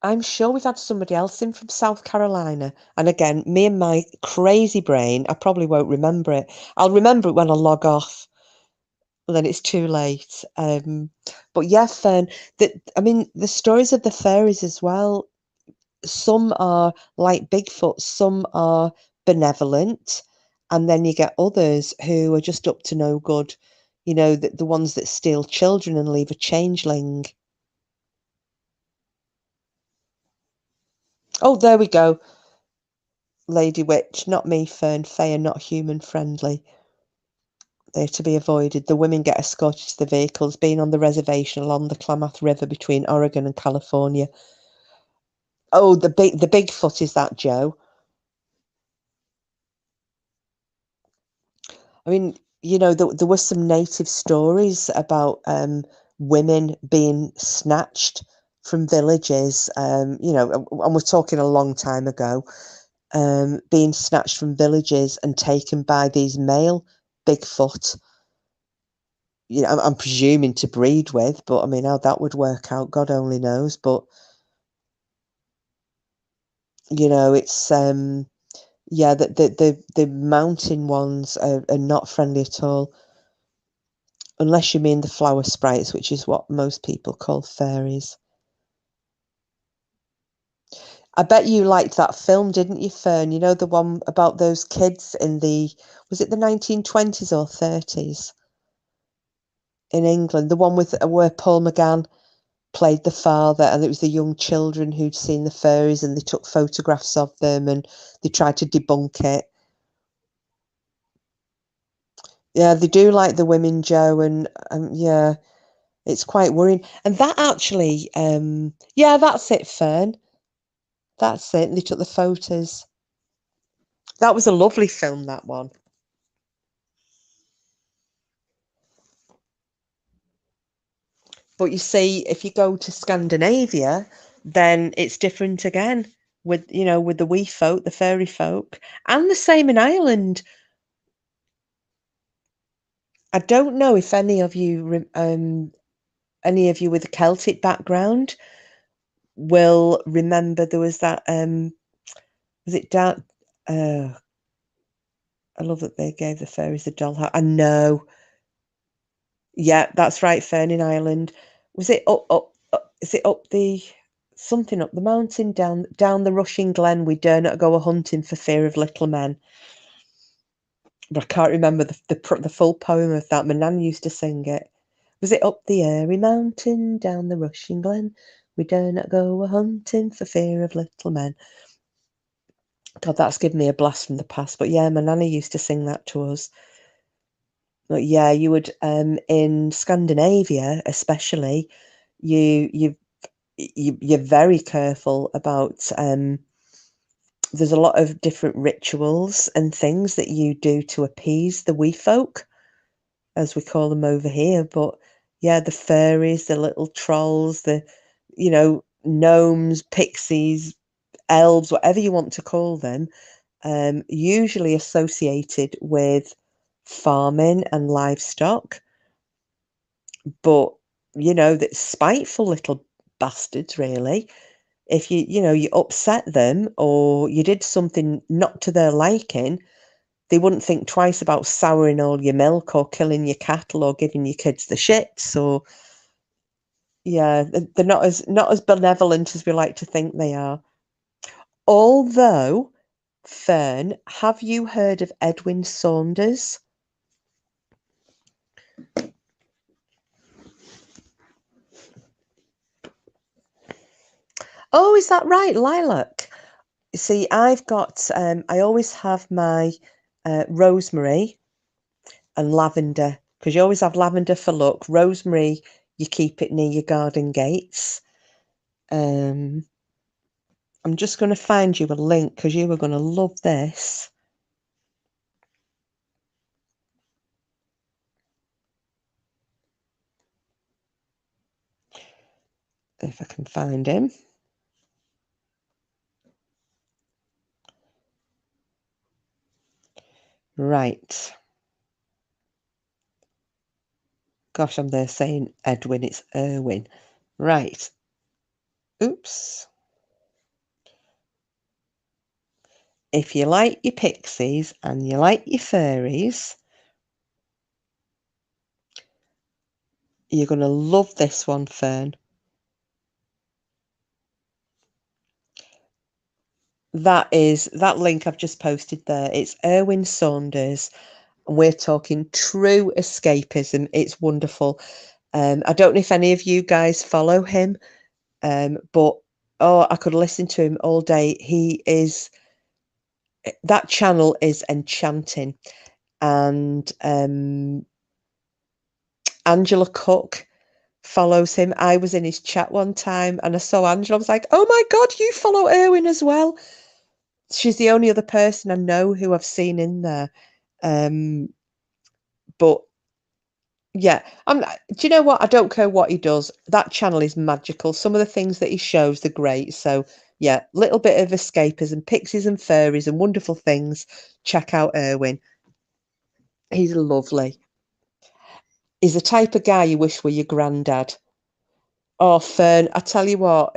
I'm sure we've had somebody else in from South Carolina. And again, me and my crazy brain, I probably won't remember it. I'll remember it when I log off. Then it's too late. But yeah, Fern, the stories of the fairies as well. Some are like Bigfoot, some are benevolent, and then you get others who are just up to no good. The ones that steal children and leave a changeling. Oh, there we go. Lady Witch, not me, Fern. Fae are not human friendly. They're to be avoided. The women get escorted to the vehicles, being on the reservation along the Klamath River between Oregon and California. Oh, the Bigfoot is that, Joe? I mean, there were some native stories about women being snatched from villages, and we're talking a long time ago, being snatched from villages and taken by these male Bigfoot. I'm presuming to breed with, but I mean, how that would work out, God only knows. But it's yeah, the mountain ones are not friendly at all. Unless you mean the flower sprites, which is what most people call fairies. I bet you liked that film, didn't you, Fern? The one about those kids was it the 1920s or 30s in England? The one with where Paul McGann played the father, and it was the young children who'd seen the fairies and they took photographs of them and they tried to debunk it. Yeah, they do like the women, Joe, and yeah, it's quite worrying. And that actually, yeah, that's it, Fern. That's it. They took the photos. That was a lovely film, that one. But you see, if you go to Scandinavia, then it's different again with the wee folk, the fairy folk, and the same in Ireland. I don't know if any of you with a Celtic background will remember there was that was it down I love that they gave the fairies a dollhouse. I know. Yeah, that's right, Fern in Ireland. Was it up is it up the something up the mountain, down the rushing glen, we dare not go a hunting for fear of little men. But I can't remember the full poem of that. My nan used to sing it. Was it up the airy mountain, down the rushing glen? We dare not go a hunting for fear of little men. God, that's given me a blast from the past. But yeah, my nanny used to sing that to us. But yeah, you would in Scandinavia, especially, you you're very careful about. There's a lot of different rituals and things that you do to appease the wee folk, as we call them over here. But yeah, the fairies, the little trolls, the gnomes, pixies, elves, whatever you want to call them, usually associated with farming and livestock. But, you know, that spiteful little bastards, really. If you upset them or you did something not to their liking, they wouldn't think twice about souring all your milk or killing your cattle or giving your kids the shits. Or yeah, they're not as benevolent as we like to think they are. Although, Fern, have you heard of Edwin Saunders? Oh, is that right, lilac? See, I've got, I always have my rosemary and lavender, because you always have lavender for luck. Rosemary, you keep it near your garden gates. I'm just going to find you a link because you are going to love this. If I can find him. Right. Gosh, I'm there saying Edwin, it's Erwin. Right. Oops. If you like your pixies and you like your fairies, you're going to love this one, Fern. That link I've just posted there. It's Erwin Saunders, and we're talking true escapism. It's wonderful. I don't know if any of you guys follow him, but I could listen to him all day. That channel is enchanting. And Angela Cook follows him. I was in his chat one time and I saw Angela. I was like, oh my God, you follow Erwin as well. She's the only other person I know who I've seen in there. But yeah, do you know what? I don't care what he does. That channel is magical. Some of the things that he shows are great. So yeah, little bit of escapism, pixies and fairies and wonderful things. Check out Erwin. He's lovely. He's the type of guy you wish were your granddad. Oh, Fern, I tell you what,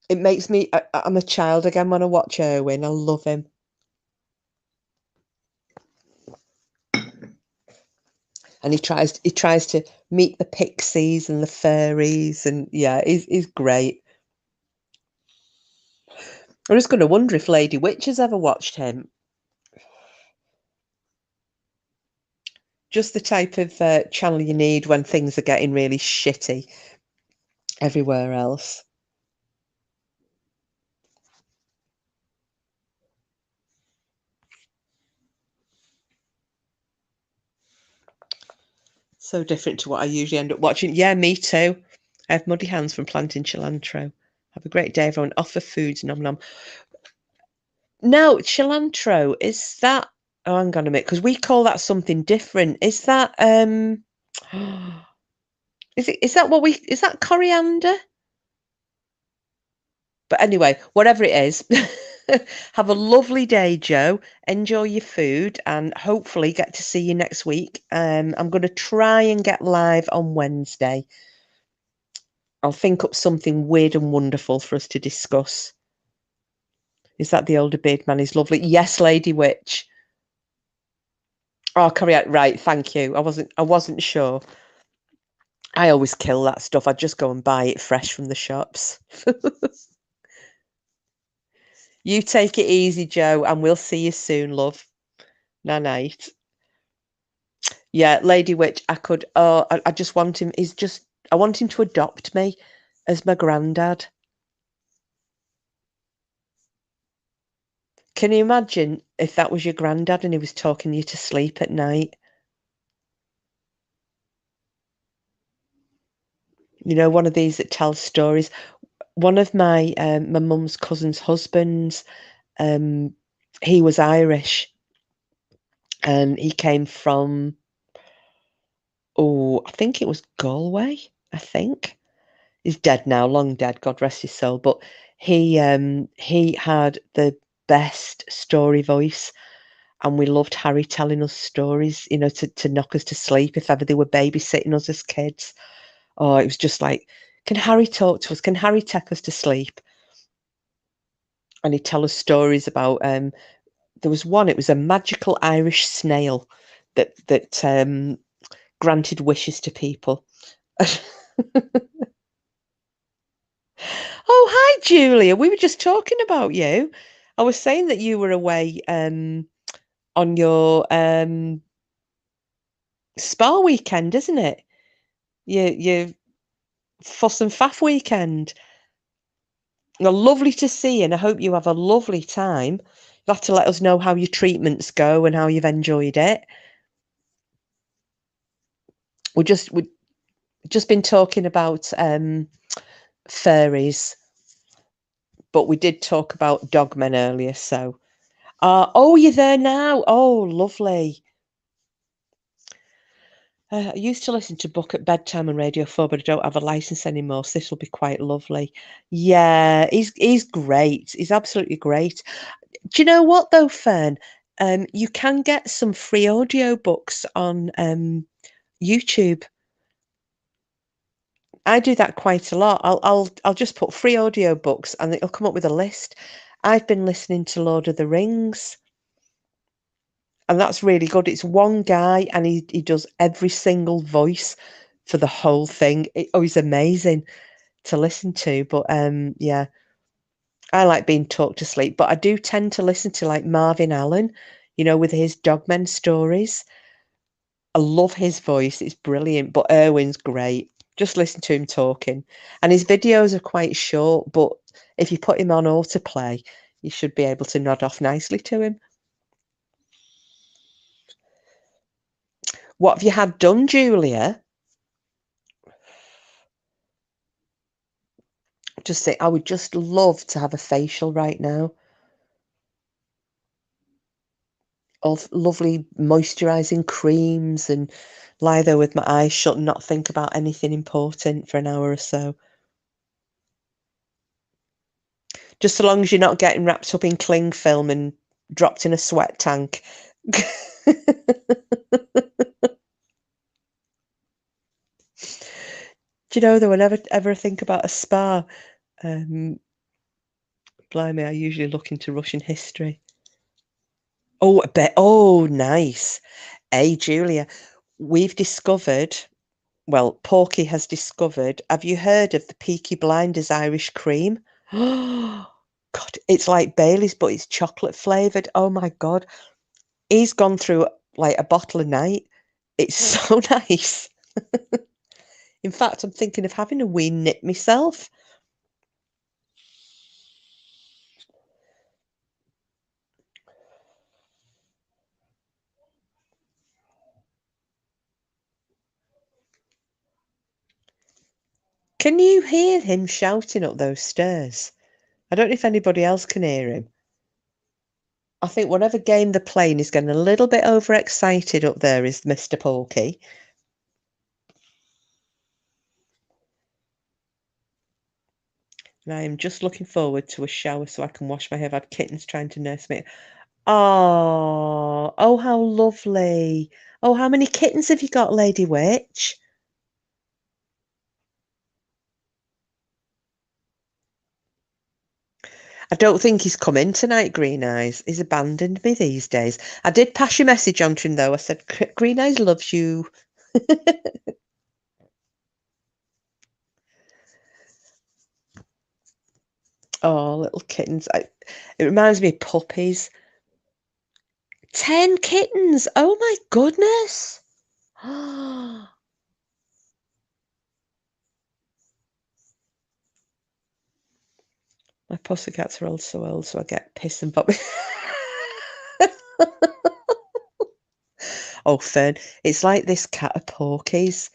it makes me, I'm a child again when I watch Erwin. I love him. And he tries to meet the pixies and the fairies, and yeah, he's great. I'm just going to wonder if Lady Witch has ever watched him. Just the type of channel you need when things are getting really shitty everywhere else. So different to what I usually end up watching. Yeah, me too. I have muddy hands from planting cilantro. Have a great day, everyone. Offer foods, nom nom. No, cilantro, is that... Oh, hang on a minute, because we call that something different. Is that is that coriander? But anyway, whatever it is, have a lovely day, Joe. Enjoy your food and hopefully get to see you next week. I'm going to try and get live on Wednesday. I'll think up something weird and wonderful for us to discuss. Is that the older beard man? He's lovely. Yes, Lady Witch. Oh, correct. Right. Thank you. I wasn't sure. I always kill that stuff. I just go and buy it fresh from the shops. You take it easy, Joe, and we'll see you soon, love. Night night. Yeah, Lady Witch, I just want him. I want him to adopt me as my granddad. Can you imagine if that was your granddad and he was talking you to sleep at night? You know, one of these that tells stories. One of my mum's cousin's husbands, he was Irish. He came from, I think it was Galway, I think. He's dead now, long dead, God rest his soul. But He had the best story voice, and we loved Harry telling us stories, you know, to knock us to sleep if ever they were babysitting us as kids. Oh, it was just like, can Harry talk to us? Can Harry take us to sleep? And he'd tell us stories about there was one, it was a magical Irish snail that granted wishes to people. Oh, hi, Julia. We were just talking about you. I was saying that you were away on your spa weekend, isn't it? Your fuss and faff weekend. Well, lovely to see you, and I hope you have a lovely time. You'll have to let us know how your treatments go and how you've enjoyed it. We've just been talking about furries, but we did talk about dogmen earlier. So, oh, you're there now. Oh, lovely. I used to listen to Book at bedtime on Radio 4, but I don't have a license anymore, so this will be quite lovely. Yeah, he's great. He's absolutely great. Do you know what though, Fern? You can get some free audio books on YouTube. I do that quite a lot. I'll just put free audio books and it'll come up with a list. I've been listening to Lord of the Rings, and that's really good. It's one guy and he does every single voice for the whole thing. He's amazing to listen to. But yeah, I like being talked to sleep, but I do tend to listen to like Marvin Allen, you know, with his Dogmen stories. I love his voice, it's brilliant, but Erwin's great. Just listen to him talking. And his videos are quite short, but if you put him on autoplay, you should be able to nod off nicely to him. What have you had done, Julia? Just say, I would just love to have a facial right now. Of lovely moisturizing creams and lie there with my eyes shut and not think about anything important for an hour or so. Just so long as you're not getting wrapped up in cling film and dropped in a sweat tank. Do you know though, whenever ever think about a spa, blimey, I usually look into Russian history. Oh, I bet. Oh, nice. Hey, Julia, we've discovered, well, Porky has discovered. Have you heard of the Peaky Blinders Irish cream? Oh, God, it's like Bailey's, but it's chocolate flavored. Oh my God. He's gone through like a bottle a night. It's so nice. In fact, I'm thinking of having a wee nip myself. Can you hear him shouting up those stairs? I don't know if anybody else can hear him. I think whatever game they're playing is getting a little bit overexcited up there, is Mr. Porky. And I am just looking forward to a shower so I can wash my hair. I've had kittens trying to nurse me. Oh, how lovely. Oh, how many kittens have you got, Lady Witch? I don't think he's come in tonight, Green Eyes. He's abandoned me these days. I did pass your message on to him, though. I said, Green Eyes loves you. Oh, little kittens. It reminds me of puppies. 10 kittens. Oh, my goodness. My pussycats are all so old, so I get piss and pop. Oh, Fern, it's like this cat of Porky's.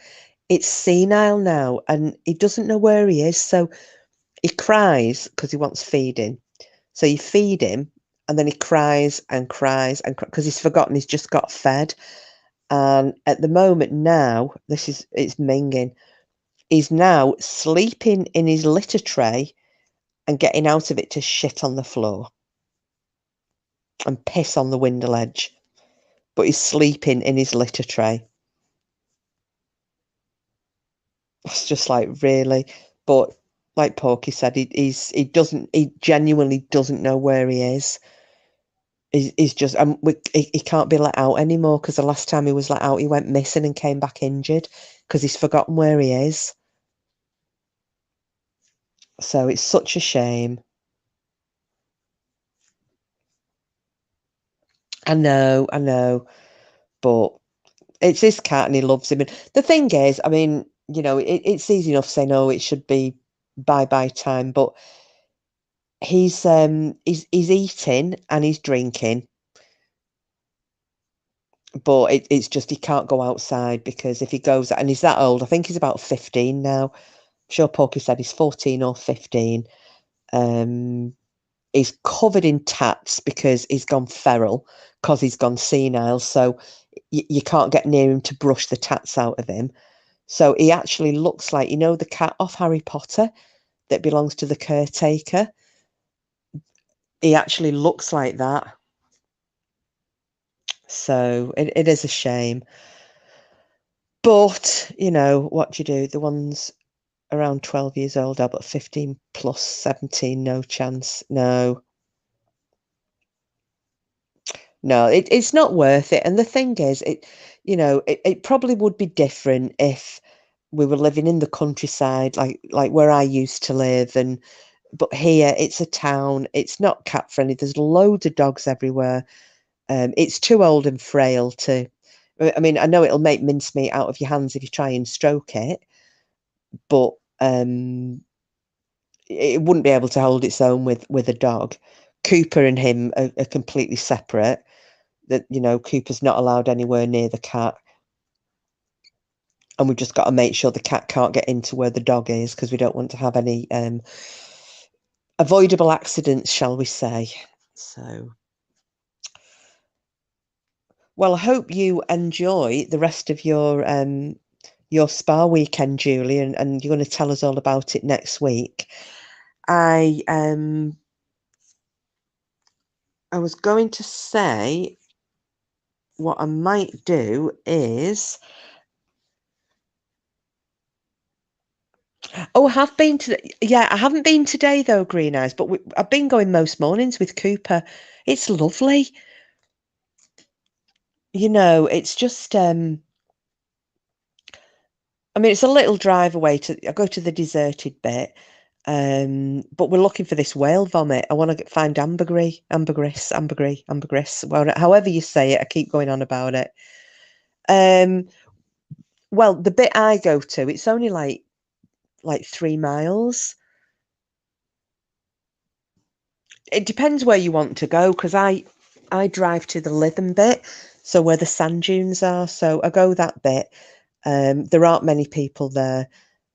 It's senile now, and he doesn't know where he is. So he cries because he wants feeding. So you feed him, and then he cries and cries and because he's forgotten he's just got fed. And at the moment now, it's minging. He's now sleeping in his litter tray and getting out of it to shit on the floor and piss on the window ledge. But he's sleeping in his litter tray. It's just like, really? But like Porky said, he genuinely doesn't know where he is. He's just he can't be let out anymore, because the last time he was let out, he went missing and came back injured because he's forgotten where he is. So it's such a shame. I know, but it's his cat and he loves him. And the thing is, I mean, you know, it's easy enough saying, "Oh, it should be bye time," but he's eating and he's drinking, but it's just he can't go outside, because if he goes, and he's that old, I think he's about 15 now. I'm sure Porky said he's 14 or 15. He's covered in tats because he's gone feral, because he's gone senile. So you can't get near him to brush the tats out of him. So he actually looks like, you know, the cat off Harry Potter that belongs to the caretaker. He actually looks like that. So it is a shame. But, you know, what do you do? The ones around 12 years old are, but 15 plus 17, no chance. No, it's not worth it. And the thing is, it probably would be different if we were living in the countryside, like where I used to live. But here it's a town. It's not cat friendly. There's loads of dogs everywhere. It's too old and frail to. I mean, I know it'll make mincemeat out of your hands if you try and stroke it, but it wouldn't be able to hold its own with a dog. Cooper and him are completely separate. That, you know, Cooper's not allowed anywhere near the cat, and we've just got to make sure the cat can't get into where the dog is, because we don't want to have any avoidable accidents, shall we say. So, well, I hope you enjoy the rest of your spa weekend, Julie, and you're going to tell us all about it next week. I was going to say, what I might do is, oh, I have been to, yeah, I haven't been today though, Green Eyes, but I've been going most mornings with Cooper. It's lovely. You know, it's just, I mean, it's a little drive away I go to the deserted bit, but we're looking for this whale vomit. I want to find ambergris, well, however you say it, I keep going on about it. Well, the bit I go to, it's only like 3 miles. It depends where you want to go, because I drive to the Lytham bit, so where the sand dunes are. So I go that bit. There aren't many people there.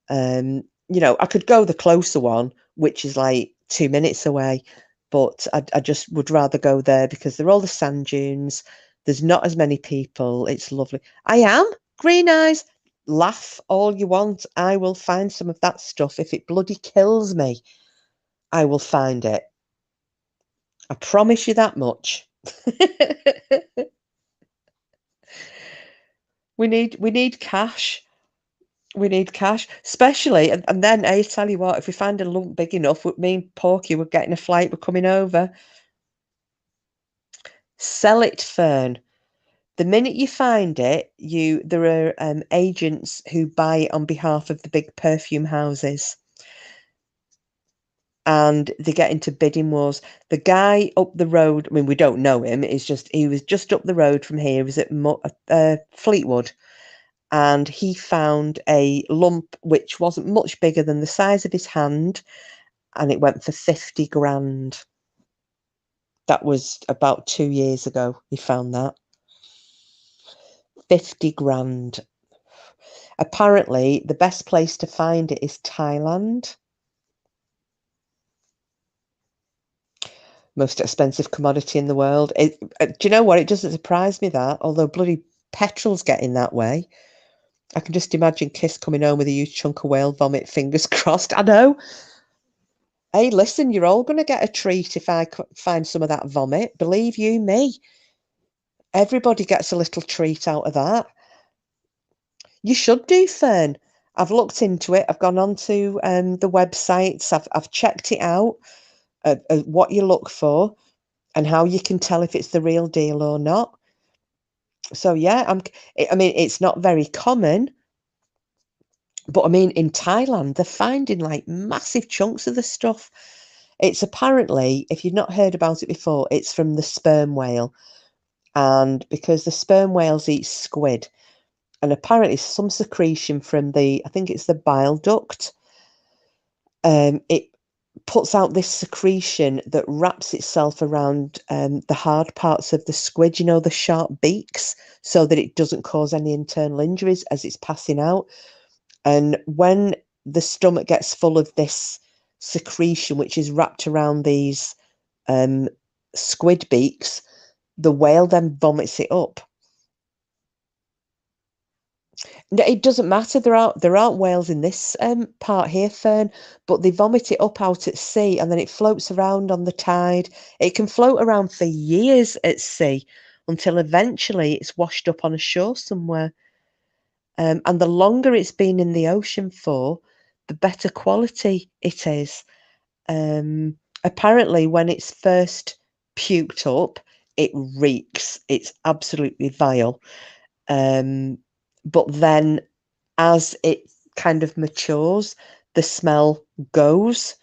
You know, I could go the closer one, which is like 2 minutes away, but I just would rather go there because they're all the sand dunes. There's not as many people. It's lovely. I am Green Eyes. Laugh all you want. I will find some of that stuff. If it bloody kills me, I will find it. I promise you that much. We need cash. We need cash, especially, and then I tell you what, if we find a lump big enough, me and Porky, we're getting a flight, we're coming over. Sell it, Fern. The minute you find it, there are agents who buy it on behalf of the big perfume houses. And they get into bidding wars. The guy up the road, I mean, we don't know him. He was just up the road from here. He was at Fleetwood, and he found a lump which wasn't much bigger than the size of his hand, and it went for 50 grand. That was about 2 years ago. He found that. 50 grand. Apparently, the best place to find it is Thailand. Most expensive commodity in the world. Do you know what? It doesn't surprise me that, although bloody petrol's getting that way. I can just imagine Kiss coming home with a huge chunk of whale vomit, fingers crossed. I know. Hey, listen, you're all going to get a treat if I find some of that vomit. Believe you me. Everybody gets a little treat out of that. You should do, Fern. I've looked into it. I've gone onto the websites. I've checked it out, what you look for, and how you can tell if it's the real deal or not. So yeah, I mean, it's not very common, but I mean, in Thailand, they're finding like massive chunks of the stuff. It's apparently, if you've not heard about it before, it's from the sperm whale, and because the sperm whales eat squid, and apparently some secretion from I think it's the bile duct, it puts out this secretion that wraps itself around the hard parts of the squid, you know, the sharp beaks, so that it doesn't cause any internal injuries as it's passing out. And when the stomach gets full of this secretion, which is wrapped around these squid beaks, the whale then vomits it up. It doesn't matter. There aren't whales in this part here, Fern, but they vomit it up out at sea, and then it floats around on the tide. It can float around for years at sea until eventually it's washed up on a shore somewhere. And the longer it's been in the ocean for, the better quality it is. Apparently, when it's first puked up, it reeks. It's absolutely vile. But then as it kind of matures, the smell goes.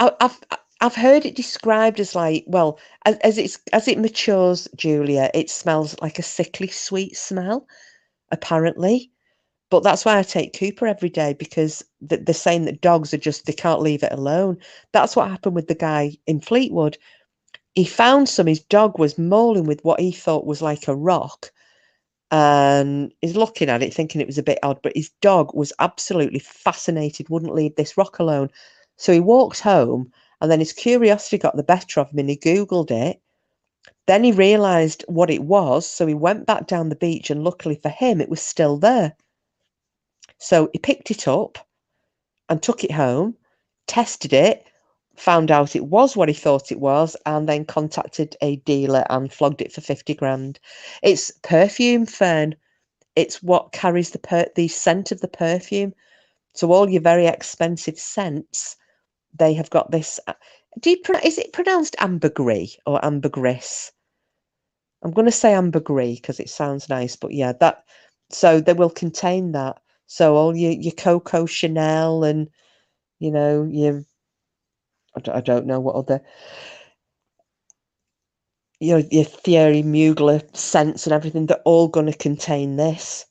I've I've heard it described as like, well, as it matures, Julia, it smells like a sickly sweet smell, apparently. But that's why I take Cooper every day, because they're saying that dogs are just, they can't leave it alone. That's what happened with the guy in Fleetwood. He found some, his dog was mauling with what he thought was like a rock, and he's looking at it thinking it was a bit odd, but his dog was absolutely fascinated, wouldn't leave this rock alone. So he walked home, and then his curiosity got the better of him, and he Googled it. Then he realised what it was, so he went back down the beach, and luckily for him, it was still there. So he picked it up and took it home, tested it, found out it was what he thought it was, and then contacted a dealer and flogged it for 50 grand. It's perfume, Fern. It's what carries the scent of the perfume. So all your very expensive scents, they have got this. Is it pronounced ambergris or ambergris? I'm going to say ambergris because it sounds nice, but yeah, that. So they will contain that. So all your Coco Chanel and your, I don't know what other, your Thierry Mugler scents and everything, they're all going to contain this.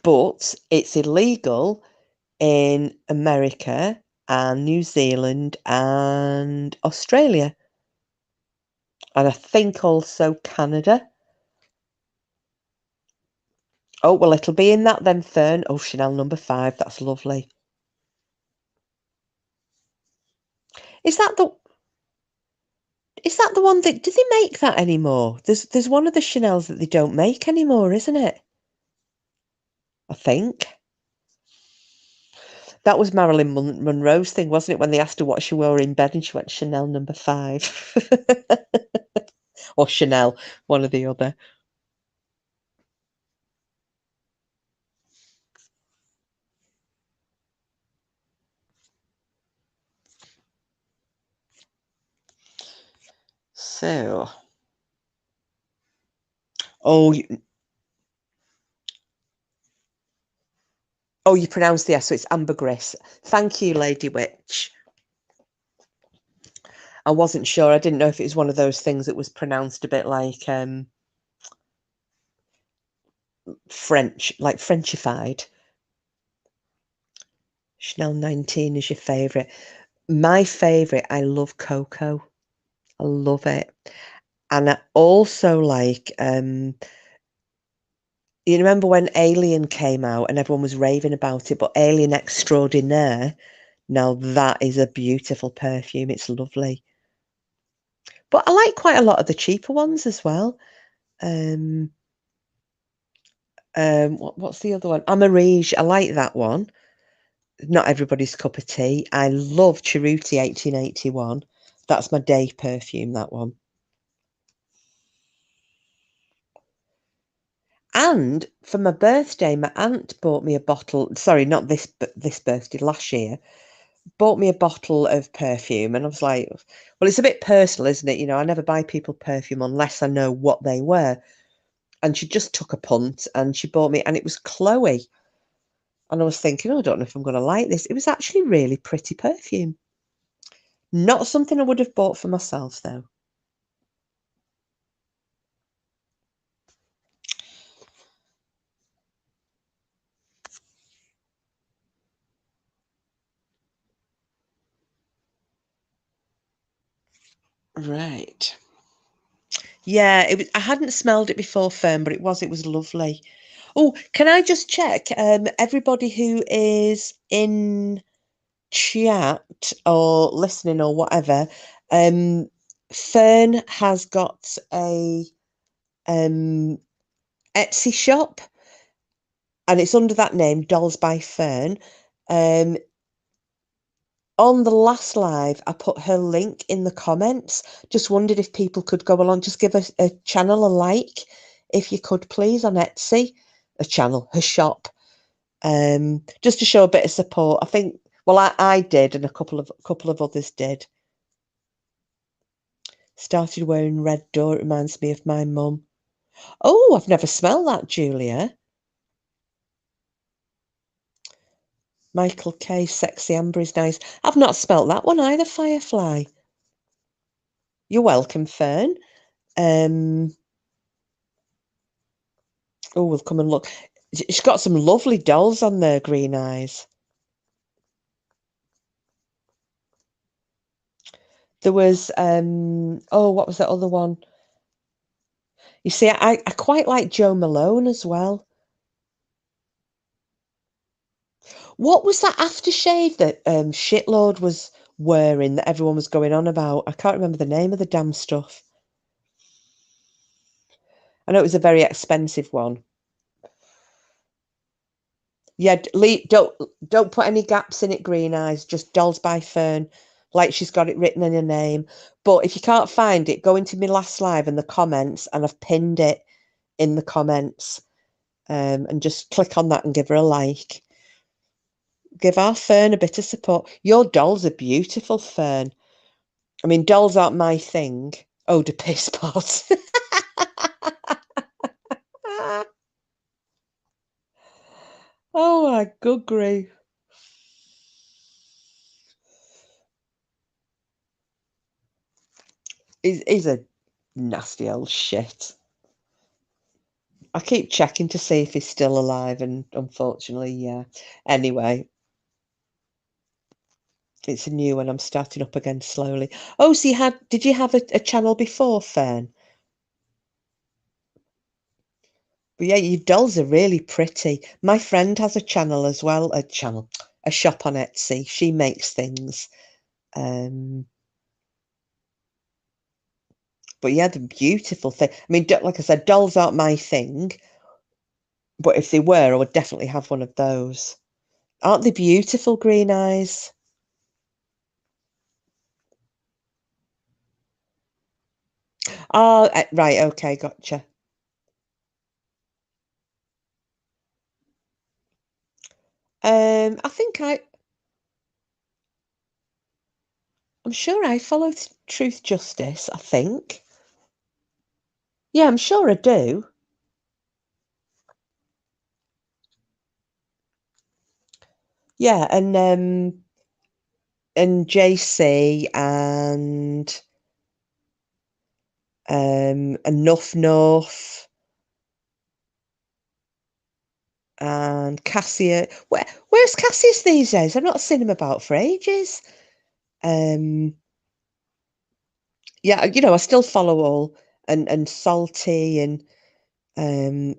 But it's illegal in America and New Zealand and Australia. And I think also Canada. Oh, well, it'll be in that then, Fern. Oh, Chanel number 5. That's lovely. Is that the one that, do they make that anymore? There's one of the Chanels that they don't make anymore, isn't it? I think. That was Marilyn Monroe's thing, wasn't it? When they asked her what she wore in bed and she went Chanel number 5. Or Chanel, one or the other. So, oh, you pronounced the S, so it's ambergris. Thank you, Lady Witch. I wasn't sure. I didn't know if it was one of those things that was pronounced a bit like French, like Frenchified. Chanel 19 is your favourite. My favourite, I love Coco. I love it. And I also like, you remember when Alien came out and everyone was raving about it, but Alien Extraordinaire, now that is a beautiful perfume. It's lovely. But I like quite a lot of the cheaper ones as well. What's the other one? Amarige. I like that one. Not everybody's cup of tea. I love Cheruti 1881. That's my day perfume, that one. And for my birthday, my aunt bought me a bottle. Sorry, not this birthday, last year. Bought me a bottle of perfume, and I was like, well, it's a bit personal, isn't it? You know, I never buy people perfume unless I know what they wear. And she just took a punt and she bought me, and it was Chloe. And I was thinking, oh, I don't know if I'm going to like this. It was actually really pretty perfume. Not something I would have bought for myself, though. Right. Yeah, I hadn't smelled it before, Fern, but it was lovely. Oh, can I just check? Everybody who is in chat or listening or whatever, Fern has got a Etsy shop, and it's under that name, Dolls by Fern. On the last live, I put her link in the comments. Just wondered if people could go along, just give a channel a like, if you could, please, on Etsy. A channel, her shop. Just to show a bit of support. I think, well, I did, and a couple of others did. Started wearing red door. It reminds me of my mum. Oh, I've never smelled that, Julia. Michael K. Sexy Amber is nice. I've not smelt that one either, Firefly. You're welcome, Fern. Oh, we'll come and look. She's got some lovely dolls on there, Green Eyes. There was, oh, what was that other one? You see, I quite like Joe Malone as well. What was that aftershave that Shitlord was wearing that everyone was going on about? I can't remember the name of the damn stuff. I know it was a very expensive one. Yeah, don't put any gaps in it, Green Eyes. Just Dolls by Fern, like she's got it written in her name. But if you can't find it, go into my last live in the comments, and I've pinned it in the comments. And just click on that and give her a like. Give our Fern a bit of support. Your dolls are beautiful, Fern. I mean, dolls aren't my thing. Oh, the piss pot. Oh my good grief. He's a nasty old shit. I keep checking to see if he's still alive, and unfortunately, yeah. Anyway, it's a new one. I'm starting up again slowly. Oh, so did you have a channel before, Fern? But yeah, your dolls are really pretty. My friend has a channel as well, a shop on Etsy. She makes things. But yeah, the beautiful thing. I mean, like I said, dolls aren't my thing, but if they were, I would definitely have one of those. Aren't they beautiful, Green Eyes? Oh, right, okay, gotcha. I think I'm sure I follow Truth Justice, I think. Yeah, I'm sure I do. Yeah, and JC and Nuff Nuff and Cassia. Where's Cassius these days? I've not seen him about for ages. Yeah, you know, I still follow all and Salty, and I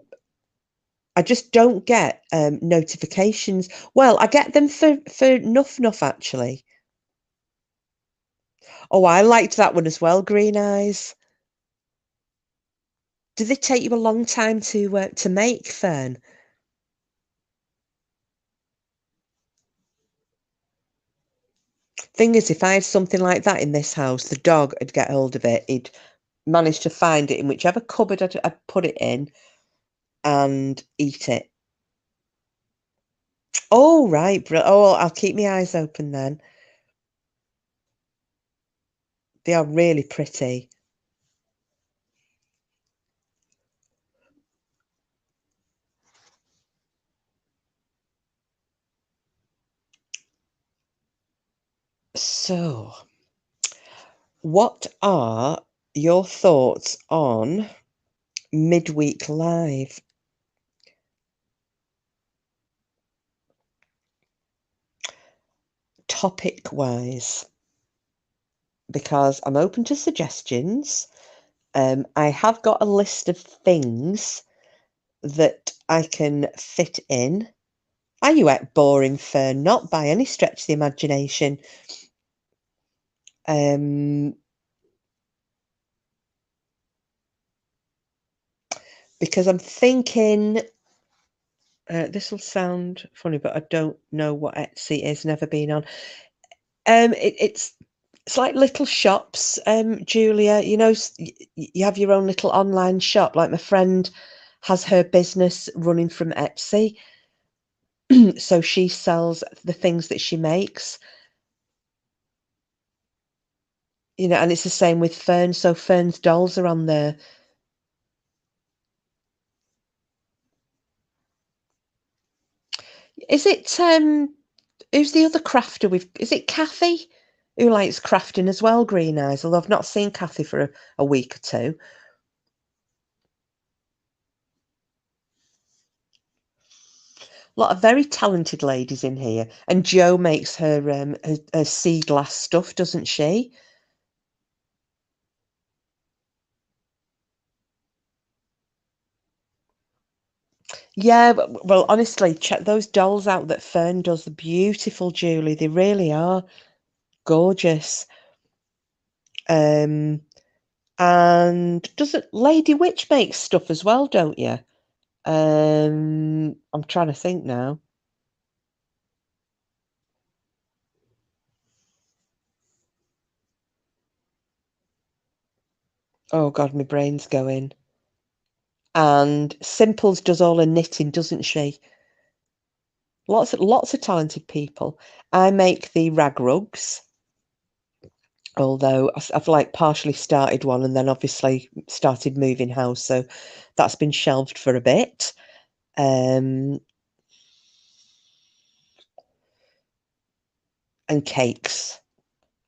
just don't get notifications. Well, I get them for Nuff Nuff actually. Oh, I liked that one as well, Green Eyes. Do they take you a long time to make, Fern? Thing is, if I had something like that in this house, the dog would get hold of it. He'd manage to find it in whichever cupboard I'd put it in and eat it. Oh, right. Oh, well, I'll keep my eyes open then. They are really pretty. So, what are your thoughts on midweek live? Topic wise, because I'm open to suggestions. I have got a list of things that I can fit in. Are you at boring, Fern? Not by any stretch of the imagination. Because I'm thinking, this will sound funny, but I don't know what Etsy is, never been on. It's like little shops, Julia, you know, you have your own little online shop. Like my friend has her business running from Etsy. So she sells the things that she makes, you know, and it's the same with Fern. So Fern's dolls are on there. Is it who's the other crafter is it Kathy who likes crafting as well, Green Eyes? Although I've not seen Kathy for a week or two. A lot of very talented ladies in here. And Jo makes her sea glass stuff, doesn't she? Yeah, well, honestly, check those dolls out that Fern does. They're beautiful, Julie. They really are gorgeous. And doesn't Lady Witch make stuff as well, don't you? I'm trying to think now. Oh God, my brain's going. And Simples does all her knitting, doesn't she? Lots of talented people. I make the rag rugs, although I've like partially started one and then obviously started moving house, so that's been shelved for a bit. And cakes.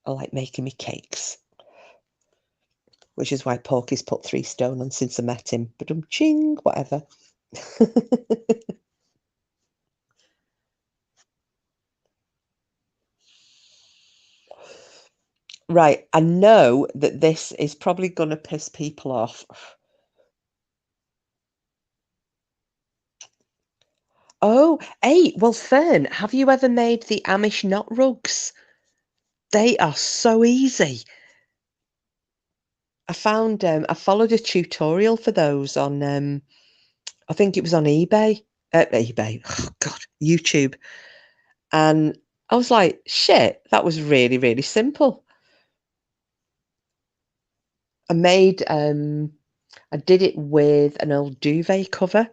I like making me cakes, which is why Porky's put 3 stone on since I met him. But ching, whatever. Right, I know that this is probably going to piss people off. Oh, hey, well, Fern, have you ever made the Amish knot rugs? They are so easy. I followed a tutorial for those on, I think it was on eBay, oh God, YouTube. And I was like, shit, that was really, really simple. I made, I did it with an old duvet cover.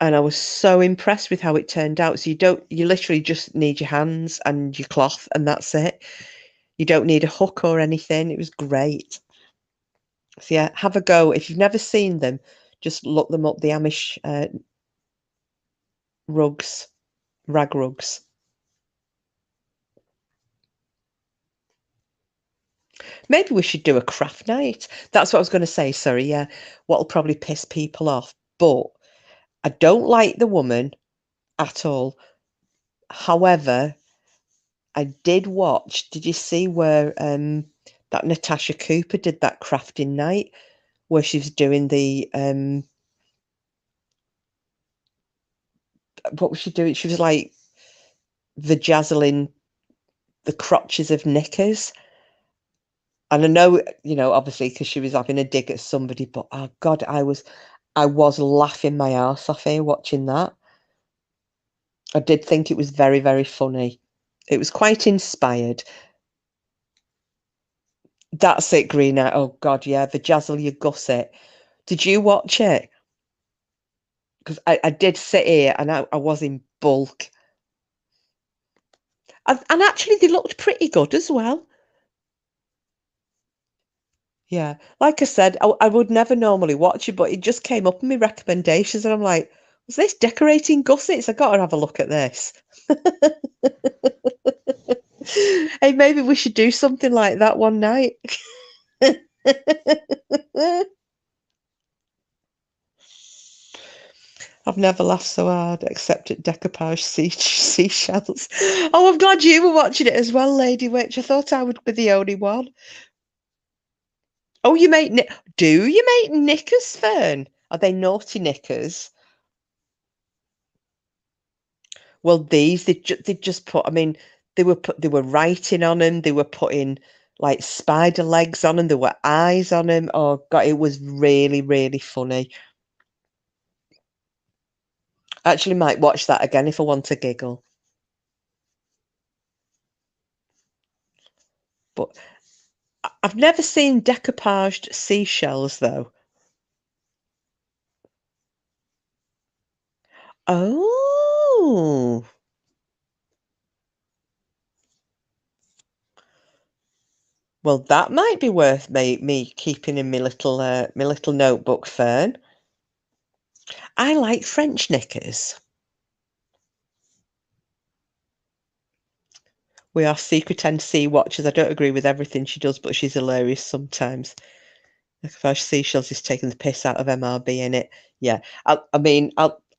And I was so impressed with how it turned out. So you literally just need your hands and your cloth, and that's it. You don't need a hook or anything. It was great. So yeah, have a go. If you've never seen them, just look them up, the Amish rugs, rag rugs. Maybe we should do a craft night. That's what I was going to say. Sorry, yeah. What'll probably piss people off, but I don't like the woman at all. However, I did watch. Did you see where that Natasha Cooper did that crafting night where she was doing the what was she doing? She was like vajazzling the crotches of knickers. And I know, obviously because she was having a dig at somebody, but oh God, I was laughing my arse off here watching that. I did think it was very, very funny. It was quite inspired. That's it, Green Eye. Oh God, yeah, the Jazzle You Gusset. Did you watch it? Because I did sit here and I was in bulk. And actually, they looked pretty good as well. Yeah, like I said, I would never normally watch it, but it just came up in my recommendations, and I'm like, was this decorating gussets? I got to have a look at this. Hey, maybe we should do something like that one night. I've never laughed so hard except at decoupage seashells. Oh, I'm glad you were watching it as well, Lady Witch. I thought I would be the only one. Oh, do you make knickers, Fern? Are they naughty knickers? Well, they just put. I mean, they were writing on them. They were putting like spider legs on them. There were eyes on them. Oh God, it was really, really funny. I actually might watch that again if I want to giggle. But I've never seen decoupaged seashells though. Oh, well, that might be worth me keeping in my little notebook, Fern. I like French knickers. We are secret NC watchers. I don't agree with everything she does, but she's hilarious sometimes. Decoupage seashells is taking the piss out of MRB in it. Yeah, I'll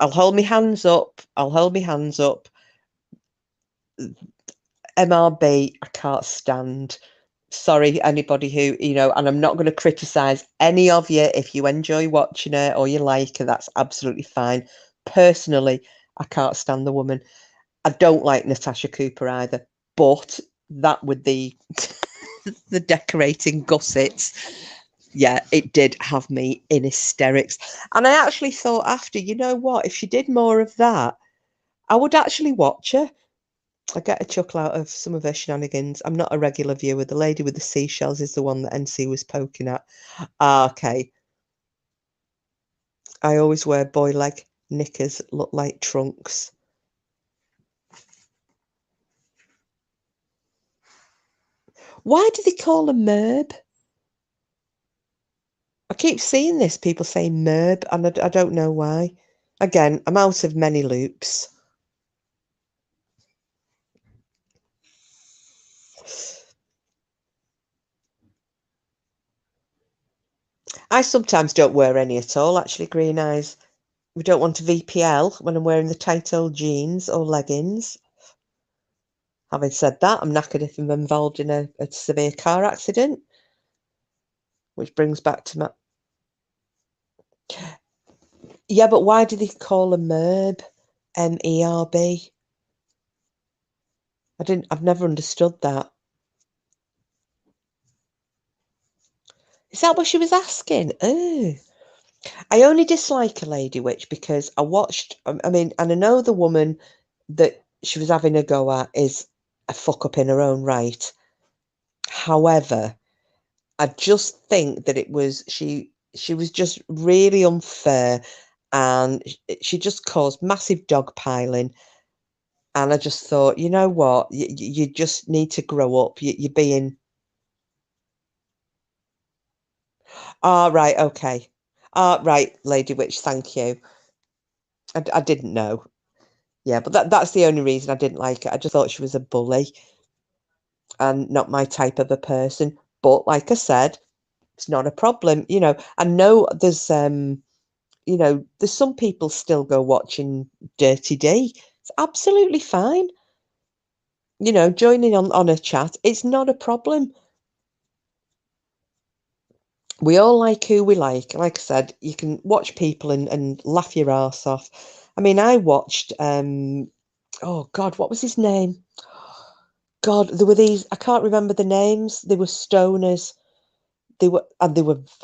hold my hands up. I'll hold my hands up. MRB, I can't stand. Sorry, anybody who, and I'm not going to criticize any of you. If you enjoy watching it or you like her, that's absolutely fine. Personally, I can't stand the woman. I don't like Natasha Cooper either, but that with the the decorating gussets, yeah, it did have me in hysterics. And I actually thought after, you know what, if she did more of that, I would actually watch her. I get a chuckle out of some of her shenanigans. I'm not a regular viewer. The lady with the seashells is the one that NC was poking at. Ah, okay. I always wear boy leg knickers, look like trunks. Why do they call them merb? I keep seeing this, people saying merb, and I don't know why. Again, I'm out of many loops. I sometimes don't wear any at all, actually, Green Eyes. We don't want a VPL when I'm wearing the tight old jeans or leggings. Having said that, I'm knackered if I'm involved in a severe car accident, which brings back to my... Yeah, but why do they call a MERB MERB? I've never understood that. Is that what she was asking? Oh. I only dislike a Lady Witch because I watched, I mean, and I know the woman that she was having a go at is a fuck up in her own right. However, I just think that she was just really unfair, and she just caused massive dogpiling. And I just thought, you know what, you just need to grow up. You're being... Ah, right, okay. Ah, right, Lady Witch, thank you. I didn't know. Yeah, but that's the only reason I didn't like it. I just thought she was a bully and not my type of a person. But like I said, it's not a problem. I know there's some people still go watching Dirty D. It's absolutely fine. Joining on a chat, it's not a problem. We all like who we like. Like I said, you can watch people and laugh your ass off. I mean, I watched oh God, what was his name? God, there were these, I can't remember the names. They were stoners. they were,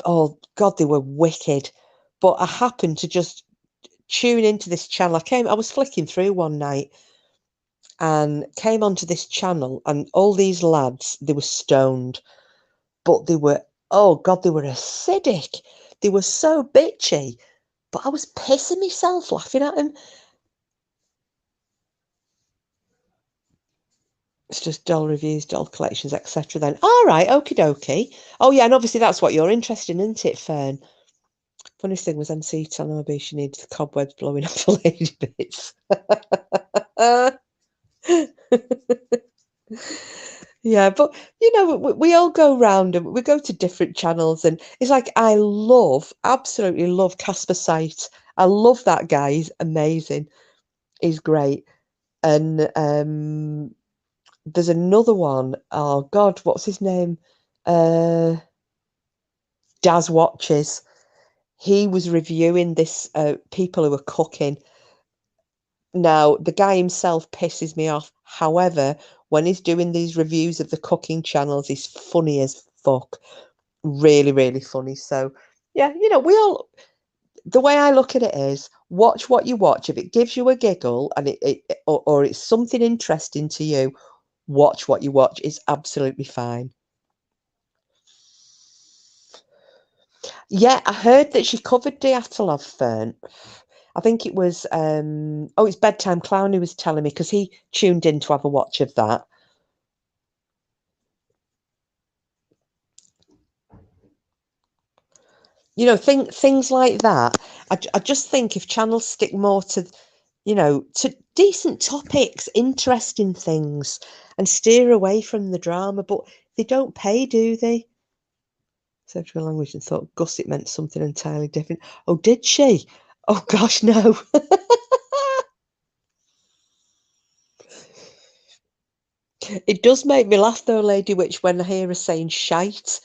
oh God, they were wicked. But I happened to just tune into this channel. I was flicking through one night and came onto this channel, and all these lads, they were stoned, but they were, oh God, they were acidic. They were so bitchy, but I was pissing myself laughing at them. It's just doll reviews, doll collections, etc. Then, all right, okie dokie. Oh yeah, and obviously that's what you're interested in, isn't it, Fern? Funniest thing was MC telling Abby she needs the cobwebs blowing off her lady bits. Yeah, but you know, we all go round and we go to different channels, and it's like I absolutely love Casper Sight. I love that guy. He's amazing. He's great. And there's another one. Oh God, what's his name? Daz Watches. He was reviewing this people who are cooking. Now, the guy himself pisses me off. However, when he's doing these reviews of the cooking channels, he's funny as fuck. Really, really funny. So, yeah, you know, the way I look at it is watch what you watch. If it gives you a giggle and or it's something interesting to you, watch what you watch. It's absolutely fine. Yeah, I heard that she covered Dyatlov, Fern. I think it was it's Bedtime Clown who was telling me, because he tuned in to have a watch of that. You know, things like that. I just think if channels stick more to, you know, to decent topics, interesting things, and steer away from the drama, but they don't pay, do they? Sexual language, and thought Gusset meant something entirely different. Oh, did she? Oh gosh, no. It does make me laugh though, Lady Witch, when I hear her saying shite.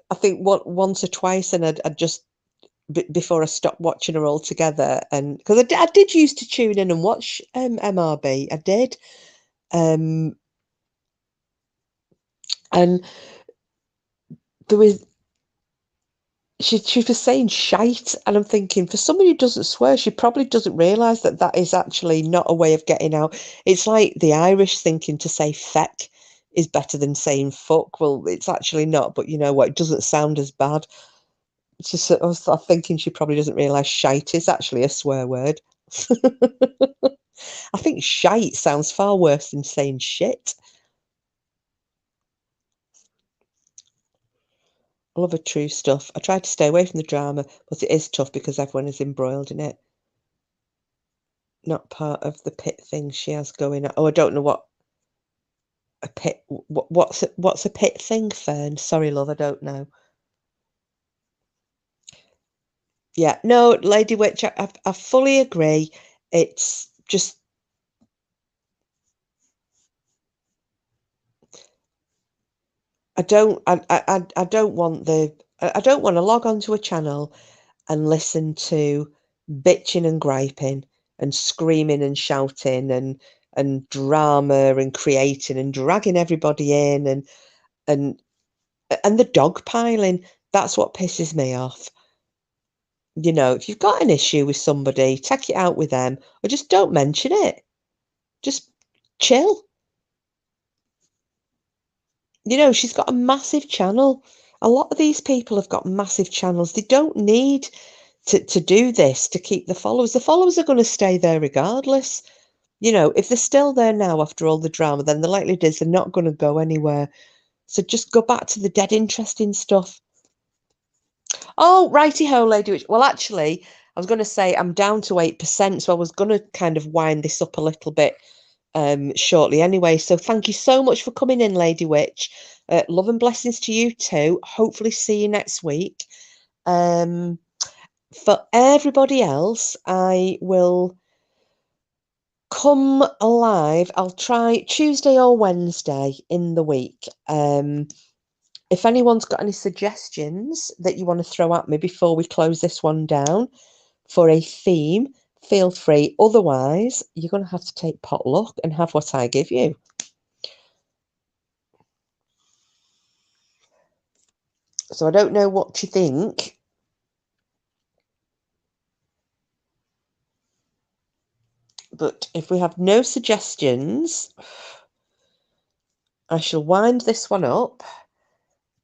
I think once or twice, and I'd just before I stopped watching her altogether, and because I did used to tune in and watch MRB, I did, and there was she was saying shite, and I'm thinking, for somebody who doesn't swear, she probably doesn't realise that that is actually not a way of getting out. It's like the Irish thinking to say feck is better than saying fuck. Well, it's actually not, but you know what? It doesn't sound as bad. It's just, I was thinking she probably doesn't realise shite is actually a swear word. I think shite sounds far worse than saying shit. I love her true stuff. I try to stay away from the drama, but it is tough because everyone is embroiled in it. Not part of the pit thing she has going on. Oh, I don't know what a pit. What's a pit thing, Fern? Sorry, love, I don't know. Yeah, no, Lady Witch, I fully agree. It's just I don't want I don't want to log onto a channel and listen to bitching and griping and screaming and shouting and drama and creating and dragging everybody in and and the dog piling. That's what pisses me off. You know, if you've got an issue with somebody, take it out with them, or just don't mention it. Just chill. You know, she's got a massive channel. A lot of these people have got massive channels. They don't need to do this to keep the followers. The followers are going to stay there regardless. You know, if they're still there now after all the drama, then the likelihood is they're not going to go anywhere. So just go back to the dead interesting stuff. Oh, righty ho, Lady Witch. Well, actually, I was going to say I'm down to 8%, so I was going to kind of wind this up a little bit shortly anyway. So thank you so much for coming in, Lady Witch. Love and blessings to you too. Hopefully see you next week. For everybody else, I will come alive. I'll try Tuesday or Wednesday in the week. If anyone's got any suggestions that you want to throw at me before we close this one down for a theme, feel free. Otherwise, you're going to have to take potluck and have what I give you. So I don't know what you think. But if we have no suggestions, I shall wind this one up,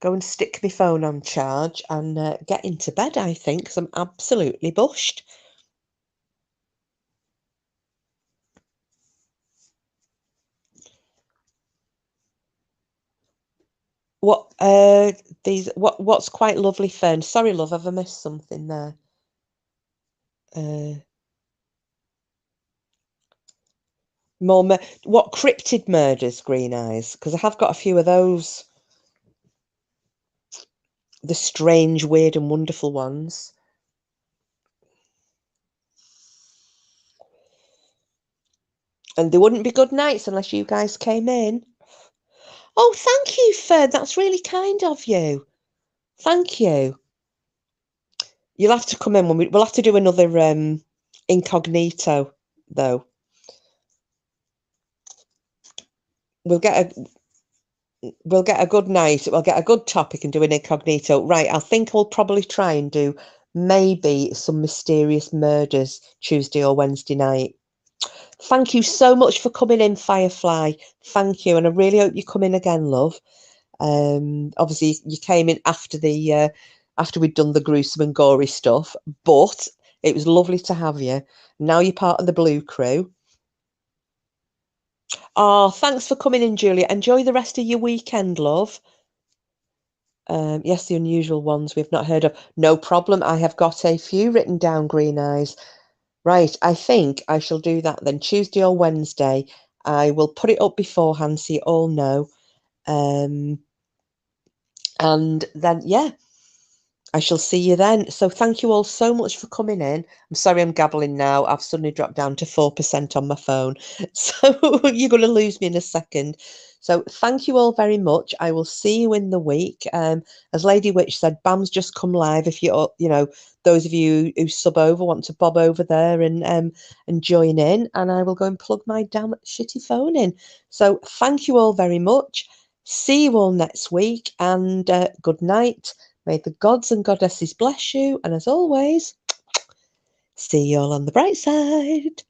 go and stick my phone on charge and get into bed, I think, because I'm absolutely bushed. What's quite lovely, Fern? Sorry, love, have I missed something there? What cryptid murders, Green Eyes? Because I have got a few of those. The strange, weird, and wonderful ones. And they wouldn't be good nights unless you guys came in. Oh, thank you, Fern. That's really kind of you. Thank you. You'll have to come in when we'll have to do another incognito, though. We'll get a good night. We'll get a good topic and do an incognito. Right, I think we'll probably try and do maybe some mysterious murders Tuesday or Wednesday night. Thank you so much for coming in, Firefly. Thank you, and I really hope you come in again, love. Obviously, you came in after after we'd done the gruesome and gory stuff, but it was lovely to have you. Now you're part of the Blue Crew. Oh, thanks for coming in, Julia. Enjoy the rest of your weekend, love. Yes, the unusual ones we've not heard of. No problem. I have got a few written down, Green Eyes. Right, I think I shall do that then. Tuesday or Wednesday. I will put it up beforehand so you all know. And then, yeah, I shall see you then. So thank you all so much for coming in. I'm sorry I'm gabbling now. I've suddenly dropped down to 4% on my phone. So you're going to lose me in a second. So thank you all very much. I will see you in the week. As Lady Witch said, BAM's just come live. If those of you who sub over want to bob over there and join in, and I will go and plug my damn shitty phone in. So thank you all very much. See you all next week, and good night. May the gods and goddesses bless you, and as always, see you all on the bright side.